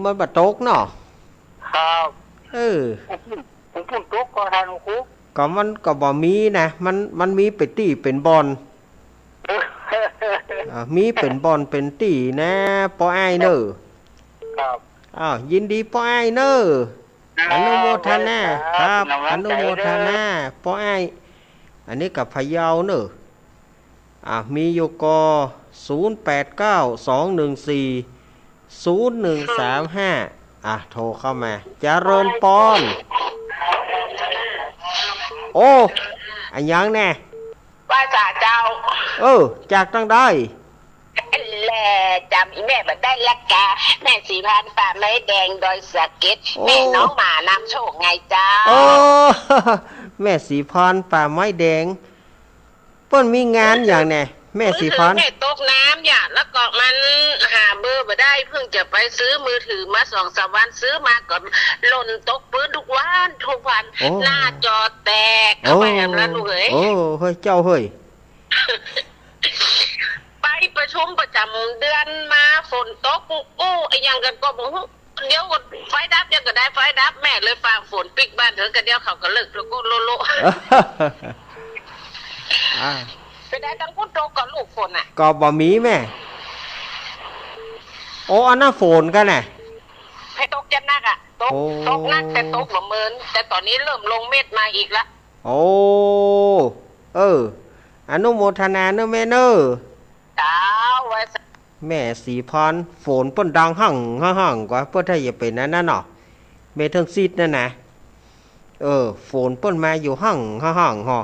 มันประโตกเนาะครับผมพูดทุกก็ทานคุกก็มันก็บ่มีนะมันมีเป็นตี้เป็นบอลมีเป็นบอลเป็นตีนะปอไอเนอครับยินดีปอไอเนออนุโมทนาครับอนุโมทนาปอไออันนี้กับพะเยาเนอมีอยู่ก0892140135โทรเข้ามาเจริญปอนโอ้อันยังแน่ว่าจ่าเจ้าจากตั้งได้แหล่จำอีแม่บัดได้ละกาแม่สีพันป่าไม้แดงดอยสะเก็ดแม่น้องหมานำโชคไงเจ้าแม่สีพันป่าไม้แดงเปิ้นมีงานอย่างแน่แม่สีพันแม่ตกน้ำอย่าแล้วก็มันหาเบอร์มาได้เพิ่งจะไปซื้อมือถือมา2-3 วันซื้อมาก่อนหล่นตกปืนทุกวันหน้าจอแตกเข้าไปแบบนั้นเลยเฮ้ยเจ้าเฮ้ยไปประชุมประจำเดือนมาฝนตกไอ้ยังกันก็บอกเดี๋ยวไฟดับยังก็ได้ไฟดับแม่เลยฝากฝนปิกบ้านเถอะกันเดียวเขาก็เลิกแล้วก็โลไปได้ตั้งพุ่นโตก่อนลูกฝนก็บ่มีแม่อันน่ะฝนกันน่ะให้ตกจะนักตกนักแต่ตกเหมือนแต่ตอนนี้เริ่มลงเม็ดมาอีกละอนุโมทนาเนอะแม่เนอะแม่สีพันฝนเปิ้นดังหั่งกว่าเปิ้นถ้าอย่าเป็นนั่นเนาะเมทังซีดนั่นนะฝนเปิ้นมาอยู่หั่งฮอ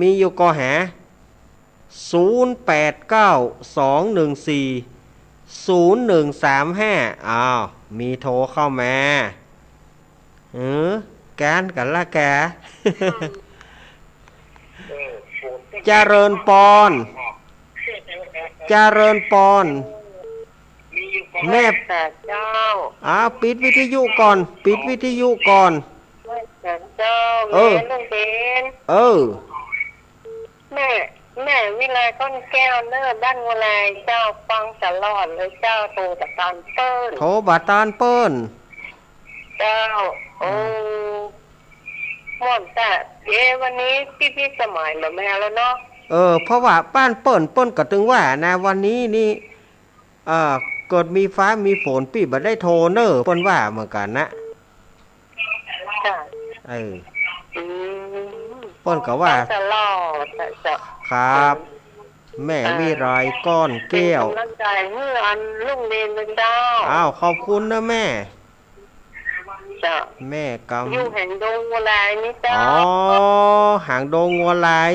มีอยู่ก็หา0892140135มีโทรเข้ามาการกันละแกเจริญปอนแม่เจ้าปิดวิทยุก่อนเจ้าแม่ต้องเป็นแม่วิไลก้อนแก้วเนื้อด้านวัวลายเจ้าฟังตลอดเลยเจ้าโทรจากตานเปิ้ลโทรบาตานเปิ้ลเจ้าหมดแต่วันนี้พี่สมัยมาแม่แล้วเนาะเพราะว่าป้านเปิ้ลก็ตึงว่านะวันนี้นี่เกิดมีฟ้ามีฝนปีบ่ได้โทรเนอเปิ้ลว่าเหมือนกันนะเปิ้ลก็ว่าครับแม่วิไลก้อนแก้วกำลังใจเมื่ออันลุงเรียนเป็นเจ้าขอบคุณนะแม่แม่กำอยู่แห่งดงวัวลายนี่เจ้าหางดงงัวลาย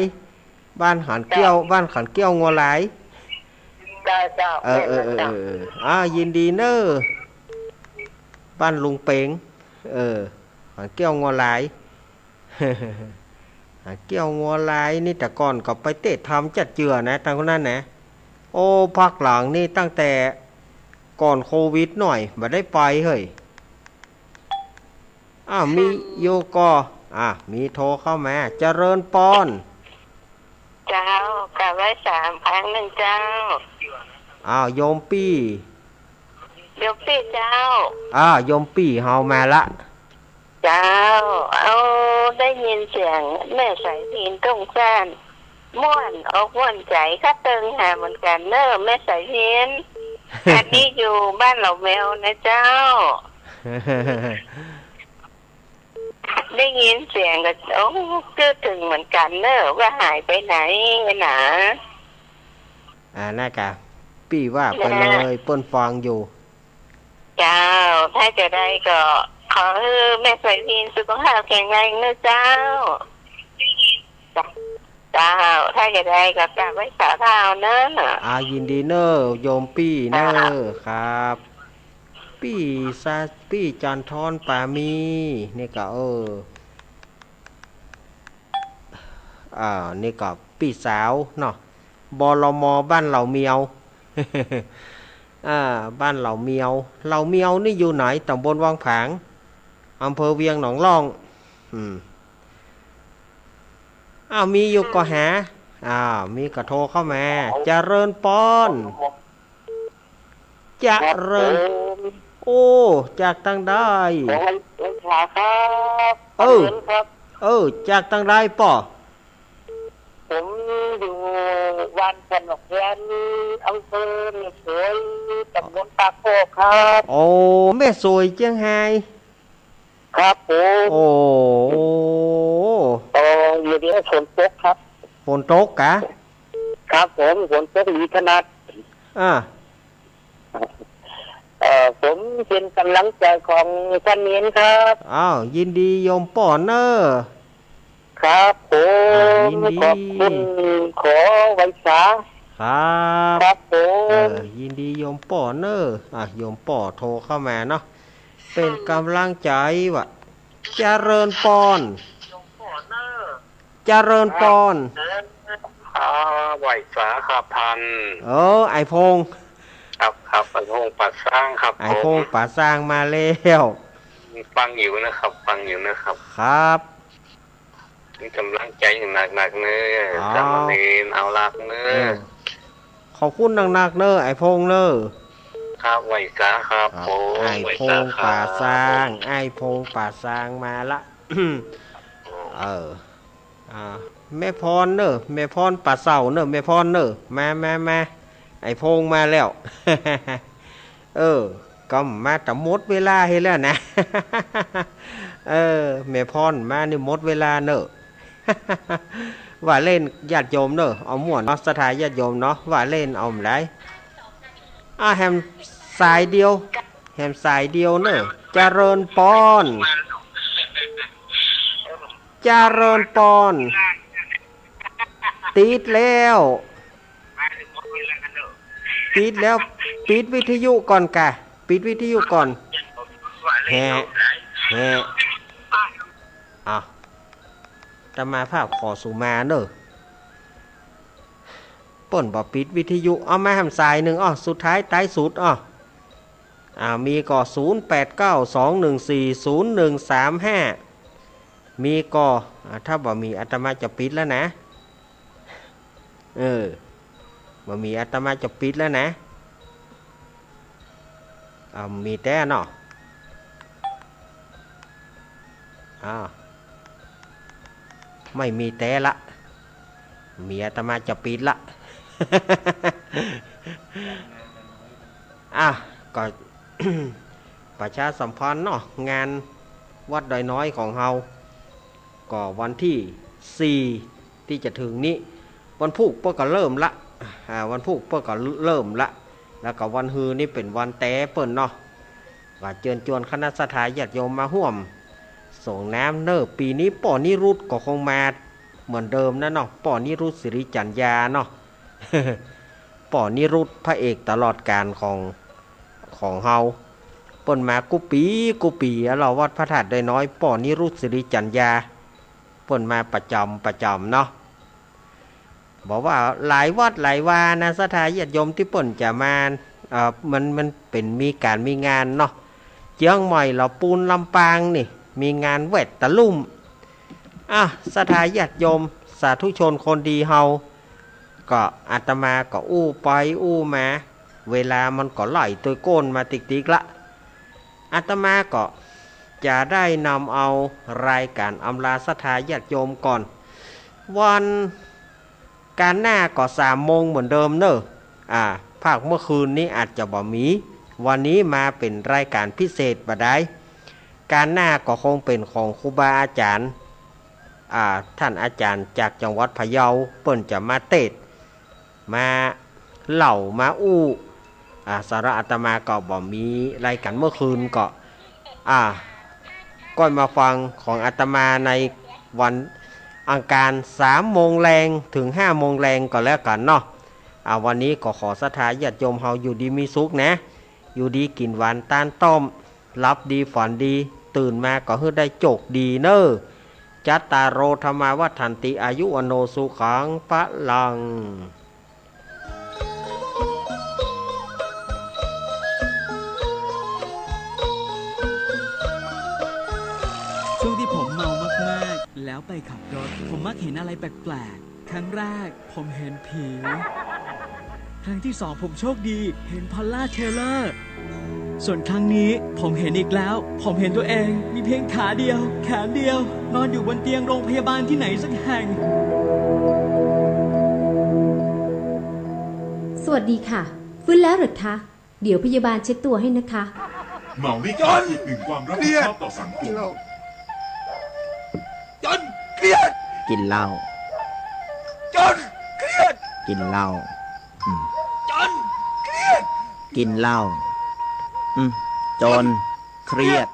บ้านขันเกี้ยวงัวลายเจ้ายินดีเนอบ้านลุงเป๋งขันเกี้ยวงัวลายเกี่ยวงัวลายนี่แต่ก่อนก็ไปเตะทำจัดเจือนะทางคนนั้นนะพักหลังนี่ตั้งแต่ก่อนโควิดหน่อยบ่ได้ไปเฮ้ยมีโยกมีโทรเข้ามาเจริญปอนเจ้าค กราบไหว้3 ครั้งหนึ่งเจ้าโยมปี้โยมปี้เจ้าโยมปี้เฮามาละเจ้าเอาได้ยินเสียงแม่สายพินต้องซ่านม่วนอกม่วนใจข้าเติงหาเหมือนกันเนอะแม่สายพิน อันนี้อยู่บ้านเหล่าแมวนะเจ้า ได้ยินเสียงก็ก็ถึงเหมือนกันเนอะว่าหายไปไหนหนาน่ากะปี้ว่าไปเลยเปิ้นฟังอยู่เจ้าถ้าจะได้ก็ขอให้แม่สายพินสุขภาพแข็งแรงนะเจ้าเจ้าถ้าจะได้ก็กราบไหว้สาเท้าเนอะยินดีเนอะโยมปี้เนอะครับปี้จันทรป่ามีนี่ก็นี่ก็ปี้สาวเนาะบลมบ้านเหล่าเมียว บ้านเหล่าเมียวนี่อยู่ไหนตำบลวังผางอำเภอเวียงหนองล่องมีอยู่ก็หามีก็โทรเข้ามาเจริญปอนเจริญจากตั้งได้จากตั้งได้ป่อผมอยู่วันขนกเรียนอำเภอแม่สวยตำบลปากโคกครับแม่สวยเจียงไฮ้ครับผมอยู่ที่ฝนตกครับฝนตกกะครับผมฝนตกมีขนาดผมเป็นกำลังใจของท่านเนียนครับยินดีโยมป่อเนอครับผมขอบคุณขอไว้สาครับผมยินดีโยมป่อเนอโยมป่อโทรเข้ามาเนาะเป็นกำลังใจว่ะเจริญปอนเจริญปอนไหวสาครับพันไอพงครับไอพงป่าสร้างครับไอพงป่าสร้างมาแล้วฟังอยู่นะครับครับมีกำลังใจหนักเนื้อจำเนียนเอาลักเนื้อขอบคุณหนักเนื้อไอพงเนื้อครับไหวสาครับไอพงป่าสร้างไอพงป่าสร้างมาละแม่พรเนอะแม่พรป่าเสาเนอะแม่พรเนอะมาไอพงมาแล้ว ก็มาแต่หมดเวลาให้แล้วนะ แม่พรมานี่หมดเวลาเนอะว่าเล่นญาติโยมเนอะเอาม่วนสถานญาติโยมเนาะว่าเล่นเอาไหนแฮมสายเดียวเนอะเจริญปอนเจริญปอนติดแล้วปิดวิทยุก่อนปิดวิทยุก่อนแฮ่จะมาภาพขอสุมาเนอะป่นบ่ปิดวิทยุเอามาทำสายหนึ่งสุดท้ายใต้สุดมีก่อ0892140135มีก่อถ้าบ่มีอาตมาจะปิดแล้วนะบ่มีอาตมาจะปิดแล้วนะมีแต่เนาะไม่มีแต่ละมีอาตมาจะปิดละ ก็ ประชาสัมพันธ์เนาะงานวัดดอยน้อยของเฮาก็วันที่4ที่จะถึงนี้วันพุธเปิ้นก็เริ่มละวันพุธเปิ้นก็เริ่มละแล้วก็วันฮือนี่เป็นวันแต่เปิ้นเนาะว่าเชิญชวนคณะสัตยาญาติโยมมาร่วมส่งน้ำเนอะปีนี้ป่อนิรุตก็คงมาเหมือนเดิมนะเนาะป่อนิรุตสิริจัญญาเนาะ ป่อนิรุตพระเอกตลอดกาลของเฮาเปิ้นมากุปีเราวัดพระธาตุได้น้อยป่อนิรุตสิริจัญญาเปิ้นมาประจำเนาะบอกว่าหลายวัดหลายวานะสัทธาญาติโยมที่เปิ้นจะมามันเป็นมีการมีงานเนาะเจียงใหม่เราปูนลำปางนี่มีงานเวทตะลุ่มสัทธาญาติโยมสาธุชนคนดีเฮา ก็อาตมาก็อู้ไปอู้มาเวลามันก็ไหลตัวก้นมาติกๆละอาตมาก็จะได้นำเอารายการอำลาศรัทธาญาติโยมก่อน วันการหน้าก็3 โมงเหมือนเดิมเนอะภาคเมื่อคืนนี้อาจจะบ่มีวันนี้มาเป็นรายการพิเศษบ่ได้การหน้าก็คงเป็นของครูบาอาจารย์ท่านอาจารย์จากจังหวัดพะเยาเปิ้นจะมาเทศน์มาเล่ามาอู้สาระอาตมาก็บ่มีรายการเมื่อคืนก็ก้อยมาฟังของอาตมาในวันอังคาร3 โมงแรงถึง5 โมงแรงก็แล้วกันเนาะวันนี้ก็ขอศรัทธาญาติโยมเฮาอยู่ดีมีสุขนะอยู่ดีกินหวานตาลต้มรับดีฝันดีตื่นมาก็ให้ได้โจกดีเนอจัตตารโอธรรมาวัฏันติอายุวโนสุขังพลังช่วงที่ผมเมามากๆแล้วไปขับรถผมมักเห็นอะไรแปลกๆครั้งแรกผมเห็นผีครั้งที่2ผมโชคดีเห็นพอลล่าเทเลอร์ส่วนครั้งนี้ผมเห็นอีกแล้วผมเห็นตัวเองมีเพียงขาเดียวแขนเดียวนอนอยู่บนเตียงโรงพยาบาลที่ไหนสักแห่งสวัสดีค่ะฟื้นแล้วหรือคะเดี๋ยวพยาบาลเช็ดตัวให้นะคะเมาไม่ขาดอีกหนึ่งความรับผิดชอบต่อสังคมจนเครียดกินเหล้าจนเครียดกินเหล้าจนเครียดกินเหล้าจนเครียด